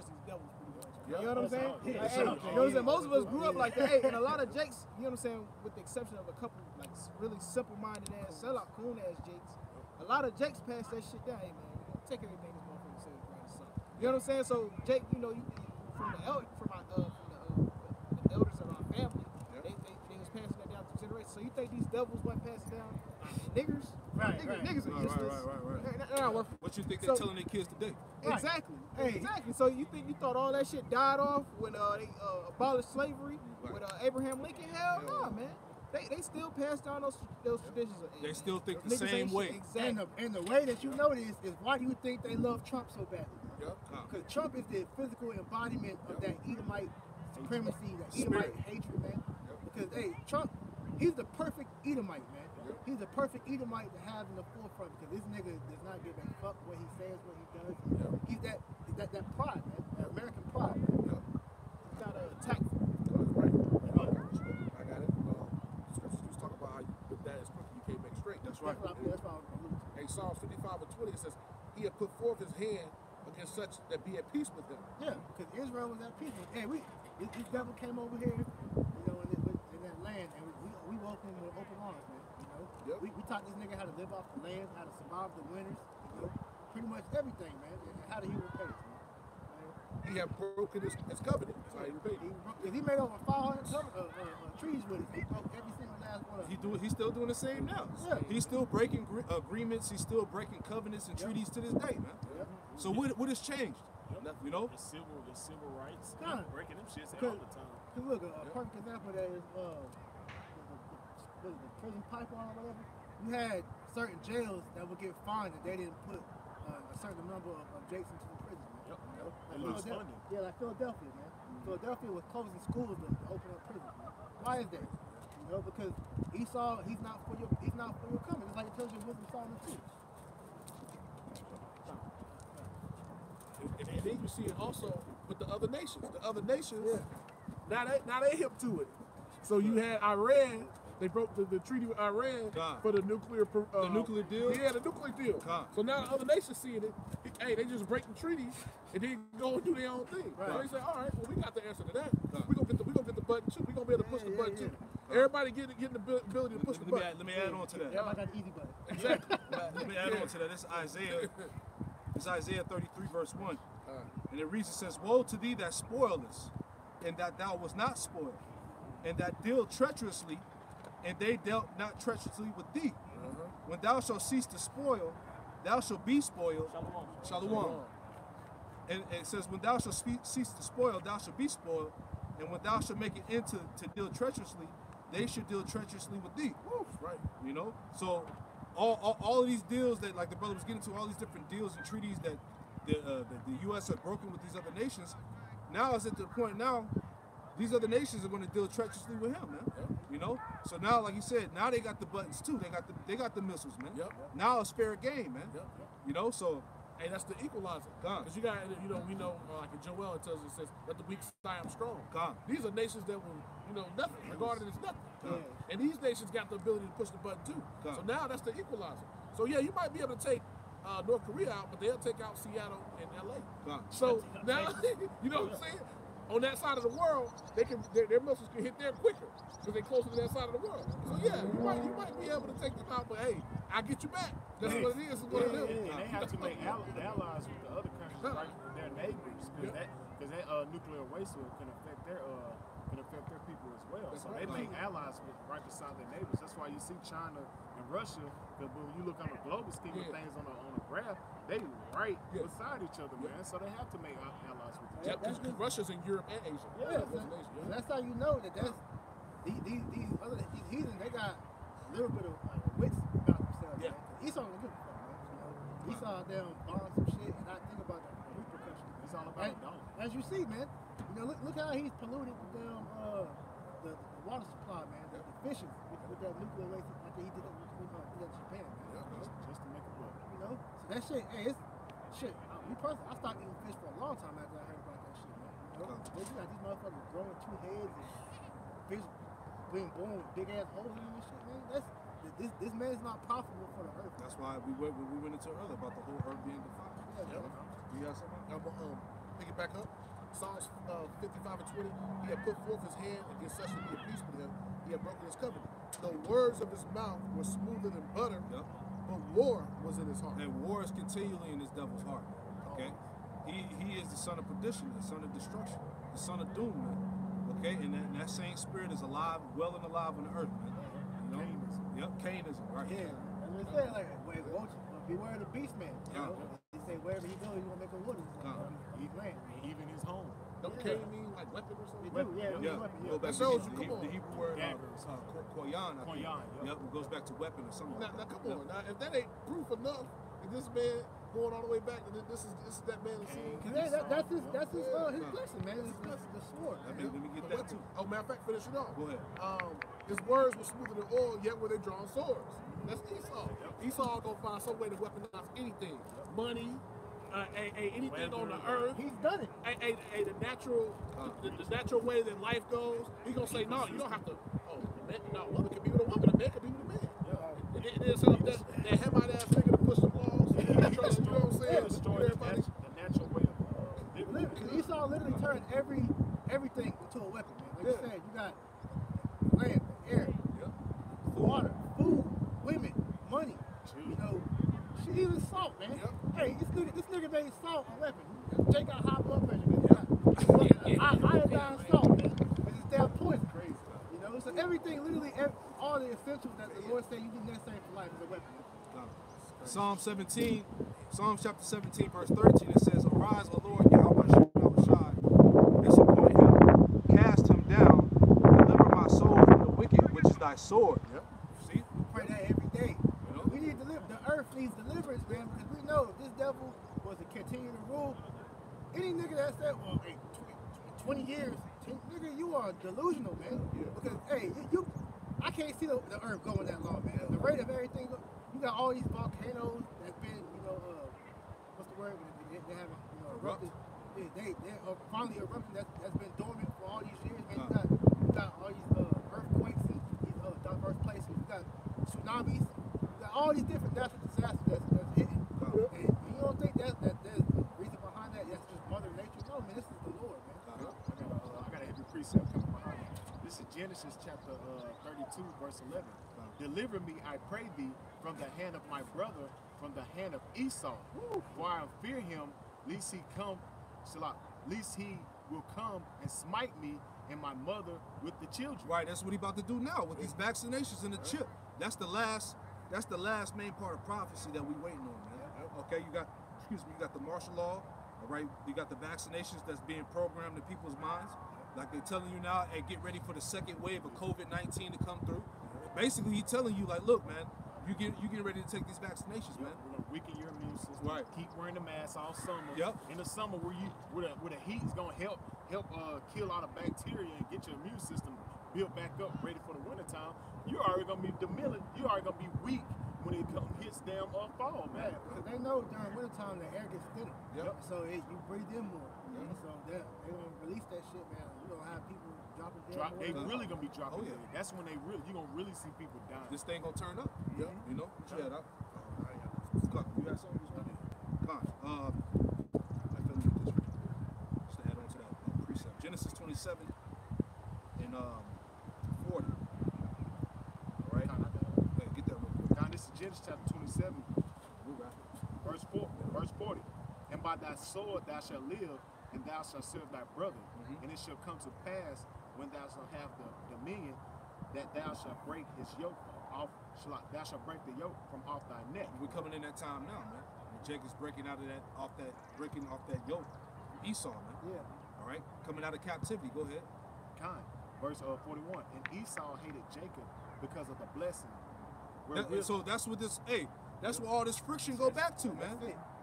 these devils pretty much. You know what I'm saying? You know what I'm saying? Most of us grew up like that. Hey, and a lot of Jakes, you know what I'm saying, with the exception of a couple like really simple-minded ass sellout coon ass Jakes, a lot of Jakes pass that shit down. Hey man, take everything this motherfucker says, right? So, you know what I'm saying? So Jake, from the elders of our family, they was passing that down through generations. So you think these devils weren't passing down? Niggers? Niggas are useless. Right. What you think they're telling their kids today? Exactly. Exactly. So you thought all that shit died off when they abolished slavery with Abraham Lincoln? Hell no, man. They still pass down those traditions. They still think the same way. Exactly. And the way that you know this is why do you think they love Trump so badly? Because Trump is the physical embodiment of that Edomite supremacy, that Edomite hatred, man. Because Trump, he's the perfect Edomite, man. He's the perfect Edomite to have in the forefront because this nigga does not give a fuck what he says, what he does. He's that pride, man. That American pride, man. He's got to attack. Right. I got it. Scriptures just talk about how your dad is crooked, you can't make straight. That's right. That's what I'm alluding to. Hey, Psalms 55:20 it says, he had put forth his hand against such that be at peace with him. Yeah, because Israel was at peace. Hey, this devil came over here, you know, in that land, and we welcomed him with open arms, man. You know, we taught this nigga how to live off the land, how to survive the winters, you know, pretty much everything, man. And how did he repay us, man? He had broken his covenant. That's how he repaid it. Because he made over 500 trees with us. He broke every single last one of them. He's still doing the same now. Yeah. He's still breaking agreements. He's still breaking covenants and treaties to this day, man. So what has changed? You know? The civil rights. Breaking them shits all the time. Cause look, a perfect example of that is the prison pipeline or whatever. You had certain jails that would get fined if they didn't put a certain number of Jakes into the prison. Like Philadelphia, man. Philadelphia was closing schools to open up prisons, man. Why is that? You know, because Esau, he's not for your coming. It's like it tells you in Wisdom Solomon 2. And then you see it also with the other nations. The other nations, now they hip to it. So you had Iran. They broke the treaty with Iran for the nuclear deal. Yeah, the nuclear deal. So now the other nations seeing it. Hey, they just break the treaties and then go and do their own thing. So they say, all right, well we got the answer to that. We gonna get the button too. We gonna be able to push the button too. Everybody getting the ability to push the button. Let me add on to that. I got the easy button. Exactly. Let me add on to that. This is Isaiah It's Isaiah 33, verse 1. And it reads, it says, woe to thee that spoilest, and that thou was not spoiled, and that deal treacherously, and they dealt not treacherously with thee. When thou shalt cease to spoil, thou shalt be spoiled. Shalom. And it says, when thou shalt cease to spoil, thou shalt be spoiled. And when thou shalt make it into to deal treacherously, they should deal treacherously with thee. Right. You know? So all of these deals that, like the brother was getting to, all these different deals and treaties that the U.S. have broken with these other nations, now it's at the point now, these other nations are going to deal treacherously with him, man. You know? So now, like you said, now they got the buttons too. They got the missiles, man. Now it's fair game, man. You know, so hey, that's the equalizer. Because you got, you know, we know, like in Joel, it tells us, it says, let the weak say I'm strong. These are nations that will, you know, nothing, regarded as nothing. And these nations got the ability to push the button too. So now that's the equalizer. So yeah, you might be able to take North Korea out, but they'll take out Seattle and LA. So now, you know what I'm saying? On that side of the world, they can their missiles can hit there quicker because they're closer to that side of the world. So yeah, you might be able to take them out, but hey, I'll get you back. That's what it is. It's what it is. And they have to make allies with the other countries, right? Their neighbors, because that nuclear waste can affect their people as well. So they make allies with right beside their neighbors. That's why you see China and Russia. Because when you look on the global scheme of things on a graph, they right beside each other, man. So they have to make allies with each other. Because Russia's in Europe and Asia. That's how you know that these heathens, they got a little bit of wits about themselves. Esau don't give a fuck, man. You know, Esau down bomb some shit and not think about the repercussions. It's all about it. As you see, man. You know, look how he's polluted with them the water supply, man. The fishes with that nuclear waste after he did it with Japan, man. Just to make it work. You know, so that shit, hey, it's shit. Me personally, I stopped eating fish for a long time after I heard about that shit, man. You know, you got these motherfuckers growing 2 heads and fish being born with big ass holes in them and shit, man. This man is not profitable for the earth. That's why we went into it earlier about the whole earth being defiled. You got something? I'm gonna pick it back up. Psalms 55 and 20. He had put forth his hand against such to be a peace with him. He had broken his covenant. The words of his mouth were smoother than butter, but war was in his heart. And war is continually in this devil's heart. Okay, he is the son of perdition, the son of destruction, the son of doom, man. Okay, and that same spirit is alive, well and alive on the earth, man. You know, Cainism, right? Yeah, and they say like, beware of the beast man. You know? They say wherever he goes, he's gonna make a wood. He's man, even his home. Don't Cain mean like weapon or something? Go back to the Hebrew word koyan. Yep, it goes back to weapon or something. Now come on. Now if that ain't proof enough, if this man going all the way back, and this is that man's scene. That's his blessing, man. It's the sword. Let me get that too. Oh, matter of fact, finish it off. Go ahead. His words were smoother than oil, yet were they drawn swords. That's Esau. Esau gonna find some way to weaponize anything. Money, anything on the earth. He's done it. The natural way that life goes, he gonna say, no, you don't have to. Oh, no, woman can be with a woman, a man can be with a man. It is that Hamite ass nigga to push the laws. You know what I'm saying? Destroy the natural way of living. Esau literally turned everything into a weapon, man. Like you said, you got land, air, water, food, women, money. You know, shit, even salt, man. Hey, this nigga made salt a weapon. Jake got high blood pressure, man. Iodine salt, man. It's just damn poison. Crazy. You know, so everything, literally, all the essentials that the Lord said you need necessary for life is a weapon. Psalm chapter 17, verse 13, it says, arise, O Lord, disappoint him, cast him down, deliver my soul from the wicked, which is thy sword. See? We pray that every day. You know? We need the earth needs deliverance, man, because we know if this devil was to continue to rule, any nigga that said, well, hey, 20 years, nigga, you are delusional, man. Because, hey, I can't see the earth going that long, man. The rate of everything, you got all these volcanoes that's been, you know, what's the word? They haven't, you know, erupted. They finally erupted that's been dormant for all these years, man. You got all these earthquakes in these diverse places. You got tsunamis. You got all these different natural disasters that's hitting. And you don't think that there's a reason behind that? That's just Mother Nature. No, man, this is the Lord, man. I got a Hebrew precept coming behind me. This is Genesis chapter 32, verse 11. Deliver me, I pray thee, from the hand of my brother, from the hand of Esau. For I fear him, lest he come, lest he will come and smite me and my mother with the children. Right, that's what he about to do now with these vaccinations and the chip. That's the last main part of prophecy that we waiting on, man. Okay, you got the martial law, all right? You got the vaccinations that's being programmed in people's minds. Like they're telling you now, hey, get ready for the second wave of COVID-19 to come through. Basically, he's telling you, like, look, man, you get ready to take these vaccinations, man. We're gonna weaken your immune system. Right. Keep wearing the mask all summer. Yep. In the summer, where the heat is gonna help kill all the bacteria and get your immune system built back up, ready for the wintertime. You're already gonna be demilitated. You're already gonna be weak when it hits damn fall, man. Because they know during wintertime the air gets thinner. Yep. So you breathe in more. So they gonna release that shit, man. You gonna have people dropping dead. They really gonna be dropping. Oh, yeah. dead. That's when you're gonna really see people dying. This thing gonna turn up. Yeah. You know? What you had up? You had something? Con. I feel like this. Just to add on to that precept. Genesis 27 and 40. All right? Hey, get that real quick. Now this is Genesis chapter 27, verse 40. And by thy sword thou shalt live, and thou shalt serve thy brother. And it shall come to pass when thou shalt have the dominion, that thou shalt break his yoke off. Thou shalt break the yoke from off thy neck. We're coming in that time now, man. When Jacob's breaking off that yoke from Esau, man. Yeah. All right? Coming out of captivity. Go ahead. Verse 41. And Esau hated Jacob because of the blessing. So that's what this, that's where all this friction go back to, man.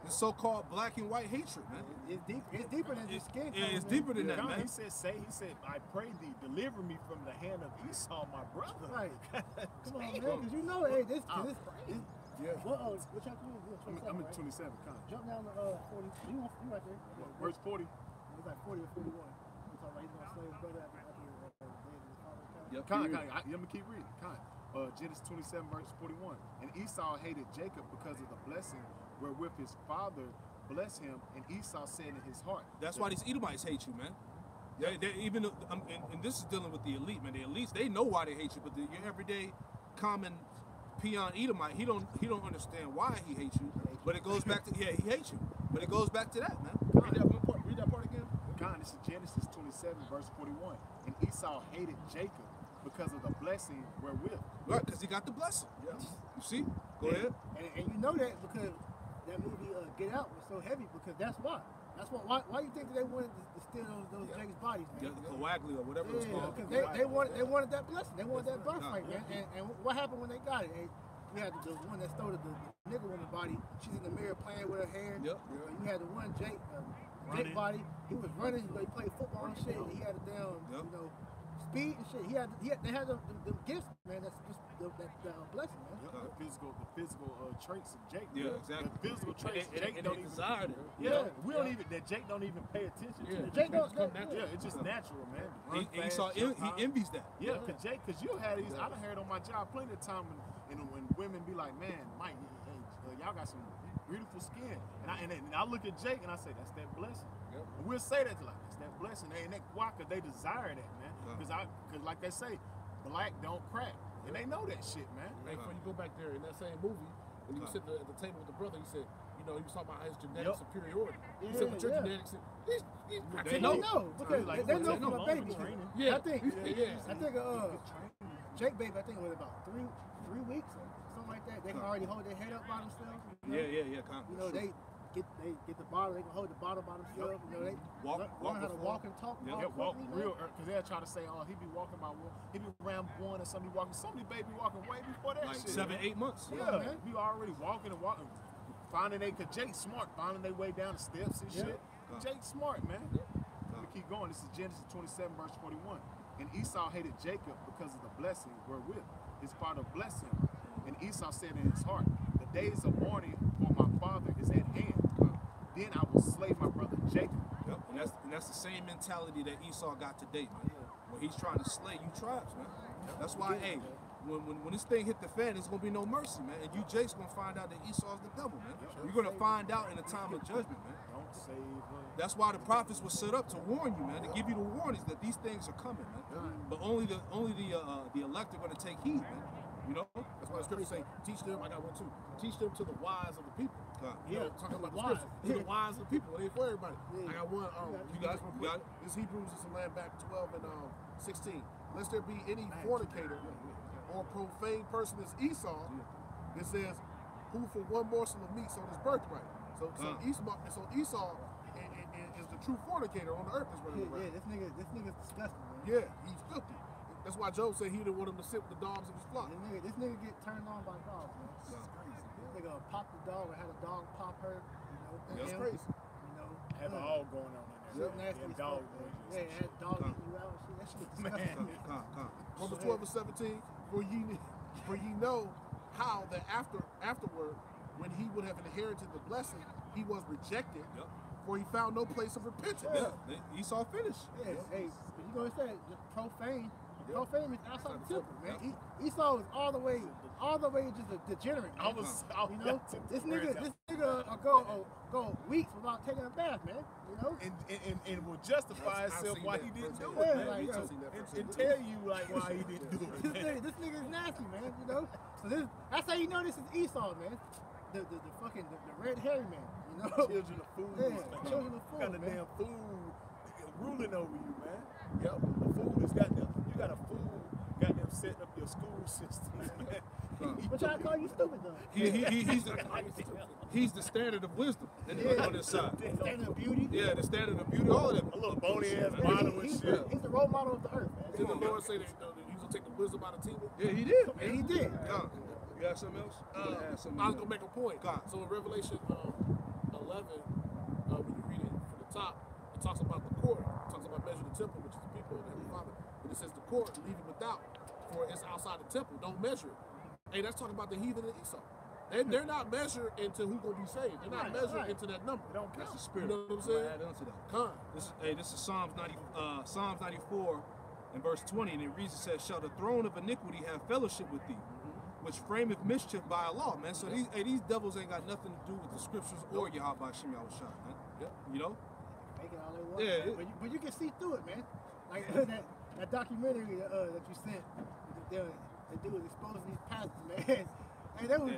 The so-called black and white hatred, man. It's deeper than just skin. Yeah, it's deeper than that, man. He said, I pray thee, deliver me from the hand of Esau, my brother. Right. Come on, man, because you know, this Yeah. what y'all doing? I'm in 27, Jump down to 40. You right there. Verse 40. It's like 40 or 41. He's talking about he's gonna slay his brother after Yep. Let me keep reading. Genesis 27, verse 41. And Esau hated Jacob because of the blessing wherewith his father blessed him, and Esau said in his heart. That's why these Edomites hate you, man. They even and this is dealing with the elite, man. The elites, they know why they hate you, but your everyday common peon Edomite, he don't understand why he hates you. But it goes back to he hates you. But it goes back to that, man. Read that part again. This is Genesis 27, verse 41. And Esau hated Jacob because of the blessing wherewith. Right, because he got the blessing. Yeah. You see? Go ahead. And you know that because that movie Get Out was so heavy because that's why. That's why you think that they wanted to steal those Jake's bodies, man? The Coagli or whatever it's called. Because they wanted that blessing. They wanted that birthright, man. And what happened when they got it? You had the one that stole the nigga woman body. She's in the mirror playing with her hair. Yep. You had the one Jake body. He was running. He played football and shit. He had a damn, speed and shit. They had the gifts, man. That's just that blessing, man. The physical traits of Jake. Yeah, exactly. The physical traits. Jake and don't they even desired it. we don't even. That Jake don't even pay attention to. Jake don't. Yeah, it's just natural, man. He envies that. Yeah, because you had these. I done heard on my job plenty of time when women be like, man, Mike, y'all got some beautiful skin, and I look at Jake and I say, that's that blessing. Yep. And we'll say that to like, that's that blessing. Why? Because they desire that, man. Because like they say, black don't crack, and they know that shit, man. Hey, before you go back there in that same movie, when you sit at the table with the brother, he said, he was talking about his genetic superiority. He said, with your genetics, they know because they know from a baby. Yeah, I think Jake baby, I think it was about three weeks or something like that. They can already hold their head up by themselves. They get the bottle. They can hold the bottle by themselves. They learn how to walk and talk. Walk real, because they'll try to say, oh, he be walking by one, he be around one, or somebody walking. Somebody baby walking way before that like shit. 7, 8 months. Yeah, man. We already walking, finding cause Jake's smart, finding their way down the steps and shit. Jake's smart, man. Let me keep going. This is Genesis 27, verse 41. And Esau hated Jacob because of the blessing wherewith his father blessed him. And Esau said in his heart, the days of mourning for my father is at hand. Then I will slay my brother Jacob. Yep. And that's the same mentality that Esau got today, man. When he's trying to slay you tribes, man. That's why, when this thing hit the fan, there's gonna be no mercy, man. And you Jake's gonna find out that Esau's the devil, man. You're gonna find out in the time of judgment, man. Don't save him. That's why the prophets were set up to warn you, man, to give you the warnings that these things are coming, man. But only the elect are gonna take heed, man. That's why the scriptures say, teach them, I got one too, teach them to the wise of the people. Yeah, Talking about the wise. scriptures. To the wise of the people. It ain't for everybody. Yeah. I got one, You got it? This Hebrews is a land back 12 and 16. Lest there be any fornicator or profane person as Esau, it says, who for one morsel of meat sold his birthright. So Esau is the true fornicator on the earth. That's running around. Yeah, this nigga's disgusting, man. Yeah, he's filthy. That's why Job said he didn't want him to sit with the dogs of his flock. This nigga get turned on by dogs, man. That's crazy. This nigga pop the dog or had a dog pop her, you know. That's him, crazy. You know. Have it all going on in there. Real nasty And as dog fuck, man. noises. Yeah, had dog eating you out and shit. That shit is disgusting. Romans 12 and 17, for ye know how that afterward, when he would have inherited the blessing, he was rejected, for he found no place of repentance. Yeah, Esau finished. Yeah, hey, but you gonna say the profane. Profane is outside the temple, man. Esau is all the way just a degenerate. Man. You know, this nigga go weeks without taking a bath, man. You know, and will justify himself why he didn't do Yeah, it, like, and tell you like why he didn't do it. this nigga is nasty, man. You know, so that's how you know this is Esau, man. The fucking the red hairy man. You know, Children of fools. Yeah, man. children of fools, Got a man. damn fool ruling over you, man. Yep, the fool has got them. You got a fool, got them setting up your school system. But y'all call you stupid though. He's the standard of wisdom on this side. Standard of beauty. Yeah, the standard of beauty, all of that. A little bony ass man. bottom and He's shit. the role model of the earth, man. Did the Lord say that he's gonna take the wisdom out of Tina? Yeah, he did. And he did. You got something else? I was gonna make a point. So in Revelation 11, when you read it from the top, it talks about the court. It talks about measure the temple, which is the people of the Heavenly Father. And it says the court, leave it without, for it's outside the temple. Don't measure it. Hey, that's talking about the heathen and Esau. They're not measured into who's gonna be saved. They're not measured into that number. That's the spirit. You know what I'm saying? Add on to that. This is Psalms 94 and verse 20, and it reads, it says, shall the throne of iniquity have fellowship with thee, which frameth mischief by a law, man. So these devils ain't got nothing to do with the scriptures or Yahweh Shem Yahushua, man. You know? Make it all they want. Yeah. But you can see through it, man. Like that documentary that you sent, the dude was exposing these pastors, man. And they was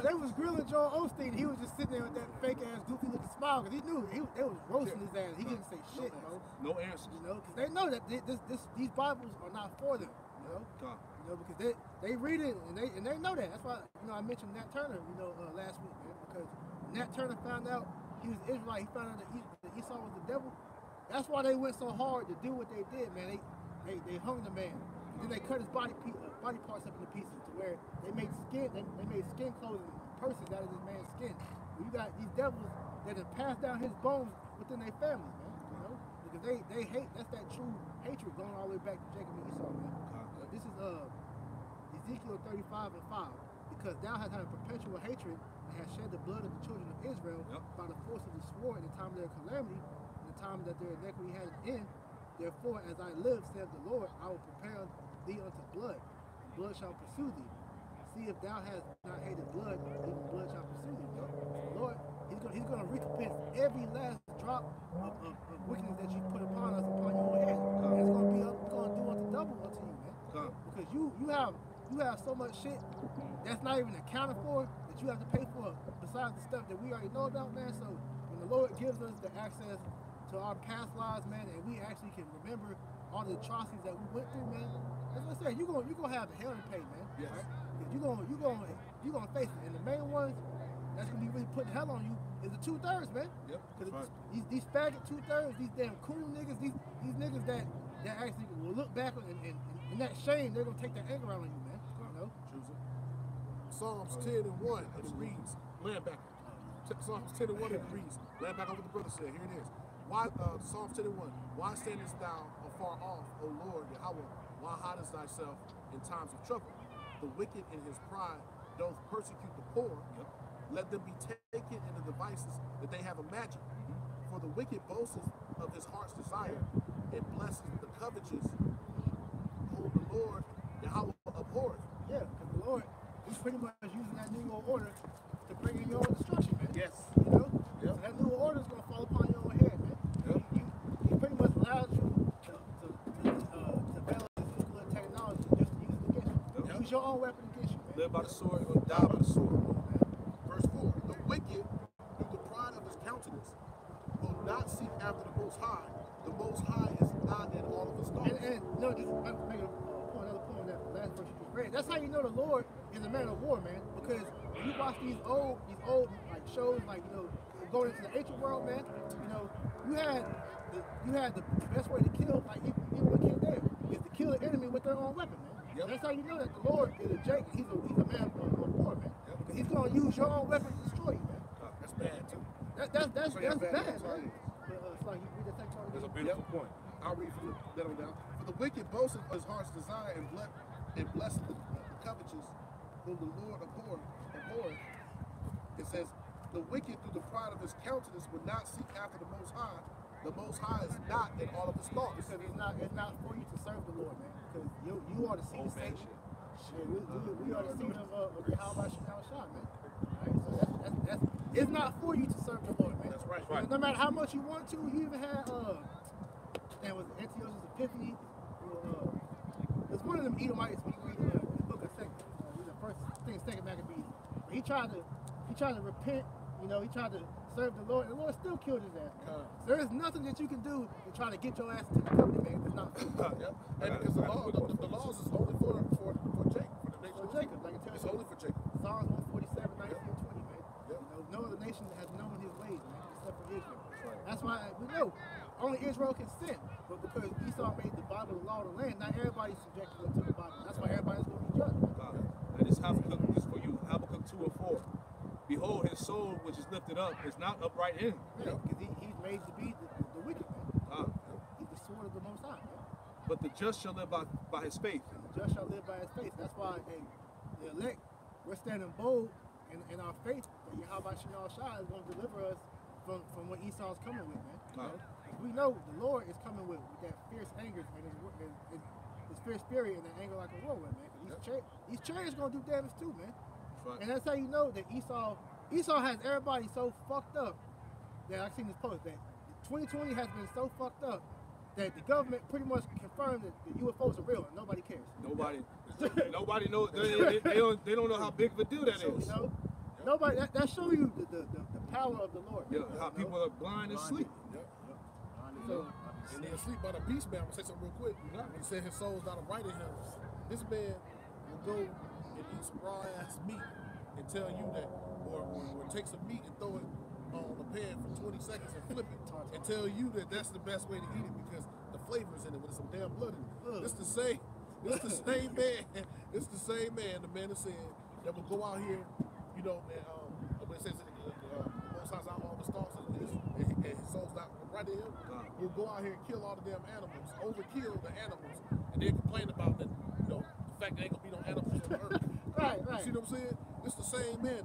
they was grilling Joel Osteen. He was just sitting there with that fake ass goofy looking smile because he knew they was roasting his ass. He didn't say shit, bro. No answers. You know, because they know that these Bibles are not for them. You know, because they read it and they know that. That's why I mentioned Nat Turner. Last week, man, because Nat Turner found out he was Israelite. He found out that Esau was the devil. That's why they went so hard to do what they did, man. They hung the man. Then they cut his body parts up into pieces to where they made skin clothing purses out of this man's skin. You got these devils that have passed down his bones within their families, man. You know, because they hate. That's that true hatred going all the way back to Jacob and Esau, man. This is Ezekiel 35 and 5. Because thou hast had a perpetual hatred and hast shed the blood of the children of Israel by the force of the sword in the time of their calamity, in the time that their iniquity had an end. Therefore, as I live, saith the Lord, I will prepare thee unto blood. Blood shall pursue thee. See if thou hast not hated blood, even blood shall pursue thee. The Lord, He's gonna recompense every last drop of wickedness that you put upon us, upon your head. And it's gonna do unto double unto you, man. Because you have so much shit that's not even accounted for that you have to pay for besides the stuff that we already know about, man. So when the Lord gives us the access to our past lives, man, and we actually can remember all the atrocities that we went through, man. As I said, you're gonna have the hell to pay, man. Yes. Right? You're gonna face it. And the main ones that's gonna be really putting hell on you is the 2/3, man. Yep. Because these faggot 2/3, these damn cool niggas, these niggas that actually will look back and in that shame, they're gonna take their anger out on you, man. You know? Psalms 10 and 1, and it reads, Landbacker. Psalms 10 and 1, and it reads, Landbacker, what the brother said, here it is. Why, Psalms 10 and 1, why standest thou afar off, O Lord Yahweh? Why hidest thyself in times of trouble? The wicked in his pride doth persecute the poor. Let them be taken in the devices that they have imagined. For the wicked boasts of his heart's desire, and blesses the covetous, whom the Lord Yahweh abhorreth. Yeah, because the Lord, he's pretty much using that New World Order to bring in your own destruction, man. Yes. You know? So that New World Order is going to fall upon your own head, man. He pretty much allows you to develop this nuclear technology just to use it against you. Use your own weapon against you, man. Live by by the sword, you're going to die by the sword. Verse 4, the wicked, through the pride of his countenance, will not seek after the Most High. The Most High is not in all of his thoughts. And no, just make another point that last verse you just read. That's how you know the Lord is a man of war, man. Because when you watch these old like shows, like going into the ancient world, man. You had the best way to kill, like even with King David, is to kill the enemy with their own weapon, man. Yep. That's how you know that the Lord is a Jake. He's a man of war, man. Yep. Because he's gonna use your own weapon to destroy you, man. That's bad too. That's bad, man. It's like you read the text. That's a beautiful point. I'll read from the middle down. For the wicked boast of his heart's desire and bless the covetous, whom the Lord abhorreth. It says, the wicked through the pride of his countenance would not seek after the Most High. The Most High is not in all of his thoughts. Because it's not for you to serve the Lord, man. Because you are the seed of Satan. We are the seed of Yahweh Shah, man. Right? So that's it's not for you to serve the Lord, man. That's right. No matter how much you want to, you even had was Antiochus Epiphany. It's one of them Edomites when you read the book of Second. The first thing, Second Maccabees. But he tried to repent. He tried to serve the Lord, and the Lord still killed his ass. So there is nothing that you can do to try to get your ass to the covenant, man. It's not. Yep. And because the laws is only for Jacob, for the nation of Jacob, like it tells it's only for Jacob. Psalms 147, 19 and 20, man. Yep. No other nation has known his ways, man, except for Israel. That's why we know only Israel can sin. But because Esau made the Bible the law of the land, not everybody's subjected to the Bible. That's why everybody's going to be judged. And this Habakkuk is for you. Habakkuk 2 and 4. Behold, his soul which is lifted up is not upright in him. Yeah, because he's made to be the wicked, man. He's the sword of the Most High, man. But the just shall live by his faith. And the just shall live by his faith. That's why the elect, we're standing bold in our faith that Yahweh Shah is going to deliver us from what Esau's coming with, man. We know the Lord is coming with that fierce anger and his fierce fury and that anger like a whirlwind, man. These chariots going to do damage too, man. Right. And that's how you know that Esau has everybody so fucked up that I've seen this post that 2020 has been so fucked up that the government pretty much confirmed that the UFOs are real and nobody cares. Nobody knows. They don't know how big of a deal that is. Nobody. That shows you the power of the Lord. Yeah, how people are blind and asleep. So, and they're asleep by the beast man. I'm gonna say something real quick. When he said his soul's not right in him, this man will go and eat some raw ass meat and tell you that, or take some meat and throw it on the pan for 20 seconds and flip it and tell you that that's the best way to eat it because the flavor's in it with some damn blood in it. It's the same man. It's the same man. The man is saying that will go out here, and when it says the Most High's out all the stars and his soul's not right in him, will go out here and kill all the damn animals, overkill the animals, and then complain about the fact that ain't gonna be no animals on the earth. Right. You see what I'm saying? It's the same man.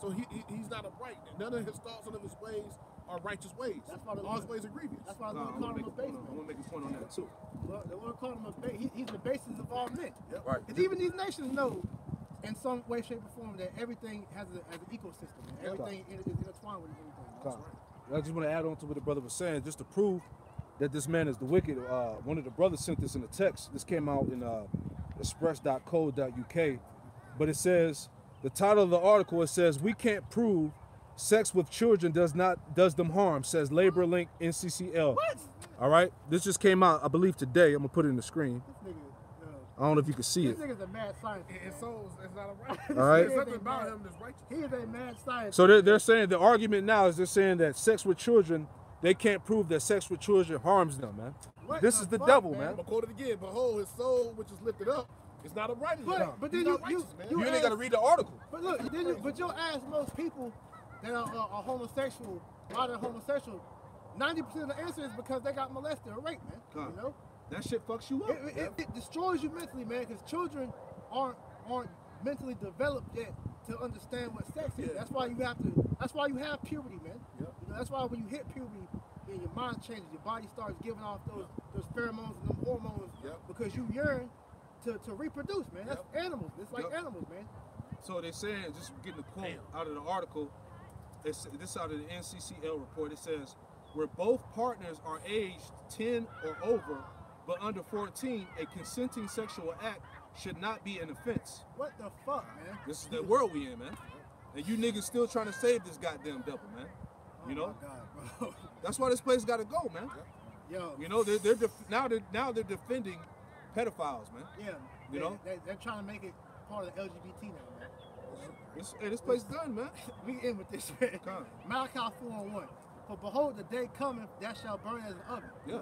So he's not upright. None of his thoughts, none of his ways are righteous ways. That's why all his ways are grievous. That's why the Lord called him a base. I want to make a point on that too. Well, the Lord called him a base. He's the basis of all men. Yep. Right. Because even these nations know, in some way, shape, or form, that everything has an ecosystem. And everything is intertwined with everything. That's right. I just want to add on to what the brother was saying, just to prove that this man is the wicked. One of the brothers sent this in a text. This came out in express.co.uk, but it says, the title of the article, it says, we can't prove sex with children does them harm, says Labor Link NCCL. What? All right, this just came out, I believe today. I'm gonna put it in the screen. This nigga, I don't know if you can see it. This nigga's a mad scientist. His soul is not upright. All right. There's something about him that's righteous. He is a mad scientist. So they're saying, the argument now is they're saying that sex with children, they can't prove that sex with children harms them, man. What This is the fuck, devil, I'm man. gonna quote it again. Behold, his soul which is lifted up is not upright in him. But He's then not righteous, man. You ain't got to read the article. But look, but you'll ask most people that are homosexual, modern homosexual, 90% of the answer is because they got molested or raped, man. That shit fucks you up. It destroys you mentally, man, because children aren't mentally developed yet to understand what sex is. That's why you have puberty, man. Yep. That's why when you hit puberty, your mind changes, your body starts giving off those pheromones and them hormones because you yearn to reproduce, man. That's animals. It's like animals, man. So they're saying, just getting a quote out of the article, this out of the NCCL report, it says, where both partners are aged 10 or over, but under 14, a consenting sexual act should not be an offense. What the fuck, man? This is the world we in, man. And you niggas still trying to save this goddamn devil, man. You know? Oh my God, bro. That's why this place got to go, man. Yo. You know, now they're defending pedophiles, man. Yeah. You know? They're trying to make it part of the LGBT now, man. This place done, man. We in with this, man. Come. Malachi 4:1. For behold, the day cometh that shall burn as an oven. Yeah.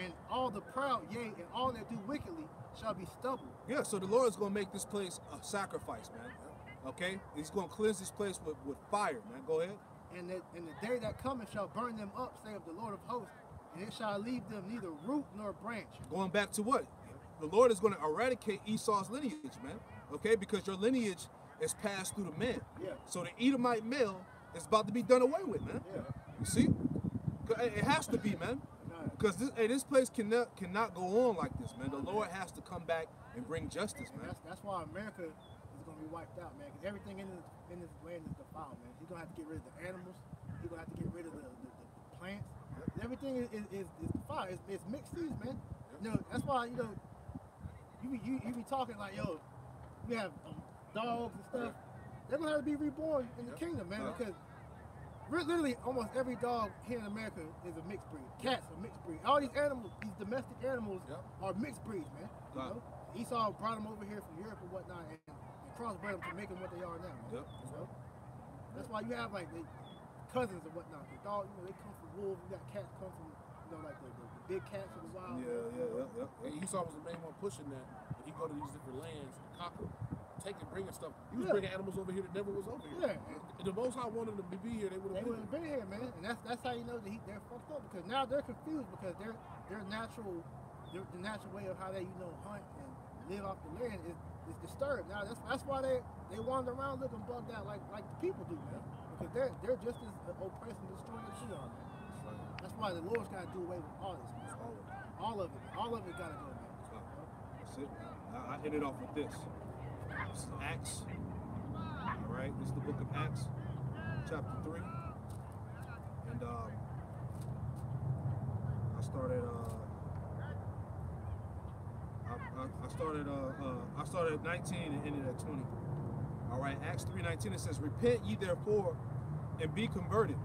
And all the proud, yea, and all that do wickedly shall be stubble. Yeah, so the Lord is going to make this place a sacrifice, man. Okay? He's going to cleanse this place with fire, man. Go ahead. And the day that cometh shall burn them up, saith the Lord of hosts, and it shall leave them neither root nor branch. Going back to what? The Lord is going to eradicate Esau's lineage, man. Okay? Because your lineage is passed through the man. Yeah. So the Edomite male is about to be done away with, man. Yeah. You see? It has to be, man. Because this place cannot go on like this, man. The Lord has to come back and bring justice, man. That's why America is going to be wiped out, man. Because everything in this land is defiled, man. He's going to have to get rid of the animals. He's going to have to get rid of the plants. Everything is defiled. It's mixed seeds, man. You know, that's why, you know, you be talking like, yo, we have dogs and stuff. They're going to have to be reborn in the kingdom, man. Because literally almost every dog here in America is a mixed breed. Cats are mixed breed. All these animals, these domestic animals are mixed breeds, man. You know? Esau brought them over here from Europe and whatnot and crossbred them to make them what they are now, man. You know? That's why you have like the cousins and whatnot. The dog, you know, they come from wolves. You got cats come from, you know, like the big cats of the wild. And Esau was the main one pushing that. And he go to these different lands and conquer, bringing stuff. He was bringing animals over here that never was over here. Yeah. If the Most High wanted them to be here, they would have been here, man. And that's how you know that they're fucked up, because now they're confused because their natural way of how they hunt and live off the land is disturbed. Now that's why they wander around looking bugged out like the people do, man. Because they're just as oppressed and destroyed as we are, man. That's why the Lord's got to do away with all this, man. All of it got to go, man. That's it. I hit it off with this. This is Acts. All right, this is the book of Acts, chapter 3. And I started at 19 and ended at 20. All right, Acts 3:19, it says, repent ye therefore and be converted,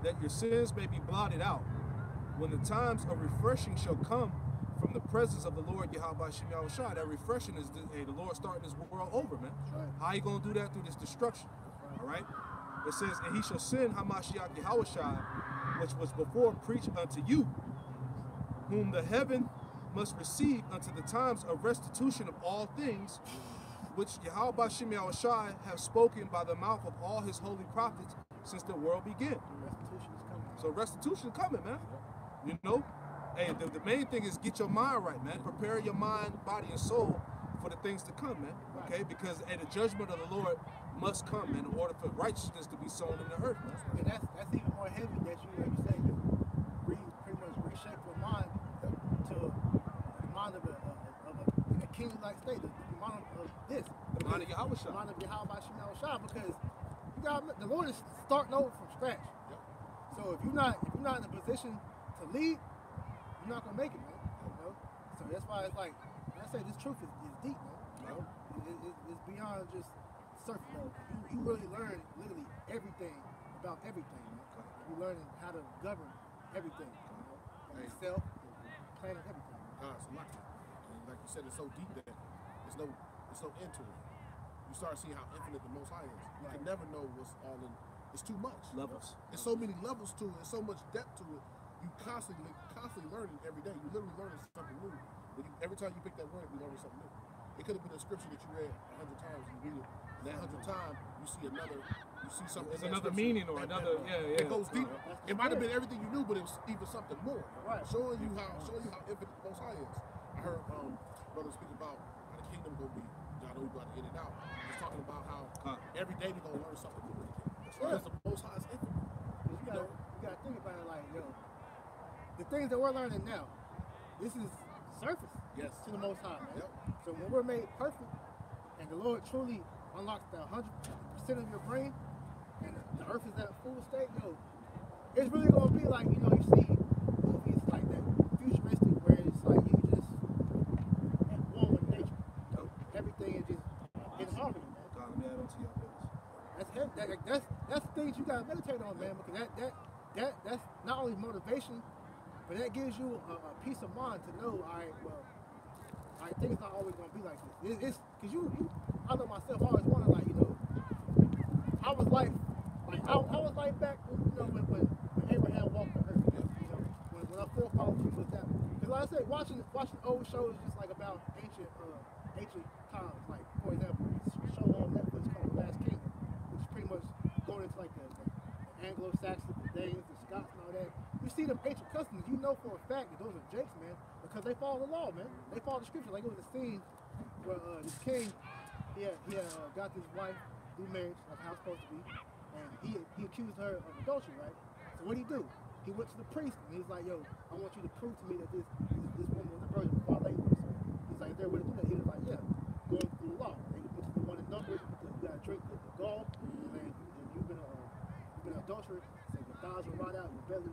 that your sins may be blotted out, when the times of refreshing shall come from the presence of the Lord Yahweh Shem Yahushua. That refreshing is the Lord starting this world over, man. How you gonna do that? Through this destruction. All right. It says, and he shall send Hamashiach Yahushua, which was before preached unto you, whom the heaven must receive unto the times of restitution of all things, which Yahweh Shem Yahushua have spoken by the mouth of all his holy prophets since the world began. Restitution is coming. So restitution is coming, man. You know? Hey, the main thing is get your mind right, man. Prepare your mind, body, and soul for the things to come, man. Okay? Because the judgment of the Lord must come, man, in order for righteousness to be sown in the earth, man. And that's even more heavy that you say you pretty much reshape your mind to the mind of a king-like state, the mind of this. The mind of Yahweh. The mind of Yahweh Shem Yahushua, because the Lord is starting over from scratch. So if you're not in a position to lead, you're not gonna make it, man. You know? So that's why it's like, I say this truth is deep, man. You know? It's beyond just surface level. You really learn literally everything about everything, man. You're learning how to govern everything, you know? From yourself, the planet, everything. God's lucky. And like you said, it's so deep that there's no end to it. You start seeing how infinite the Most High is. You can never know what's all in. It's too much. Levels. There's so many levels to it. There's so much depth to it. You constantly learning every day. You literally learning something new. Every time you pick that word, you learn something new. It could have been a scripture that you read 100 times. You read it, and that 100th time, you see something. It's another meaning or another. It goes deeper. It might have been everything you knew, but it was even something more. Right. Showing you how infinite the Most High is. I heard brothers speak about how the kingdom gonna be. I know we brought it in and out. Just talking about how every day we're gonna learn something new. Because the Most High is infinite. You gotta think about it like, the things that we're learning now, this is surface to the Most High, man. So when we're made perfect, and the Lord truly unlocks the 100% of your brain, and the earth is at a full state, it's really gonna be like, you see movies like that, futuristic, where it's like you just at one with nature. that's things you gotta meditate on, man, because that's not only motivation, but that gives you a peace of mind to know, all right, things not always gonna be like this. It's because I know myself. I always wonder, like, how was life back, when Abraham walked the earth, when our forefathers was that. Because like I said, watching old shows just like about ancient times, like for example, this show on Netflix called Last Kingdom, which is pretty much going into like the Anglo-Saxons, the Danes, the Scots, and all that. You see them ancient customs, you know for a fact that those are jakes, man, because they follow the law, man. They follow the scripture. Like it was a scene where this king, he got this wife through marriage, like how it's supposed to be, and he accused her of adultery, right? So what did he do? He went to the priest and he's like, yo, I want you to prove to me that this woman was a virgin before I lay with her. So he's like, is there a way to do that? He was like, yeah, going through the law. They went to the one in Numbers, you gotta drink the gall, and you've been an adulterer, so your thighs will rot out, your belly.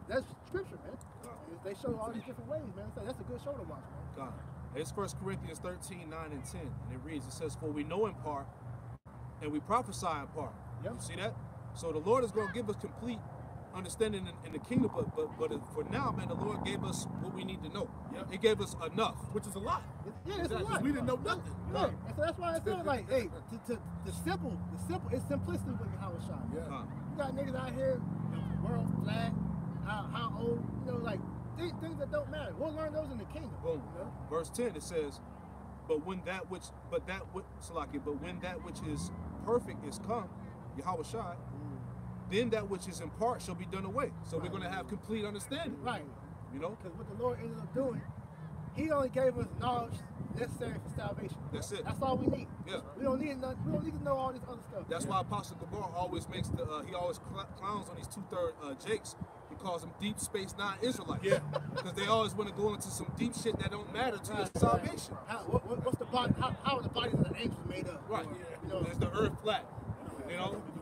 That's scripture, man. They show all these different ways, man. That's a good show to watch, man. God. It's 1 Corinthians 13, 9 and 10. And it reads, it says, for we know in part, and we prophesy in part. Yep. You see that? So the Lord is going to give us complete understanding in the kingdom, but for now, man, the Lord gave us what we need to know. Yep. He gave us enough. Which is a lot. It's a lot. We didn't know nothing. Yeah. And so that's why I said, like, hey, the simple, it's simplicity with Howard Shah. Yeah. You got niggas out here, the world flat, how old, like things that don't matter. We'll learn those in the kingdom. Boom. You know? Verse 10, it says, but when that which is perfect is come, Yahweh Shai, then that which is in part shall be done away. So we're going to have complete understanding. Right. Because what the Lord ended up doing, He only gave us knowledge necessary for salvation. That's it. That's all we need. Yeah. We don't need to know all this other stuff. That's why Apostle Gabar always makes he always clowns on these 2/3 Jakes. He calls them Deep Space Nine Israelites. Yeah. Because they always want to go into some deep shit that don't matter to your salvation. What's the body? How are the bodies of the angels made up? Right. Is the earth flat?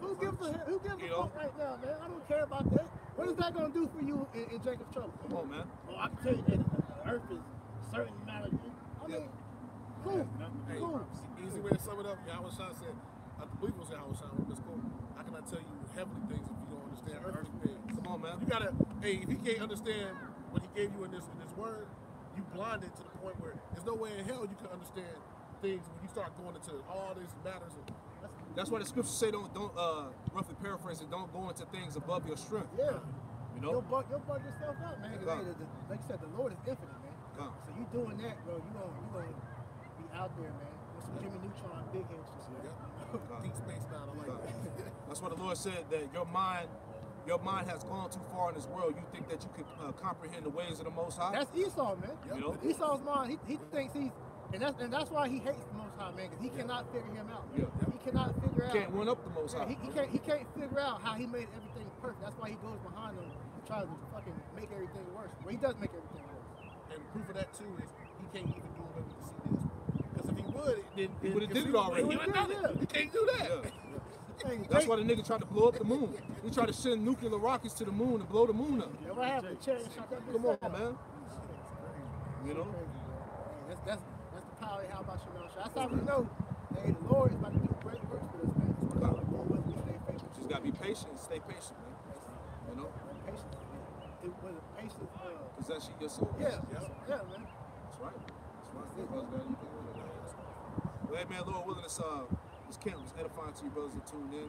Who gives a fuck right now, man? I don't care about that. What is that gonna do for you in Jacob's trouble? Come on, man. Well, I can tell you that the earth is a certain amount of. I mean, cool. Hey, Cool. easy way to sum it up. Yahweh Shah said, I believe it was Yahweh Shah, but it's cool. How can I tell you heavenly things if you don't understand earthly things? Come on, man. You gotta, if he can't understand what he gave you in this word, you blinded to the point where there's no way in hell you can understand things when you start going into all these matters. That's why the scriptures say don't roughly paraphrase it, don't go into things above your strength. Yeah. You'll bug yourself out, man. Like you said, the Lord is infinite, man. So you doing that, bro, you gonna be out there, man. With some Jimmy Neutron big heads just Deep Space Nine, I like that. That's why the Lord said that your mind has gone too far in this world. You think that you can comprehend the ways of the Most High? That's Esau, man. Yep. Esau's mind, he thinks he's, and that's why he hates the Most High, man, because he cannot figure him out. Yeah. He cannot figure out. Can't one up the Most High. He can't figure out how he made everything perfect. That's why he goes behind them and tries to fucking make everything worse. Well, he does make everything worse. And proof of that too is he can't even do away with the CDs. Because if he would, then He would have did it already. He would have done it. He can't do that. Yeah. That's why the nigga tried to blow up the moon. He tried to send nuclear rockets to the moon and blow the moon up. Yeah, what happened? Cherry shot that bitch Come on, down. man. That's the power of how about you know. That's how we know. Hey, the Lord is about to do great works for us, man. So we stay faithful. Just gotta be patient. Stay patient, man. Patience. With patience. Possession your soul. Yeah, man. That's right. Well, hey, man, Lord willing, this camp was edifying to you brothers that tuned in.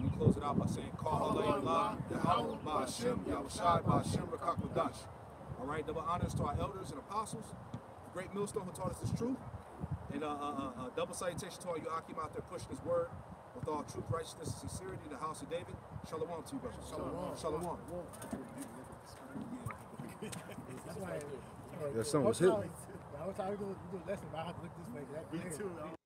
We close it out by saying, Call Allah, Yahweh, Ba'ashem, Yahweh Shai, Ba'ashem, Rakak Wadash. All right, double honors to our elders and apostles, the great millstone who taught us this truth, and double salutation to all you Akim out there pushing his word with all truth, righteousness, and sincerity, the house of David. Shalom to you, brothers. Shalom. That's why. Yeah, something was hitting me. I was trying to do a lesson, but I have to look this way. Me too.